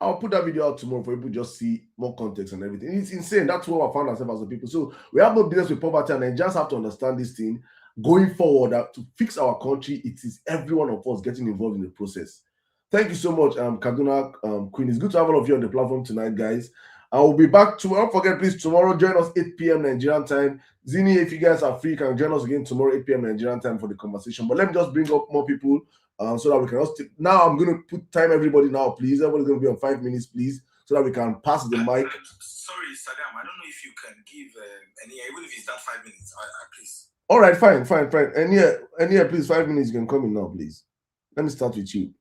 I'll put that video out tomorrow for people to just see more context and everything. It's insane. That's what I found ourselves as a people. So we have no business with poverty, and I just have to understand this thing going forward. That to fix our country, it is every one of us getting involved in the process. Thank you so much, Kaduna Queen. It's good to have all of you on the platform tonight, guys. I will be back tomorrow. Don't forget, please, tomorrow join us 8 p.m. Nigerian time. Zini, if you guys are free, you can join us again tomorrow 8 p.m. Nigerian time for the conversation. But let me just bring up more people so that we can also now I'm going to put time everybody now, please. Everybody's going to be on 5 minutes, please, so that we can pass the mic.
Sorry, Sirdam, I don't know if you can give any, even if it's that 5 minutes, please.
All right, fine. And here, please, 5 minutes. You can come in now, please. Let me start with you.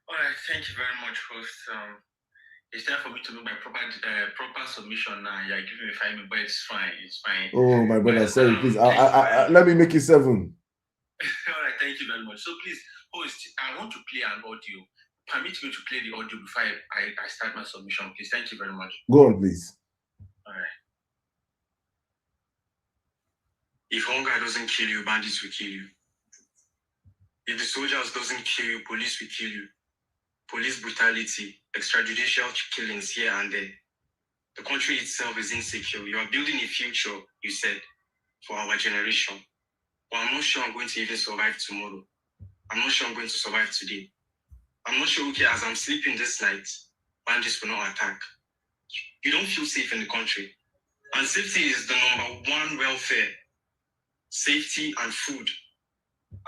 All right, thank you very much, host. It's time for me to make my proper submission now. You're giving me 5 minutes, but it's fine. It's fine.
Oh, my brother, sorry, please. Let me make it 7.
All right, thank you very much. So please, host, I want to play an audio. Permit me to play the audio before I start my submission, please. Thank you very much.
Go on, please.
All right. If hunger doesn't kill you, bandits will kill you. If the soldiers doesn't kill you, police will kill you. Police brutality, extrajudicial killings here and there. The country itself is insecure. You are building a future, you said, for our generation. But I'm not sure I'm going to even survive tomorrow. I'm not sure I'm going to survive today. I'm not sure, okay, as I'm sleeping this night, bandits will not attack. You don't feel safe in the country. And safety is the number one welfare. Safety and food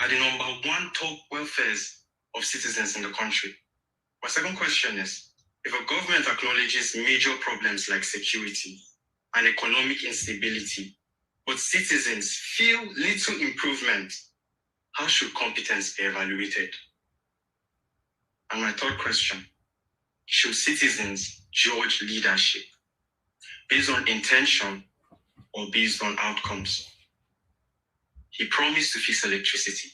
are the number one top welfares of citizens in the country. My second question is, if a government acknowledges major problems like security and economic instability,
but citizens feel little improvement, how should competence be evaluated? And my third question, should citizens judge leadership based on intention or based on outcomes? He promised to fix electricity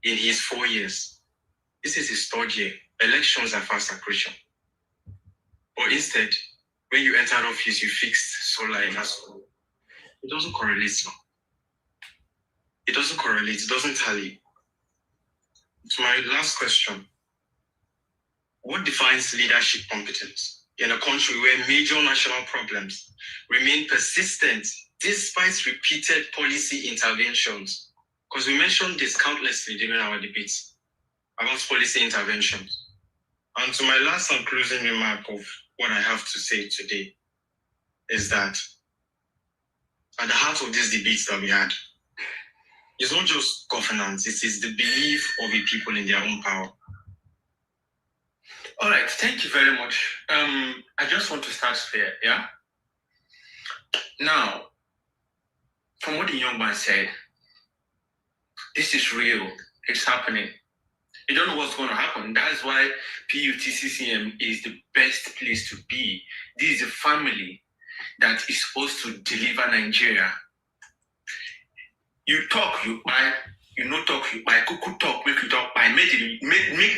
in his 4 years. This is his third year. Elections are fast approaching. But instead, when you entered office, you fixed solar in Aso. It doesn't correlate now. It doesn't correlate. It doesn't tally. To my last question, what defines leadership competence in a country where major national problems remain persistent despite repeated policy interventions? Because we mentioned this countlessly during our debates about policy interventions. And to my last and closing remark of what I have to say today is that at the heart of these debates that we had, it's not just governance, it is the belief of the people in their own power.
All right, thank you very much. I just want to start fair, yeah? Now, from what the young man said, this is real. It's happening. You don't know what's going to happen. That's why PUTCCM is the best place to be. This is a family that is supposed to deliver Nigeria. You talk, you buy. You no talk, you buy. Kuku talk, make you talk, buy. Make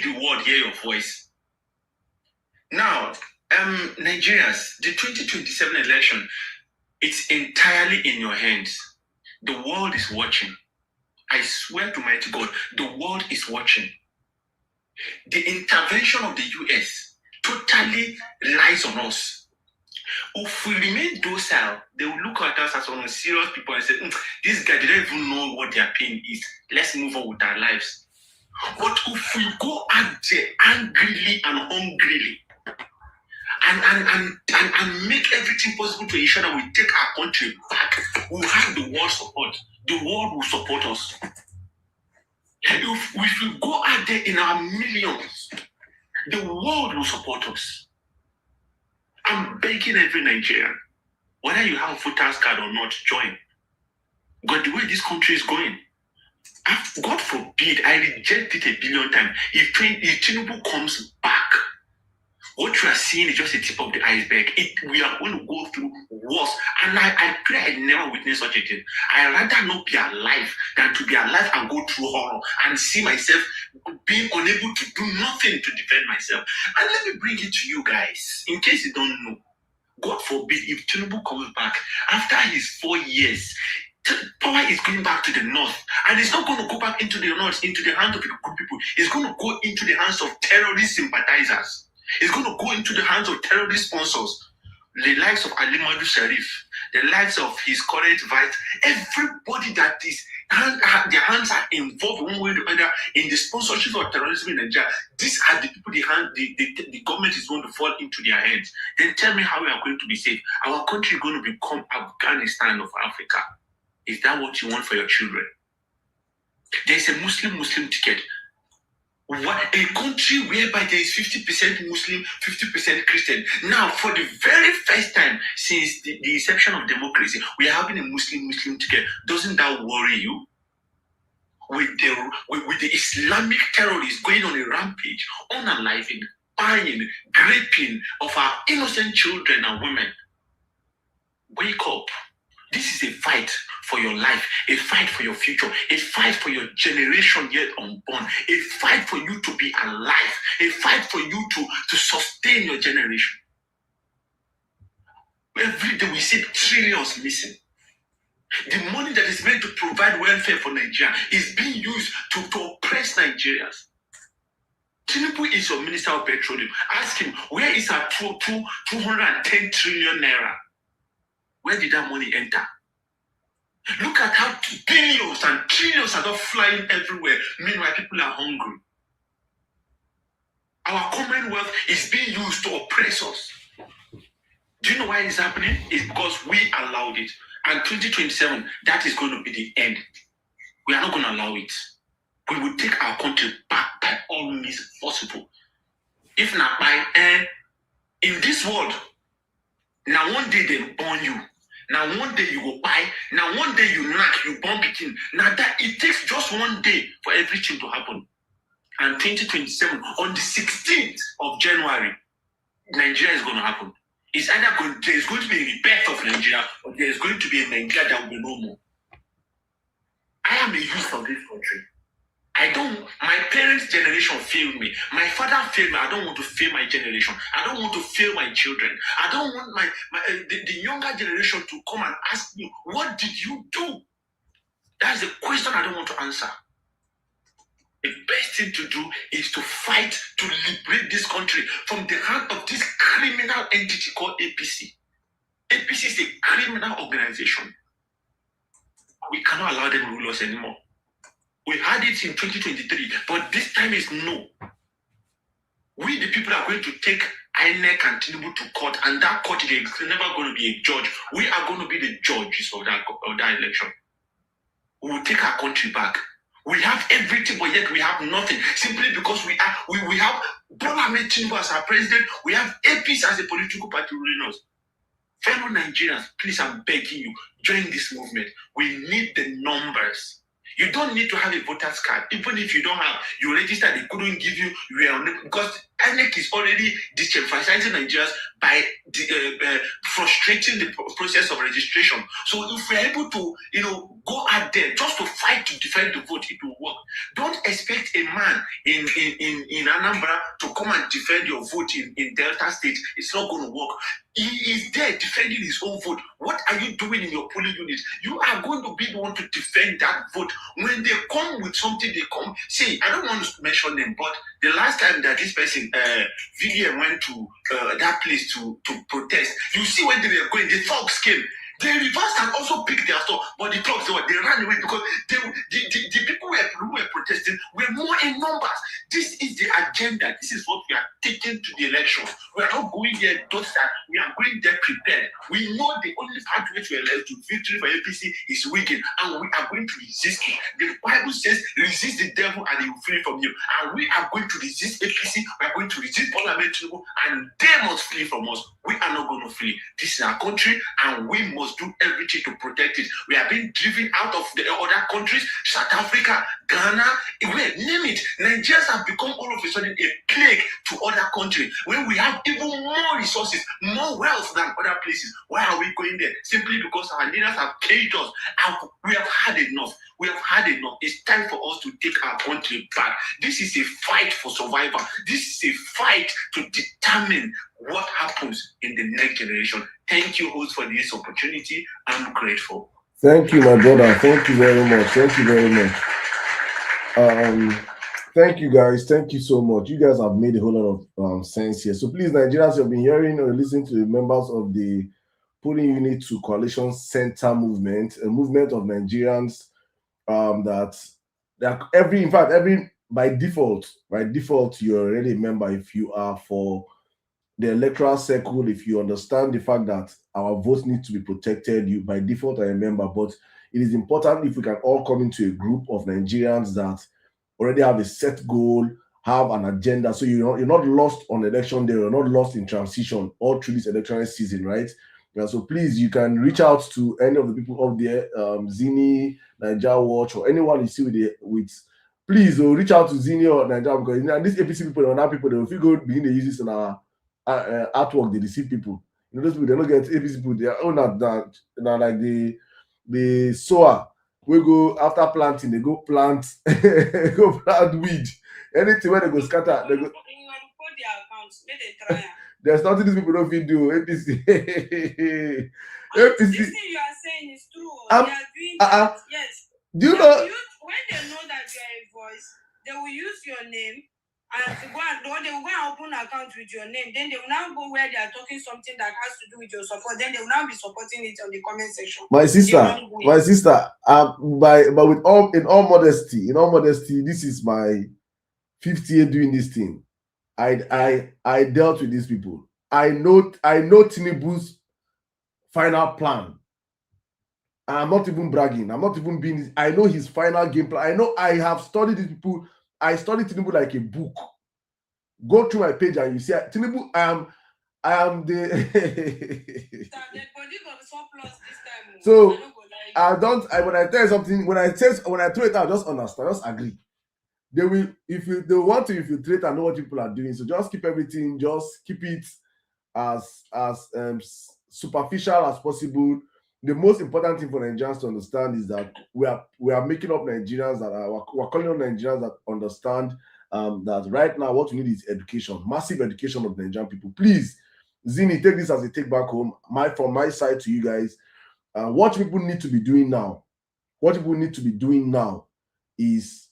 the world hear your voice. Now, Nigerians, the 2027 election, it's entirely in your hands. The world is watching. I swear to mighty God, the world is watching. The intervention of the US totally lies on us. If we remain docile, they will look at us as one of serious people and say, this guy didn't even know what their pain is. Let's move on with our lives. But if we go out there angrily and hungrily and make everything possible to ensure that we take our country back, we'll have the world support. The world will support us. If we go out there in our millions, the world will support us. I'm begging every Nigerian, whether you have a voter's card or not, join. But the way this country is going, God forbid, I reject it 1 billion times. If Tinubu comes back, what you are seeing is just the tip of the iceberg. We are going to go through worse. And I pray I never witness such a thing. I'd rather not be alive than to be alive and go through horror and see myself being unable to do nothing to defend myself. And let me bring it to you guys, in case you don't know. God forbid, if Tinubu comes back, after his 4 years, power is going back to the north. And it's not going to go back into the north, into the hands of the good people. It's going to go into the hands of terrorist sympathizers. It's going to go into the hands of terrorist sponsors, the likes of Ali Madu Sharif, the likes of his current vice, everybody that is, their hands are involved one way or the other in the sponsorship of terrorism in Nigeria. These are the people the government is going to fall into their hands. Then tell me how we are going to be safe. Our country is going to become Afghanistan of Africa. Is that what you want for your children? There's a Muslim ticket. What a country whereby there is 50% Muslim, 50% Christian. Now, for the very first time since the inception of democracy, we are having a Muslim ticket. Doesn't that worry you? With the Islamic terrorists going on a rampage, unaliving, buying, raping of our innocent children and women. Wake up. This is a fight for your life, a fight for your future, a fight for your generation yet unborn, a fight for you to be alive, a fight for you to sustain your generation. Every day we see trillions missing. The money that is meant to provide welfare for Nigeria is being used to oppress Nigerians. Tinubu is your Minister of Petroleum. Ask him, where is our 210 trillion naira? Where did that money enter? Look at how billions and trillions are just flying everywhere. Meanwhile, people are hungry. Our commonwealth is being used to oppress us. Do you know why it's happening? It's because we allowed it. And 2027, that is going to be the end. We are not going to allow it. We will take our country back by all means possible. If not by in this world, now one day they born you. Now one day you go buy. Now one day you knock, you bump it in. Now that it takes just one day for everything to happen. And 2027, on the 16th of January, Nigeria is going to happen. It's either there's going to be a rebirth of Nigeria, or there's going to be a Nigeria that will be no more. I am a youth of this country. My parents' generation failed me. My father failed me. I don't want to fail my generation. I don't want to fail my children. I don't want the younger generation to come and ask me, what did you do? That's the question I don't want to answer. The best thing to do is to fight to liberate this country from the hand of this criminal entity called APC. APC is a criminal organization. We cannot allow them to rule us anymore. We had it in 2023, but this time is no. We, the people, are going to take INEC and Tinubu to court, and that court is never going to be a judge. We are going to be the judges of that election. We will take our country back. We have everything, but yet we have nothing. Simply because we have Bola Ahmed Tinubu as our president, we have APC as a political party ruling us. Fellow Nigerians, please, I'm begging you, join this movement. We need the numbers. You don't need to have a voter's card. Even if you don't have, you register, they couldn't give you, because INEC is already disenfranchising Nigerians by frustrating the process of registration. So if we're able to, go out there just to fight to defend the vote, it will work. Don't expect a man in Anambra to come and defend your vote in Delta State. It's not going to work. He is there defending his own vote. What are you doing in your polling unit? You are going to be the one to defend that vote. When they come with something, they come. See, I don't want to mention them, but the last time that this person, VDM, went to that place to protest, you see when they were going, the thugs came. They reversed and also picked their stuff, but the thugs, they ran away because the people who were protesting were more in numbers. This is the agenda. This is what we are taking to the election. We are not going there docile. We are going there prepared. We know the only pathway to victory for APC is wicked, and we are going to resist it. The Bible says, resist the devil and he will flee from you. And we are going to resist APC. We are going to resist Bola Ahmed Tinubu, and they must flee from us. We are not going to flee. This is our country, and we must do everything to protect it. We are being driven out of the other countries, South Africa, Ghana, name it. Nigerians have become all of a sudden a plague to other countries when we have even more resources, more wealth than other places. Why are we going there? Simply because our leaders have caged us. We have had enough. We have had enough. It's time for us to take our country back. This is a fight for survival. This is a fight to determine what happens in the next generation. Thank you, host, for this opportunity. I'm grateful.
Thank you, my brother. Thank you very much. Thank you very much. Thank you, guys. Thank you so much. You guys have made a whole lot of sense here. So please, Nigerians, you've been hearing or listening to the members of the Polling Unit to Coalition Center movement, a movement of Nigerians by default, you're already a member if you are for the electoral circle. If you understand the fact that our votes need to be protected, you by default are a member. But it is important if we can all come into a group of Nigerians that already have a set goal, have an agenda. So you're not lost on election day, you're not lost in transition all through this electoral season, right? Yeah, so please, you can reach out to any of the people up there, Zini, Niger Watch, or anyone you see with please reach out to Zini or Niger, because these APC people and other people, they will go begin to use this in our artwork. They deceive people. Those people, they don't get APC people. They are now like the sower. We go after planting, they go plant weed. Anything where they go scatter, they go. There's nothing these people don't do. APC.
APC. This thing you are saying is true. They are doing that. Yes.
Do you know?
When they know that you are a voice, they will use your name and they will go and open an account with your name. Then they will now go where they are talking something that has to do with your support. Then they will now be supporting it on the comment section.
My sister, but in all modesty, this is my 50th year doing this thing. I dealt with these people. I know Tinubu's final plan. I'm not even bragging. I'm not even being. I know his final game plan. I know I have studied these people. I studied Tinubu like a book. Go through my page and you see Tinubu. I am the. So when I tell you something, when I throw it out, just understand, just agree. They will, they want to infiltrate and know what people are doing. So just keep everything, just keep it as superficial as possible. The most important thing for Nigerians to understand is that we are making up Nigerians that we're calling on Nigerians that understand that right now what we need is education, massive education of Nigerian people. Please, Zini, take this as a take back home. From my side to you guys, what people need to be doing now, is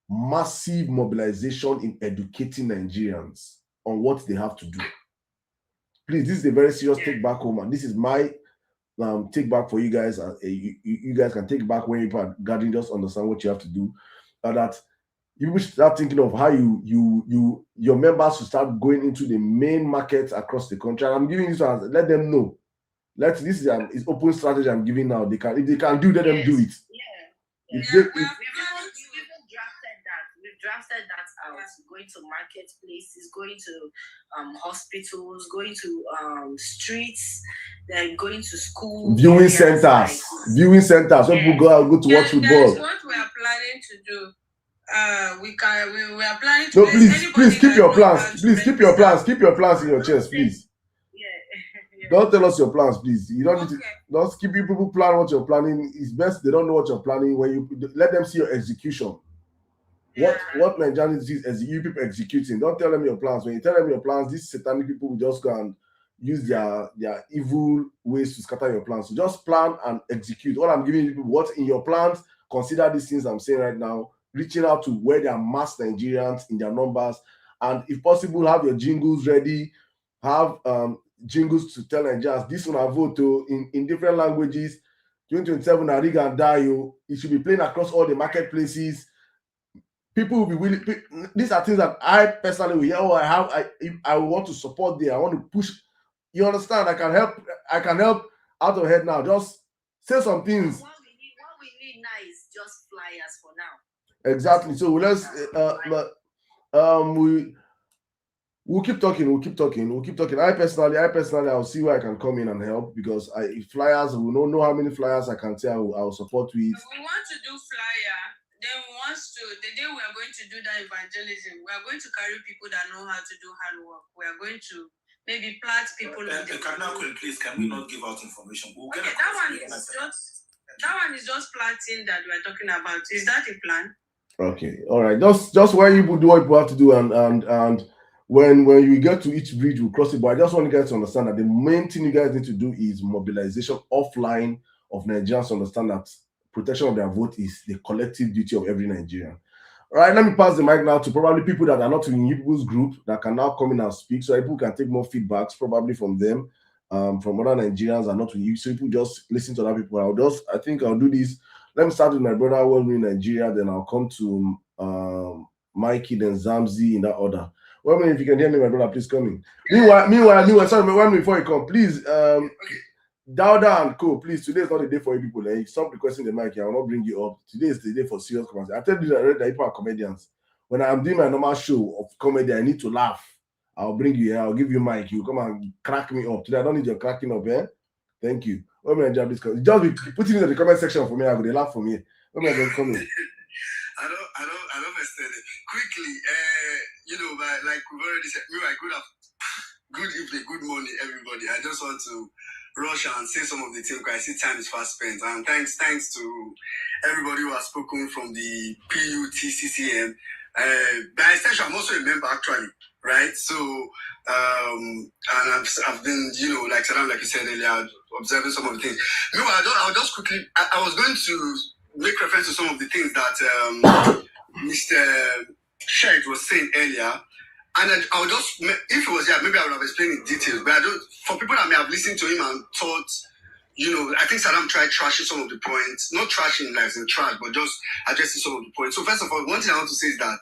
massive mobilization in educating Nigerians on what they have to do. Please, this is a very serious take back home, and this is my take back for you guys. You guys can take back when you're gathering, just understand what you have to do. That you will start thinking of how your members should start going into the main markets across the country. And I'm giving this as let them know. This is open strategy I'm giving now. If they can do, let them do it.
We've drafted that out. Going to marketplaces, going to hospitals, going to streets, then going to schools,
viewing centers. So people go to watch football.
That's what we are planning to do. We are planning to.
No, please keep your plans. Please keep your plans. Keep your plans in your chest, please. Don't tell us your plans, please. You don't need to. Don't keep people plan what you're planning. It's best they don't know what you're planning. When you let them see your execution. What Nigerians is you people executing. Don't tell them your plans. When you tell them your plans, these satanic people will just go and use their evil ways to scatter your plans. So just plan and execute. All I'm giving you people, what's in your plans, consider these things I'm saying right now. Reaching out to where there are mass Nigerians in their numbers, and if possible, have your jingles ready. Have jingles to tell Nigerians this one I vote in different languages. 2027 Ariga and Dayo. It should be playing across all the marketplaces. People will be willing. These are things that I personally will hear. I want to support there. I want to push. You understand? I can help out of head now. Just say some things.
What we need now is just flyers for now.
Exactly. So let's we'll keep talking. I personally I'll see where I can come in and help, because flyers, we don't know how many flyers I can say I'll support with.
We want to do flyer. Then the day we are going to do that evangelism, we are going to carry people that know how to do handwork. We are going to maybe plant people.
Please, can we not give out information?
That one is just planting that we are talking about. Is that a plan?
Okay, all right. Just when you do what you have to do, and when you get to each bridge, we'll cross it. But I just want you guys to understand that the main thing you guys need to do is mobilization offline of Nigerians to understand that protection of their vote is the collective duty of every Nigerian. All right, let me pass the mic now to probably people that are not in people's group that can now come in and speak, so people can take more feedbacks probably from them, from other Nigerians are not with you. So people just listen to other people. I think I'll do this. Let me start with my brother Well in Nigeria, then I'll come to Mikey, then Zamzi in that order. Well, if you can hear me, my brother, please come in. Meanwhile, sorry, 1 minute before you come, please. Dauda and Co, please, today is not the day for you people. Stop requesting the mic. I will not bring you up. Today is the day for serious comedy. I tell you that people are comedians. When I'm doing my normal show of comedy, I need to laugh. I'll bring you here. I'll give you mic. You come and crack me up. Today, I don't need your cracking up, eh? Thank you. Just be putting it in the comment section for me. I will laugh for me. Come in.
I don't understand it. Quickly, like we've already said, good evening, good morning, everybody. I just want to rush and say some of the things because I see time is fast spent. And thanks to everybody who has spoken from the PUTCCM. By extension, I'm also a member actually, right? So, and I've been, like Saddam, like you said earlier, observing some of the things. Meanwhile, I'll just quickly, I was going to make reference to some of the things that Mr. Shed was saying earlier. And I'll just, if it was here, maybe I would have explained in detail. But for people that may have listened to him and thought, I think Saddam tried trashing some of the points. Not trashing like in trash, but just addressing some of the points. So first of all, one thing I want to say is that,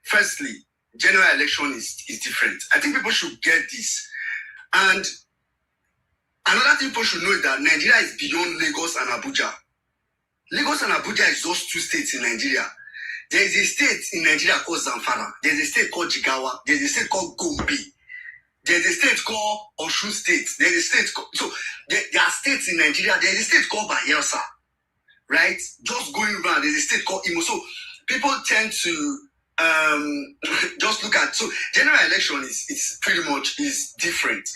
firstly, general election is different. I think people should get this. And another thing people should know is that Nigeria is beyond Lagos and Abuja. Lagos and Abuja is just two states in Nigeria. There is a state in Nigeria called Zamfara. There's a state called Jigawa. There's a state called Gombe. There's a state called Osun State. There's a state so there are states in Nigeria. There's a state called Bayelsa, right? Just going around. There's a state called Imo. So people tend to just look at, so general election is pretty much is different,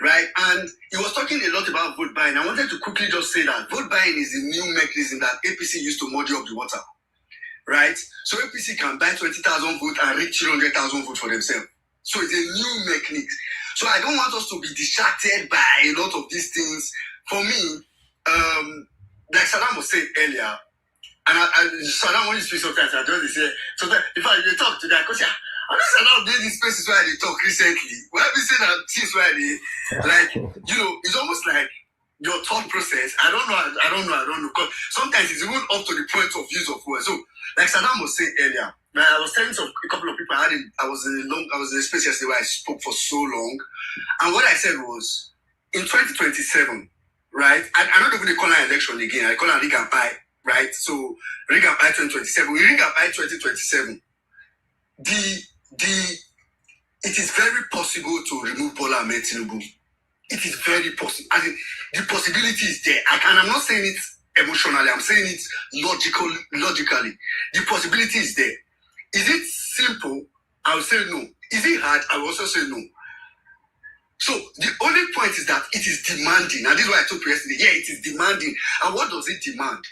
right? And he was talking a lot about vote buying. I wanted to quickly just say that vote buying is the new mechanism that APC used to muddy up the water, right? So APC can buy 20,000 votes and reach 300,000 votes for themselves. So it's a new mechanism. So I don't want us to be distracted by a lot of these things. For me, like Saddam was saying earlier, and Saddam when you speak sometimes, I just say, so that if I talk to that, because I'm just Saddam doing these spaces where they talk recently. Where we say that things where they, like, it's almost like your thought process. I don't know. Because sometimes it's even up to the point of use of words. So, like Saddam was saying earlier, I was telling a couple of people I was in a space yesterday where I spoke for so long, and what I said was, in 2027, right? I don't even call an election again. I call it rig and buy, right? So rig and buy 2027. We rig and buy 2027. It is very possible to remove Bola Ahmed Tinubu. It is very possible. I mean, the possibility is there. I'm not saying it emotionally. I'm saying it logically. The possibility is there. Is it simple? I will say no. Is it hard? I will also say no. So the only point is that it is demanding. And this is why I told you yesterday. Yeah, it is demanding. And what does it demand?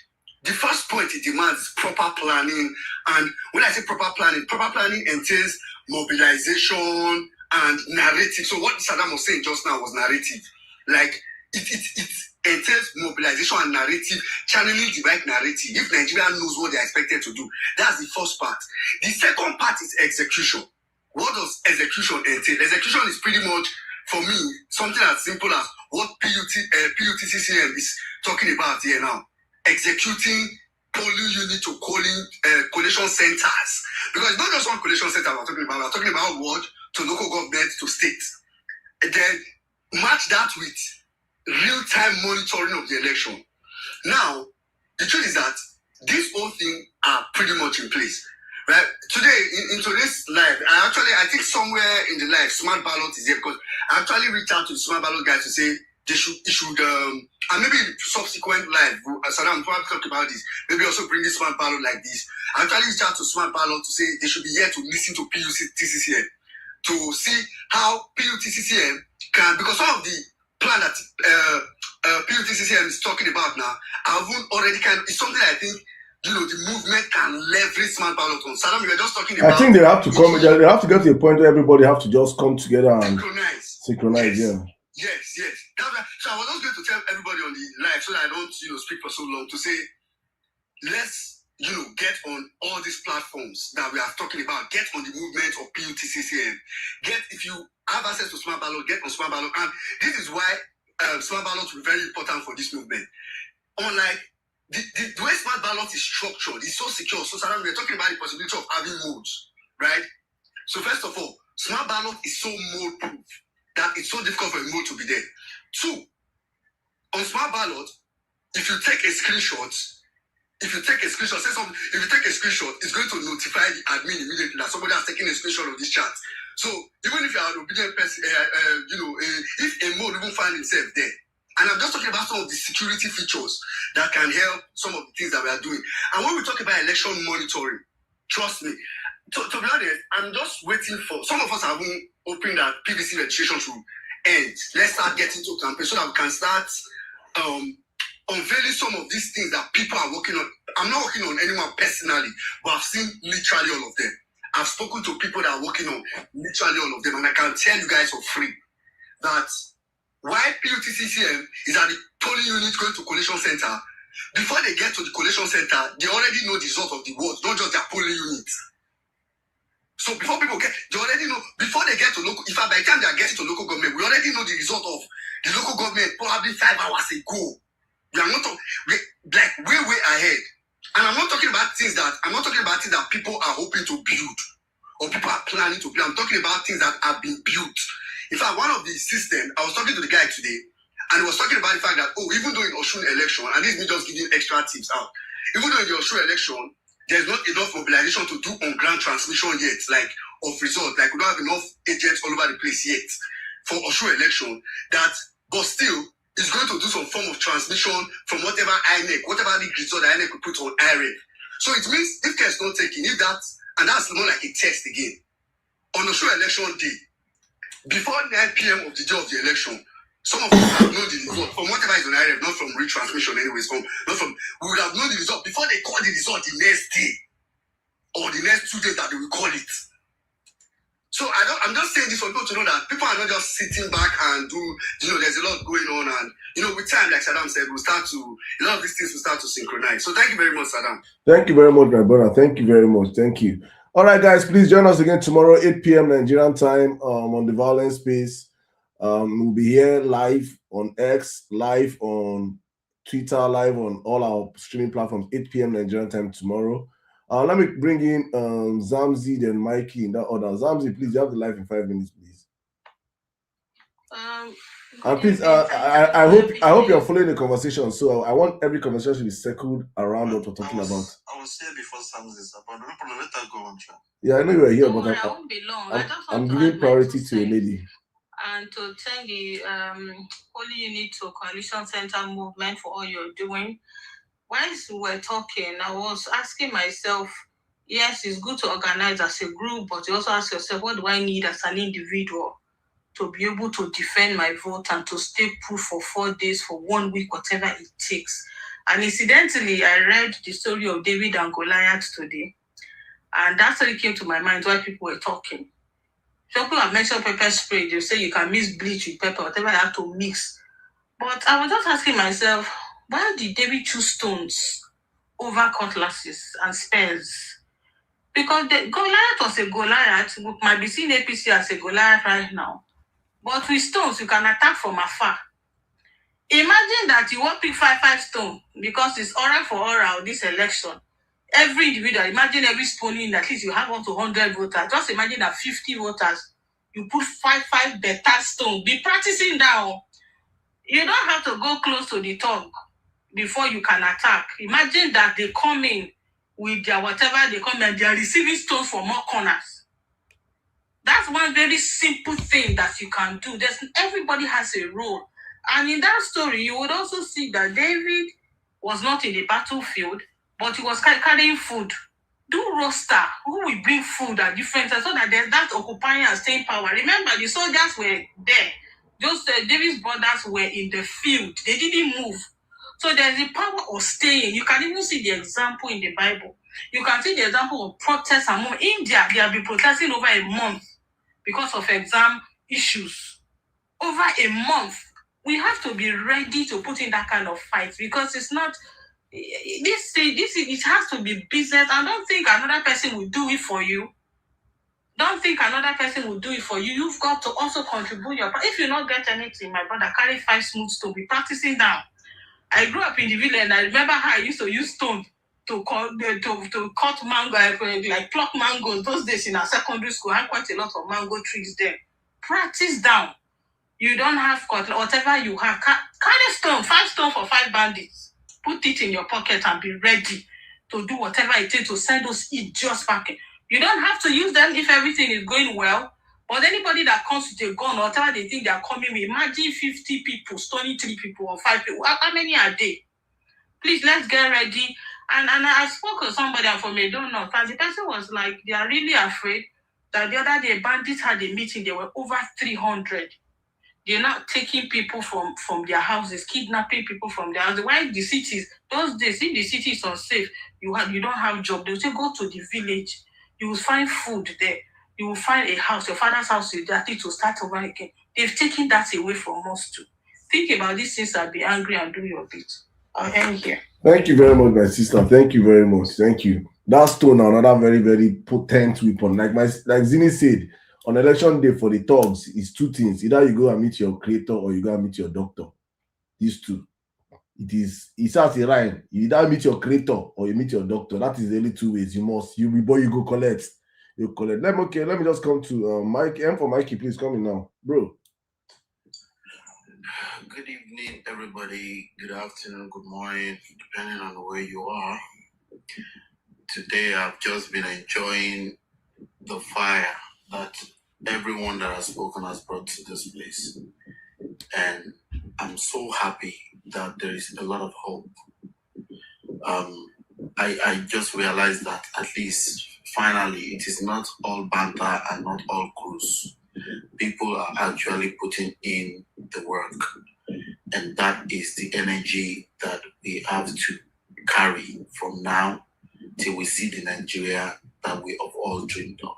The first point it demands is proper planning. And when I say proper planning entails mobilization and narrative. So what Saddam was saying just now was narrative. Like it entails mobilization and narrative, channeling the right narrative. If Nigeria knows what they're expected to do, that's the first part. The second part is execution. What does execution entail? Execution is pretty much, for me, something as simple as what PUTCCM is talking about here now. Executing polling unit to collation centers. Because it's not just one collation center we're talking about. We're talking about what? To local government, to states. And then match that with real-time monitoring of the election. Now, the truth is that this whole thing are pretty much in place. Right? Today, in today's live, I think somewhere in the live, Smart Ballot is here because I actually reached out to the Smart Ballot guys to say and maybe in subsequent live, Saddam, before I talk about this, maybe also bring this Smart Ballot like this. I actually reached out to Smart Ballot to say they should be here to listen to PUTCCM, to see how PUTCCM can, because some of the plan that PUTCCM is talking about now, I've already it's something I think, the movement can leverage Smart Ballot on. Saddam, you were just talking about.
I think they have to come. They have to get to a point where everybody have to just come together and synchronize.
Yes. Yes. So I was just going to tell everybody on the live so that I don't, speak for so long, to say, let's, get on all these platforms that we are talking about. Get on the movement of PUTCCM. If you have access to Smart Ballot, get on Smart Ballot. And this is why Smart Ballot will be very important for this movement. Unlike the way Smart Ballot is structured, it's so secure. So, Saddam, we're talking about the possibility of having modes, right? So, first of all, Smart Ballot is so mode-proof that it's so difficult for a mode to be there. 2, on Smart Ballot, if you take a screenshot, it's going to notify the admin immediately that somebody has taken a screenshot of this chat. So, even if you are an obedient person, if a mode even find himself there, and I'm just talking about some of the security features that can help some of the things that we are doing. And when we talk about election monitoring, trust me, to be honest, I'm just waiting for, some of us have been hoping that PVC registration should end. Let's start getting to campaign so that we can start unveiling some of these things that people are working on. I'm not working on anyone personally, but I've seen literally all of them. I've spoken to people that are working on literally all of them, and I can tell you guys for free that why PUTCCM is at the polling unit going to collation center, before they get to the collation center, they already know the result of the vote, not just their polling unit. So before people they already know, before they get to local, in fact, by the time they are getting to local government, we already know the result of the local government probably 5 hours ago. We are not like way ahead. And I'm not talking about things that people are hoping to build or people are planning to build. I'm talking about things that have been built. In fact, one of the systems, I was talking to the guy today, and he was talking about the fact that, even though in Osun election, and this is me just giving extra tips out, even though in the Osun election, there's not enough mobilization to do on-ground transmission yet, like of result, like we don't have enough agents all over the place yet. for Osho election, but still is going to do some form of transmission from whatever INEC, whatever the result the INEC will put on IREC. So it means if care is not taken, and that's more like a test again. On Osho election day, before 9 p.m. of the day of the election, some of us have known the result from whatever is on IREF, not from retransmission anyways, we would have known the result before they call the result the next day or the next 2 days that they will call it. So I'm just saying this for people to know that people are not just sitting back and there's a lot going on, and with time, like Saddam said, a lot of these things will start to synchronize. So thank you very much, Saddam.
Thank you very much, my brother. Thank you very much. Thank you. All right, guys, please join us again tomorrow, 8 p.m. Nigerian time, on the Violence Space. We'll be here live on X, live on Twitter, live on all our streaming platforms, 8 p.m. Nigerian time tomorrow. Let me bring in Zamzi, then Mikey in that order. Zamzi, please, you have the live in 5 minutes, please. And please, I hope you're following the conversation. So I want every conversation to be circled around what we're talking about.
I was here before Zamzi's about. No problem. Let her go on, John.
Yeah, I know you were here, but
I won't be long.
I'm giving priority to a lady.
And to thank the Holy Unit to Coalition Center movement for all you're doing. Whilst we were talking, I was asking myself, yes, it's good to organize as a group, but you also ask yourself, what do I need as an individual to be able to defend my vote and to stay put for 4 days, for 1 week, whatever it takes. And incidentally, I read the story of David and Goliath today, and that story came to my mind while people were talking. Some people have mentioned pepper spray. They say you can mix bleach with pepper, whatever you have to mix. But I was just asking myself, why did David choose stones over cutlasses and spears? Because Goliath was a Goliath. We might be seeing APC as a Goliath right now. But with stones, you can attack from afar. Imagine that you want to pick 5 stones because it's oral for oral this election. Every individual, imagine every stone in, at least you have up to 100 voters. Just imagine that 50 voters, you put 5 better stones. Be practicing down. You don't have to go close to the tongue before you can attack. Imagine that they come in with their whatever they come in, they are receiving stones from more corners. That's one very simple thing that you can do. Everybody has a role. And in that story, you would also see that David was not in the battlefield, but he was carrying food. Do roster. Who will bring food at different times so that there's that occupying and staying power. Remember, the soldiers were there. Those David's brothers were in the field. They didn't move. So there's the power of staying. You can even see the example in the Bible. You can see the example of protests among India. They have been protesting over a month because of exam issues. Over a month. We have to be ready to put in that kind of fight because it's not it has to be business. And don't think another person will do it for you. Don't think another person will do it for you. You've got to also contribute your part. If you not get anything, my brother, carry 5 smooth stones. Be practicing now. I grew up in the village and I remember how I used to use stone to cut mango, like pluck mangoes. Those days in our secondary school, I had quite a lot of mango trees there. Practice down. You don't have whatever you have. Carry stone, 5 stones for 5 bandits. Put it in your pocket and be ready to do whatever it takes to send those idiots back. You don't have to use them if everything is going well. But anybody that comes with a gun or whatever they think they are coming with, imagine 50 people stoning 3 people or 5 people. How many are they? Please, let's get ready. And I spoke with somebody from a donor, and the person was like, they are really afraid that the other day bandits had a meeting. There were over 300. They're not taking people from their houses, kidnapping people from their houses. Why the cities? Those days, if the city is unsafe, you don't have job. They'll say, go to the village. You will find food there. You will find a house. Your father's house is dirty to start over again. They've taken that away from us too. Think about these things and be angry and do your bit. I'll end here.
Thank you very much, my sister. Thank you very much. Thank you. That stone, another very, very potent weapon. Like Zini said, on election day for the thugs, is 2 things. Either you go and meet your creator or you go and meet your doctor. These 2. It's as a rhyme. You either meet your creator or you meet your doctor. That is the only 2 ways. Before you go collect. You collect. Let me just come to Mike. M for Mikey, please come in now. Bro.
Good evening, everybody. Good afternoon, good morning, depending on where you are. Today, I've just been enjoying the fire that
everyone that has spoken has brought to this place. And I'm so happy that there is a lot of hope. I just realized that at least finally it is not all banter and not all cruise. People are actually putting in the work, and that is the energy that we have to carry from now till we see the Nigeria that we have all dreamed of.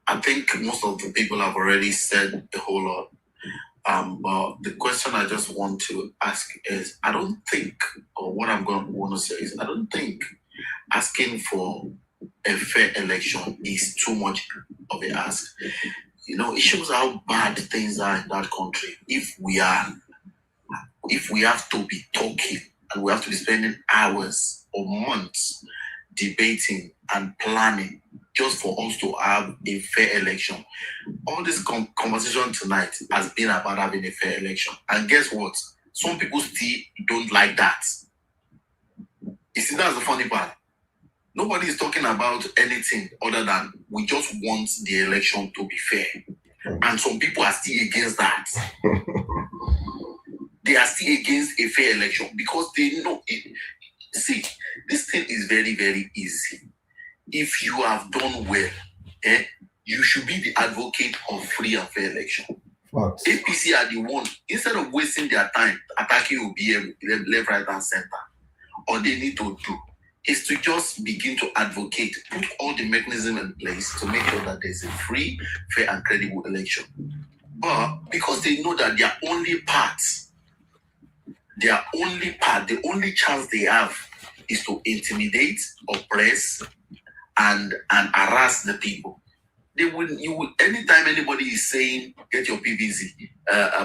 I think most of the people have already said a whole lot. But the question I just want to ask is, I don't think, or what I'm going to want to say is, I don't think asking for a fair election is too much of a ask. You know, it shows how bad things are in that country. If we have to be talking and we have to be spending hours or months debating and planning just for us to have a fair election. All this conversation tonight has been about having a fair election. And guess what? Some people still don't like that. You see, that's the funny part. Nobody is talking about anything other than we just want the election to be fair. And some people are still against that. They are still against a fair election because they know it. See, this thing is very, very easy. If you have done well, you should be the advocate of free and fair election.
What?
APC are the one, instead of wasting their time attacking OBM left, right, and center, all they need to do is to just begin to advocate, put all the mechanism in place to make sure that there's a free, fair, and credible election. But because they know that their only part, the only chance they have is to intimidate, oppress, and harass the people. You will anytime anybody is saying get your PVC,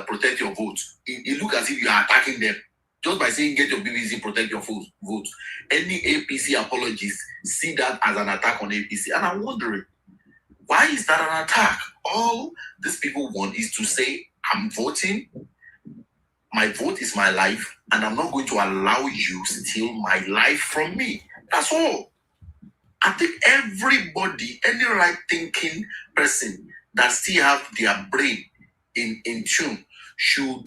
protect your vote, it look as if you are attacking them. Just by saying get your PVC, protect your vote. Any APC apologists see that as an attack on APC. And I'm wondering, why is that an attack? All these people want is to say, I'm voting, my vote is my life, and I'm not going to allow you steal my life from me. That's all. I think everybody, any right-thinking person that still have their brain in tune should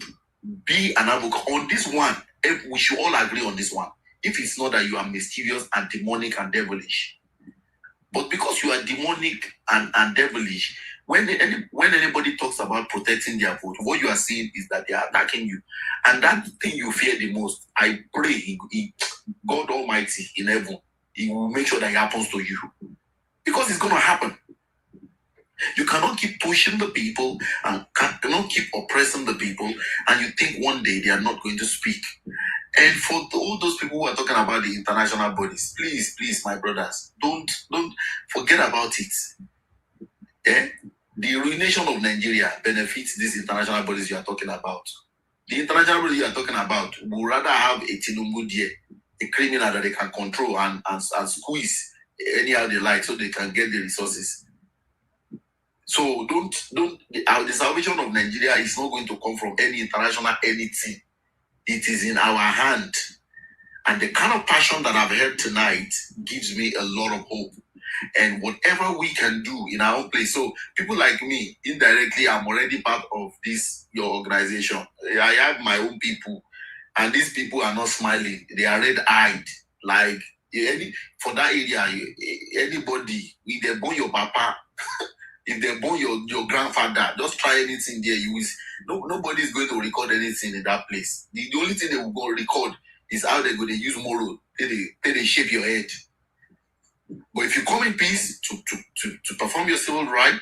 be an advocate on this one. We should all agree on this one. If it's not that you are mischievous and demonic and devilish. But because you are demonic and devilish, when anybody talks about protecting their vote, what you are seeing is that they are attacking you. And that thing you fear the most, I pray God Almighty in heaven, He will make sure that it happens to you. Because it's going to happen. You cannot keep pushing the people and cannot keep oppressing the people, and you think one day they are not going to speak. And for all those people who are talking about the international bodies, please, my brothers, don't forget about it. The ruination of Nigeria benefits these international bodies you are talking about. The international bodies you are talking about would rather have a Tinubu there, a criminal that they can control and squeeze anyhow they like so they can get the resources. So the salvation of Nigeria is not going to come from any international anything. It is in our hand. And the kind of passion that I've heard tonight gives me a lot of hope. And whatever we can do in our own place. So people like me, indirectly, I'm already part of your organization. I have my own people. And these people are not smiling. They are red-eyed. Like, for that area, anybody, if they born your papa, if they born your grandfather, just try anything there. Nobody is going to record anything in that place. The only thing they will go record is how they're going to use moral. They shape your head. But if you come in peace to perform your civil right,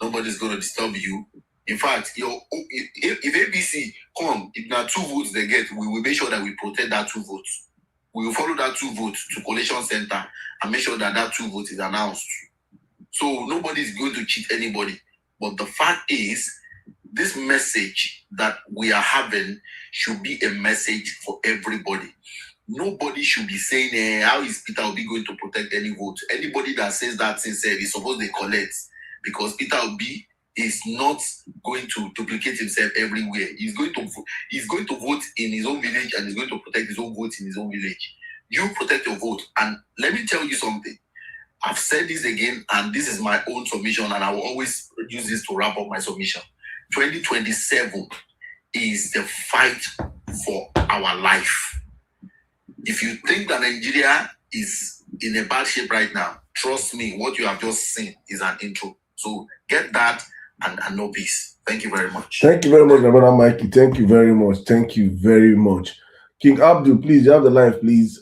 nobody's going to disturb you. In fact, if ABC come, if there are 2 votes they get, we will make sure that we protect that 2 votes. We will follow that 2 votes to collation center and make sure that 2 votes is announced. So nobody is going to cheat anybody. But the fact is, this message that we are having should be a message for everybody. Nobody should be saying, how is Peter Obi going to protect any vote? Anybody that says that sincerely is supposed to collect, because Peter Obi is not going to duplicate himself everywhere. He's going to vote in his own village and he's going to protect his own vote in his own village. You protect your vote. And let me tell you something.
I've said this again, and this is my own submission, and I will always use this to wrap up my submission. 2027 is the fight for our life. If you think that Nigeria is in a bad shape right now, trust me, what you have just seen is an intro. So get that and know peace. Thank you very much.
Thank you very much, my brother Mikey. Thank you very much. Thank you very much. King Abdul, please, you have the line, please.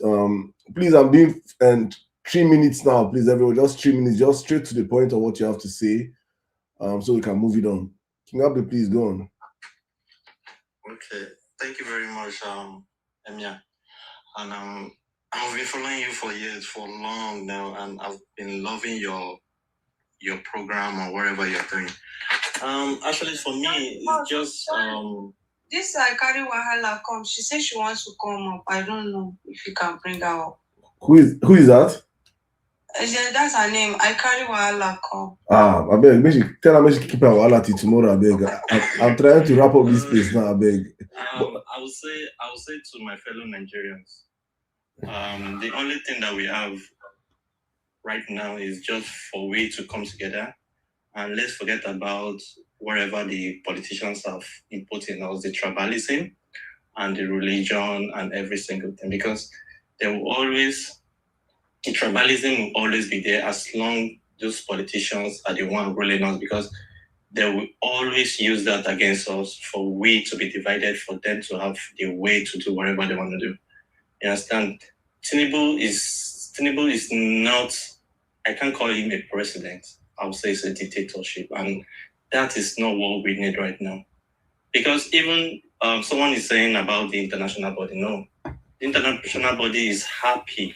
Please, I'm being 3 minutes now, please, everyone. Just 3 minutes, just straight to the point of what you have to say. So we can move it on. King Abdul, please go on.
Okay, thank you very much, Emir. And I've been following you for years, for long now, and I've been loving your program or whatever you're doing. Actually, for me, it's just
This I carry Wahala come. She said she wants to come up. I don't know if you can bring her up.
Who is that?
That's her name. I carry Wahala come.
I beg. Tell her she keep her Wahala till tomorrow. I beg. I'm trying to wrap up this place now. I beg.
I will say to my fellow Nigerians, the only thing that we have right now is just for we to come together, and let's forget about whatever the politicians have input in us, the tribalism and the religion and every single thing, because the tribalism will always be there as long those politicians are the one ruling us, because they will always use that against us for we to be divided, for them to have the way to do whatever they want to do. You understand? Tinubu is not, I can't call him a president. I would say it's a dictatorship, and that is not what we need right now. Because even someone is saying about the international body. No, the international body is happy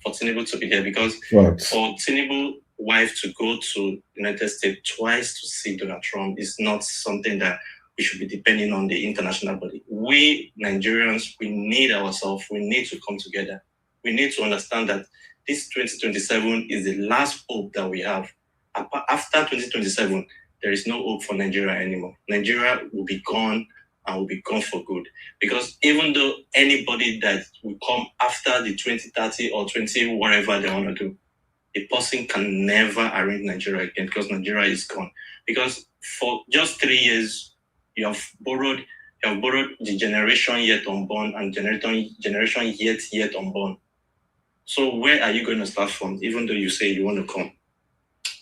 for Tinubu to be there, because for Tinubu wife to go to United States twice to see Donald Trump is not something that we should be depending on the international body. We Nigerians, we need ourselves. We need to come together. We need to understand that this 2027 is the last hope that we have. After 2027, there is no hope for Nigeria anymore. Nigeria will be gone, and will be gone for good. Because even though anybody that will come after the 2030 or 20 whatever they want to do, a person can never arrange Nigeria again, because Nigeria is gone. Because for just 3 years, you have borrowed the generation yet unborn and generation yet unborn. So where are you going to start from, even though you say you want to come?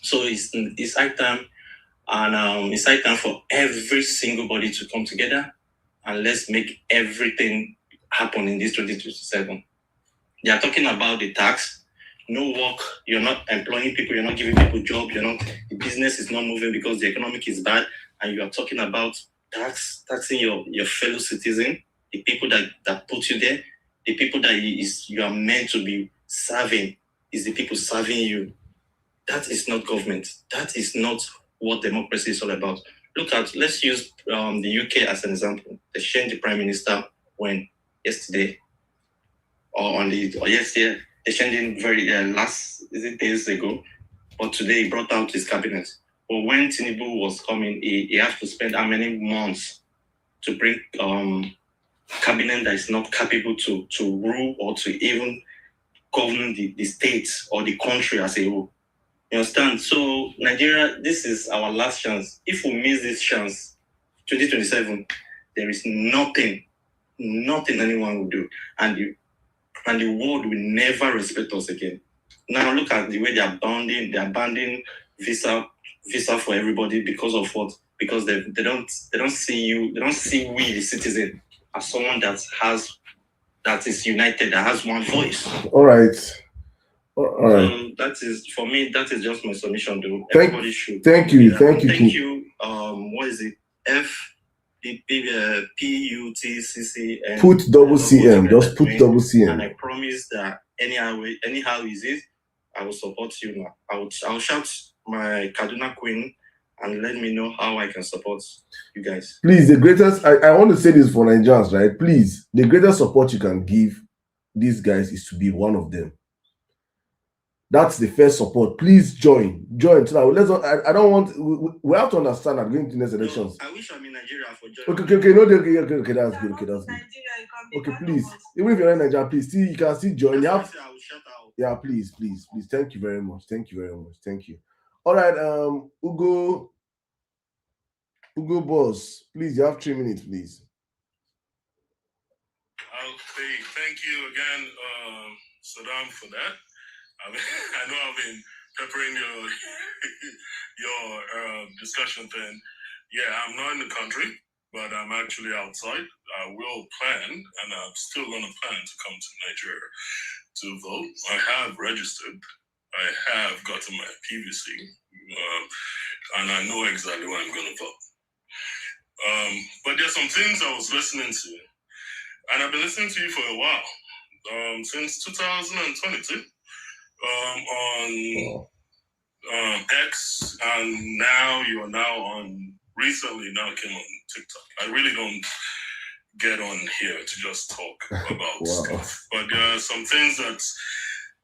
So it's high time, and it's high time for every single body to come together, and let's make everything happen in this 2027. They are talking about the tax, no work, you're not employing people, you're not giving people jobs, the business is not moving because the economic is bad, and you are talking about taxing your fellow citizen, the people that put you there, the people that you are meant to be serving, is the people serving you. That is not government. That is not what democracy is all about. Let's use the UK as an example. They changed the prime minister yesterday. They changed him very days ago. But today he brought out his cabinet. But when Tinubu was coming, he had to spend how many months to bring cabinet that is not capable to rule or to even govern the state or the country as a whole. You understand? So Nigeria, this is our last chance. If we miss this chance, 2027, there is nothing anyone will do, and the world will never respect us again. Now look at the way they're abandoning visa for everybody because of what? Because they don't see you, they don't see we the citizen as someone that is united, that has one voice.
All right.
That is, for me, that is just my submission. Though
everybody should. Thank you.
Thank you. What is it? PUTCC.
Put double CM. Just put double CM.
And I promise that anyhow is it, I will support you now. I'll shout my Kaduna Queen and let me know how I can support you guys.
Please, the greatest. I want to say this for Nigerians, right? Please, the greatest support you can give these guys is to be one of them. That's the first support. Please join. So that I don't want. We have to understand that going to next elections.
I wish I'm in Nigeria for joining.
Okay, that's good. Okay, please. Even if you're in Nigeria, please you can still join. Yeah, please. Thank you very much. Thank you very much. Thank you. All right, Ugo boss, please, you have 3 minutes, please.
Okay, thank you again, Saddam, for that. I mean, I know I've been peppering your your discussion thing. Yeah, I'm not in the country, but I'm actually outside. I will plan, and I'm still going to plan to come to Nigeria to vote. I have registered. I have gotten my PVC, and I know exactly where I'm going to vote. But there's some things I was listening to, and I've been listening to you for a while, since 2022, on X, and now you're recently now came on TikTok. I really don't get on here to just talk about stuff, but there are some things that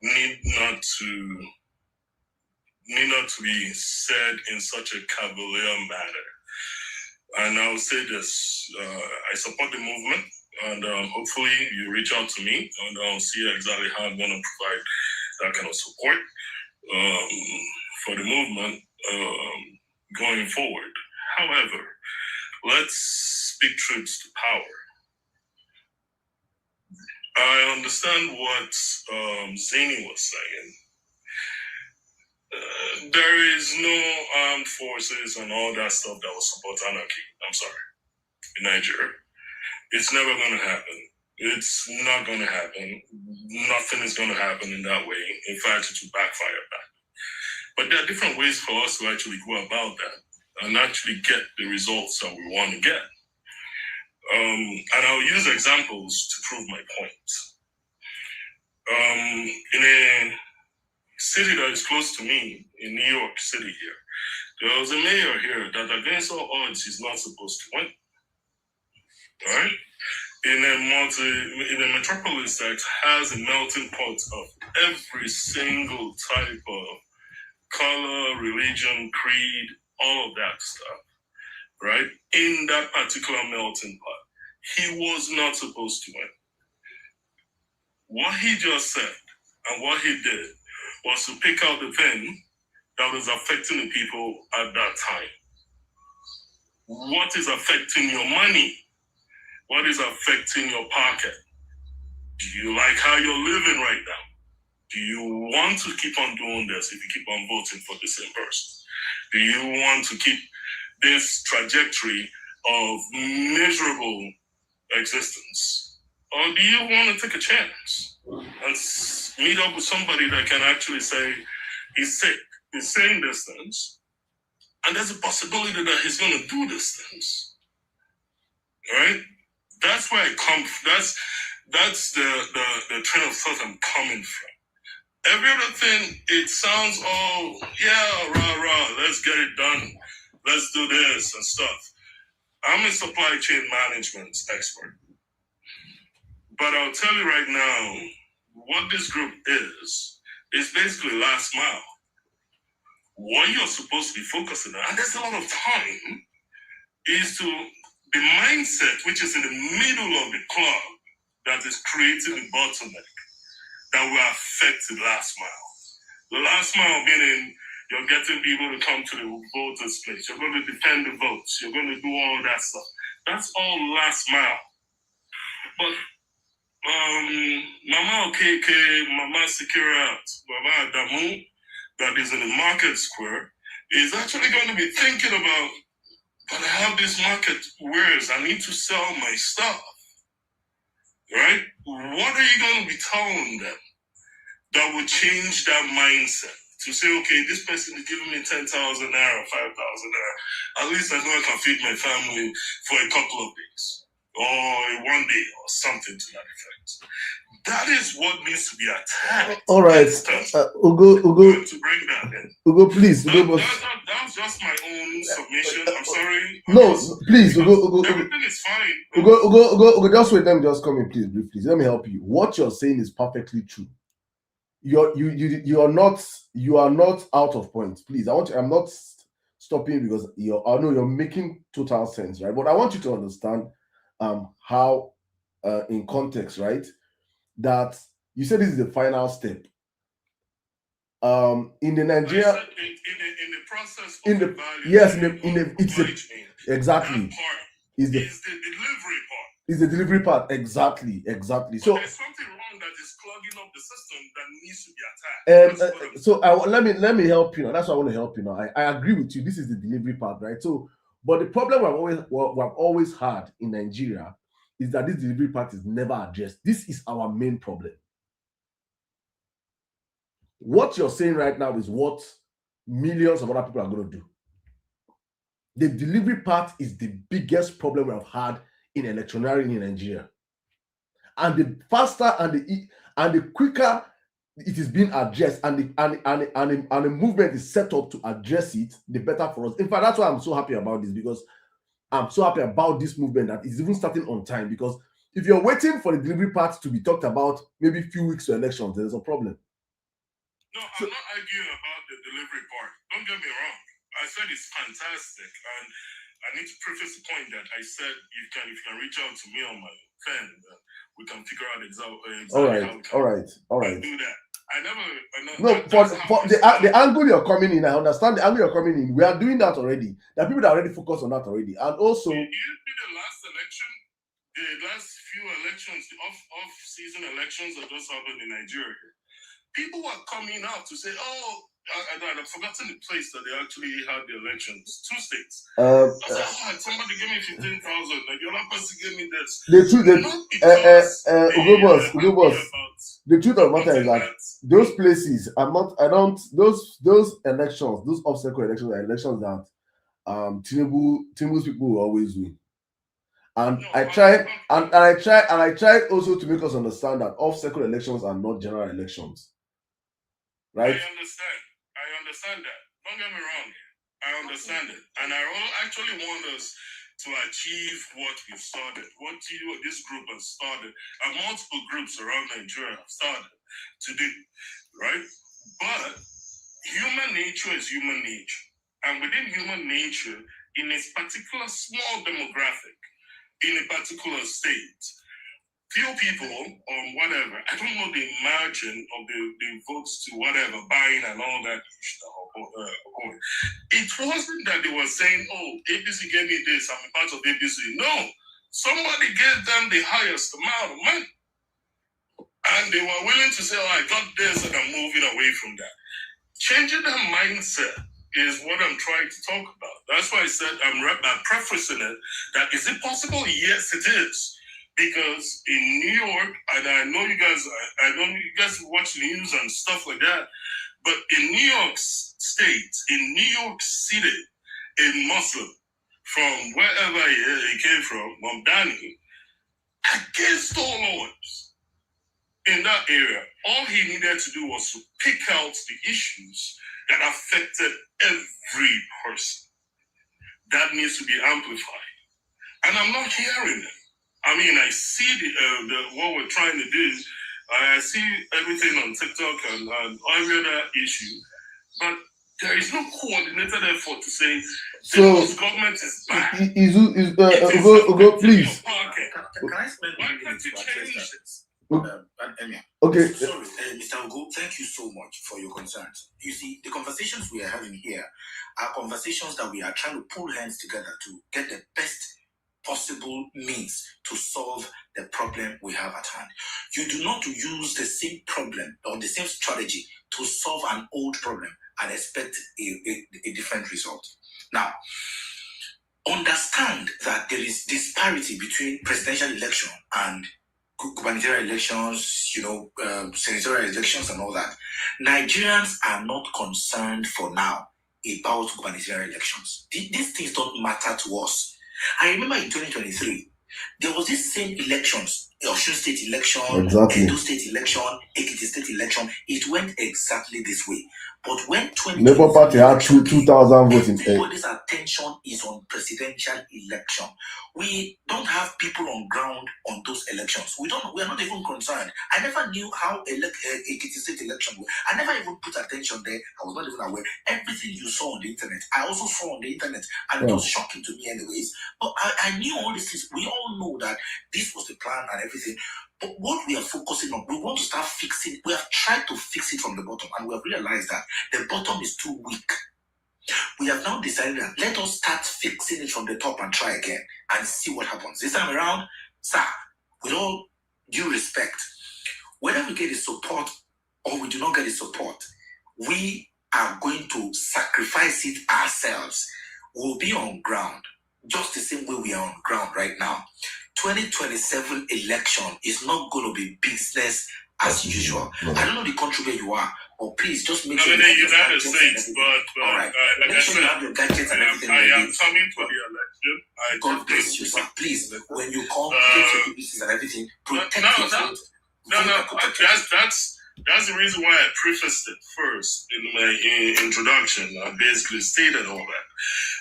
need not to be said in such a cavalier manner. And I'll say this, I support the movement, and hopefully you reach out to me, and I'll see exactly how I'm going to provide that kind of support for the movement going forward. However, let's speak truths to power. I understand what Zini was saying. There is no armed forces and all that stuff that will support anarchy. I'm sorry. In Nigeria. It's never going to happen. It's not going to happen. Nothing is going to happen in that way. In fact, it will backfire back. But there are different ways for us to actually go about that and actually get the results that we want to get. And I'll use examples to prove my point. In a city that is close to me, in New York City here, there was a mayor here that against all odds is not supposed to win. All right? In a metropolis that has a melting pot of every single type of color, religion, creed, all of that stuff, right? In that particular melting pot, he was not supposed to win. What he just said and what he did was to pick out the thing that was affecting the people at that time. What is affecting your money? What is affecting your pocket? Do you like how you're living right now? Do you want to keep on doing this if you keep on voting for the same person? Do you want to keep this trajectory of miserable existence? Or do you want to take a chance and meet up with somebody that can actually say, he's sick, he's saying these things, and there's a possibility that he's going to do these things? All right? That's where I come from. That's the train of thought I'm coming from. Every other thing, it sounds, oh, yeah, rah, let's get it done. Let's do this and stuff. I'm a supply chain management expert. But I'll tell you right now, what this group is basically last mile. What you're supposed to be focusing on, and there's a lot of time, is to the mindset which is in the middle of the club that is creating the bottleneck that will affect the last mile. The last mile meaning you're getting people to come to the voters' place. You're going to defend the votes. You're going to do all that stuff. That's all last mile. But Mama Okeke, Mama Sekirat, Mama Adamu, that is in the market square, is actually going to be thinking about, but I have this market, wares, I need to sell my stuff. Right? What are you going to be telling them that will change that mindset? To say, okay, this person is giving me 10,000 naira, 5,000 naira. At least I know I can feed my family for a couple of days, or one day, or something to that effect. That is what needs to be attacked.
All right, Ugo,
to bring that in.
Ugo, please.
That was just my own submission. I'm sorry.
No, please, Ugo.
Everything is fine.
Ugo, just wait. Let me just come in, please, please. Let me help you. What you're saying is perfectly true. You are not out of point. Please, I'm not stopping because I know you're making total sense, right? But I want you to understand how in context, right? That you said this is the final step. In the
I
Nigeria,
said in the process of
in the
evaluating
yes, in
of
the it's a,
supply chain,
exactly
that part
is the
is the delivery part.
is the delivery part. Exactly.
But
So
there's something wrong that is clogging up the system that needs to be attacked. That's what I'm
so let me help you now. That's why I want to help you now. I agree with you. This is the delivery part, right? So, but the problem we've always had in Nigeria is that this delivery part is never addressed. This is our main problem. What you're saying right now is what millions of other people are going to do. The delivery part is the biggest problem we've had in electioneering in Nigeria. And the faster and the quicker it is being addressed and the movement is set up to address it, the better for us. In fact, that's why I'm so happy about this, because I'm so happy about this movement that is even starting on time. Because if you're waiting for the delivery part to be talked about maybe a few weeks to elections, there's a problem.
No, I'm not arguing about the delivery part. Don't get me wrong. I said it's fantastic, and I need to preface the point that I said if you can reach out to me on my phone, we can figure out exactly
All
how we can do that. I never.
For the angle you're coming in, I understand the angle you're coming in. We are doing that already. There are people that are already focused on that already, and also.
You did the last election, the last few elections, the off-season elections that just happened in Nigeria. People were coming out to say, "Oh, I've forgotten the place that they actually had the elections. 2 states." I said, somebody gave me 15,000. Like, the other person gave me this.
The truth, the truth of the matter is that those places those elections, those off-cycle elections are elections that Tinubu's people will always win. And I tried also to make us understand that off-cycle elections are not general elections. Right?
I understand that. Don't get me wrong. I understand it. And I actually want us to achieve what we've started, what this group has started, and multiple groups around Nigeria have started to do, right? But human nature is human nature. And within human nature, in a particular small demographic, in a particular state, few people or whatever, I don't know the margin of the votes to whatever, buying and all that. It wasn't that they were saying, "Oh, APC gave me this, I'm a part of APC." No, somebody gave them the highest amount of money. And they were willing to say, "Oh, I got this and I'm moving away from that." Changing that mindset is what I'm trying to talk about. That's why I said I'm prefacing it, that is it possible? Yes, it is. Because in New York, and I know you guys watch news and stuff like that, but in New York State, in New York City, a Muslim from wherever he came from, Mamdani, against all odds in that area, all he needed to do was to pick out the issues that affected every person. That needs to be amplified. And I'm not hearing it. I mean, I see what we're trying to do. I see everything on TikTok and every other issue, but there is no coordinated effort to say this government is bad.
Please.
Can I spend a minute to address this?
Okay.
Sorry, Mr. Ugo, thank you so much for your concerns. You see, the conversations we are having here are conversations that we are trying to pull hands together to get the best possible means to solve the problem we have at hand. You do not use the same problem or the same strategy to solve an old problem and expect a different result. Now, understand that there is disparity between presidential election and gubernatorial elections, senatorial elections and all that. Nigerians are not concerned for now about gubernatorial elections. These things don't matter to us. I remember in 2023, there was this same elections, Osun State election, Edo State election, Ekiti State election. It went exactly this way. But when
Labour Party had 2,000 votes in
everybody's attention is on presidential election. We don't have people on ground on those elections. We are not even concerned. I never knew how Ekiti State election was. I never even put attention there. I was not even aware. Everything you saw on the internet, I also saw on the internet, and it was shocking to me anyways. But I knew all these things. We all know that this was the plan and
everything. But what we are focusing on, we want to start fixing. We have tried to fix it from the bottom, and we have realized that the bottom is too weak. We have now decided that let us start fixing it from the top and try again and see what happens. This time around, sir, with all due respect, whether we get the support or we do not get the support, we are going to sacrifice it ourselves. We'll be on ground, just the same way we are on ground right now. 2027 election is not going to be business as usual. I don't know the country where you are, but please just make sure
I'm in the
you have your
United
gadgets
States,
and everything.
but
All right.
like I
Make sure
said,
you have your gadgets and everything.
I am
ready.
coming for the election.
God bless you, sir. Please, when you come, get your PPCs and everything. Protect your vote.
That's the reason why I prefaced it first in my introduction. I basically stated all that.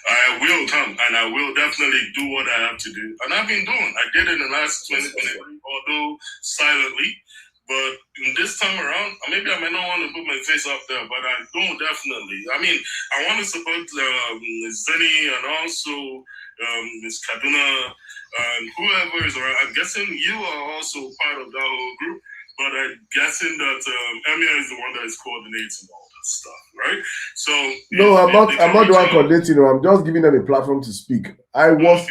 I will come and I will definitely do what I have to do. And I've been doing. I did it in the last 2023, although silently. But in this time around, maybe I might not want to put my face up there, but I do definitely. I mean, I want to support Zeni and also Ms. Kaduna and whoever is around. I'm guessing you are also part of that whole group. But I'm guessing that Emir is the one that is coordinating all that stuff, right? So
no, I'm not the one coordinating. I'm just giving them a platform to speak. Because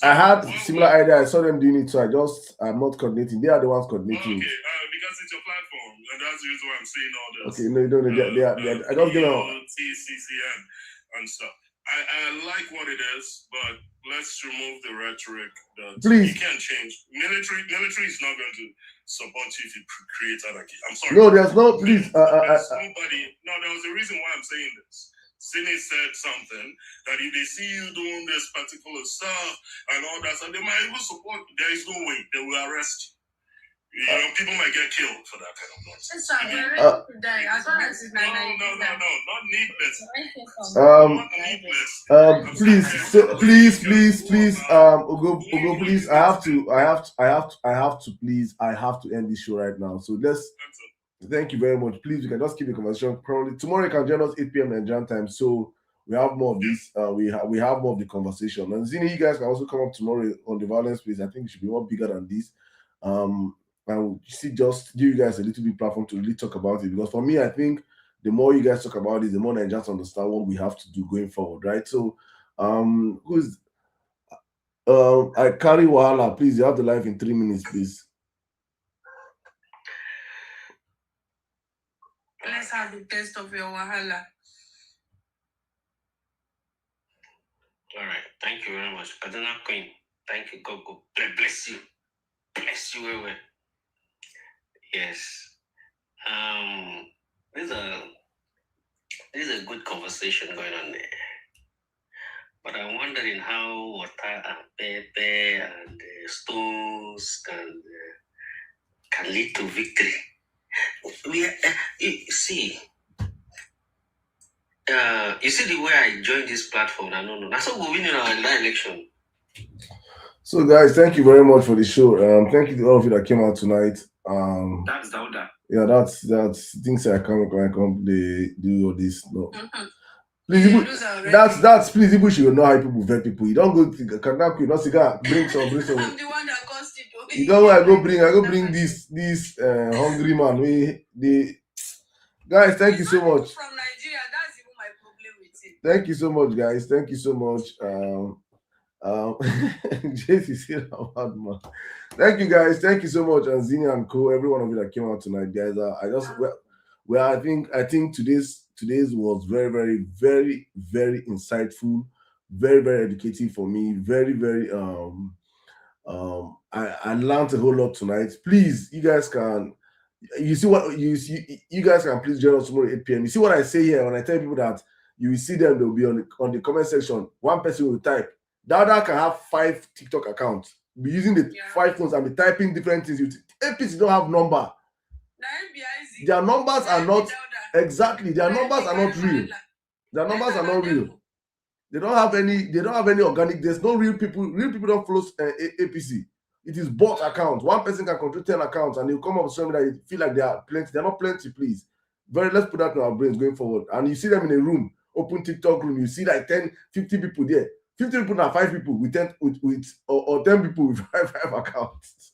I had similar idea. I saw them doing it, so I'm not coordinating. They are the ones coordinating.
Okay, because it's your platform, and that's the reason why I'm saying all this.
Okay, no, they are. I don't get out.
TCCN and stuff. I like what it is, but let's remove the rhetoric that
please.
You can't change. Military is not going to support you if you create anarchy. I'm sorry.
No, there's no. Please.
There's nobody. No, there was a reason why I'm saying this. Sine said something that if they see you doing this particular stuff and all that, so they might even support you. There is no way they will arrest you. You know, people might get killed for that kind of nonsense.
No, please, Ugo, please, I have to end this show right now. So thank you very much. Please, we can just keep the conversation. Probably tomorrow you can join us 8 p.m. Nigerian time. So we have more of this. We have more of the conversation. And Zini, you guys can also come up tomorrow on the violence space. I think it should be more bigger than this. And just give you guys a little bit platform to really talk about it, because for me, I think the more you guys talk about it, the more Nigerians understand what we have to do going forward, right? So, I carry Wahala. Please, you have the live in 3 minutes, please.
Let's have the test of your Wahala.
All right, thank you very much, Kaduna Queen. Thank you, God bless you, well. Yes. There's a good conversation going on there. But I'm wondering how water and pepper and stones can lead to victory. You see the way I joined this platform, I don't know. That's how we win in our election.
So guys, thank you very much for the show. Thank you to all of you that came out tonight.
That's Dauda.
Yeah, that's things I can't do all this. No. Please, that's please. People should know how people vet people. You don't go to kidnap you, not cigar, bring some.
I'm the one that caused it.
You don't I go bring this hungry man. Guys, thank you so much.
From Nigeria, that's even my problem with it.
Thank you so much, guys. Thank you so much. JC said about man. Thank you, guys. Thank you so much, and Zini and Co. Every one of you that came out tonight, guys. I think today's was very, very, very, very insightful, very, very educative for me. Very, very I learned a whole lot tonight. Please, you guys can. You see what you guys can please join us tomorrow at 8 p.m. You see what I say here when I tell people that you will see them, they'll be on the comment section. One person will type. The other can have 5 TikTok accounts. Be using the 5 phones and be typing different things. APC don't have number. Their numbers are not exactly. Their numbers are not real. Their numbers are not real. They don't have any organic. There's no real people. Real people don't follow APC. It is bot accounts. One person can control 10 accounts, and they'll come up with something that you feel like they are plenty. They're not plenty, please. Let's put that in our brains going forward. And you see them in a room, open TikTok room. You see like 10, 50 people there. 50 people and 5 people with 10 with or 10 people with 5 accounts.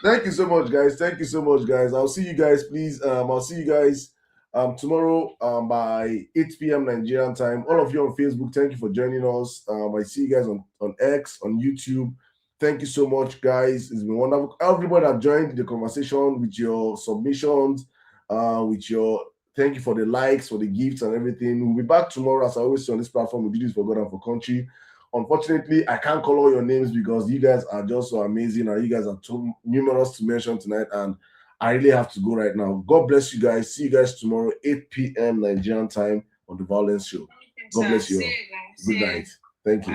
Thank you so much, guys. Thank you so much, guys. I'll see you guys, please. I'll see you guys tomorrow by 8 p.m. Nigerian time. All of you on Facebook, thank you for joining us. I see you guys on X, on YouTube. Thank you so much, guys. It's been wonderful. Everybody that joined the conversation with your submissions, thank you for the likes, for the gifts and everything. We'll be back tomorrow, as I always say on this platform. We do this for God and for country. Unfortunately, I can't call all your names because you guys are just so amazing and you guys are too numerous to mention tonight, and I really have to go right now. God bless you guys. See you guys tomorrow, 8 p.m. Nigerian time on The Violence Show. God bless you all. Good night. Thank you.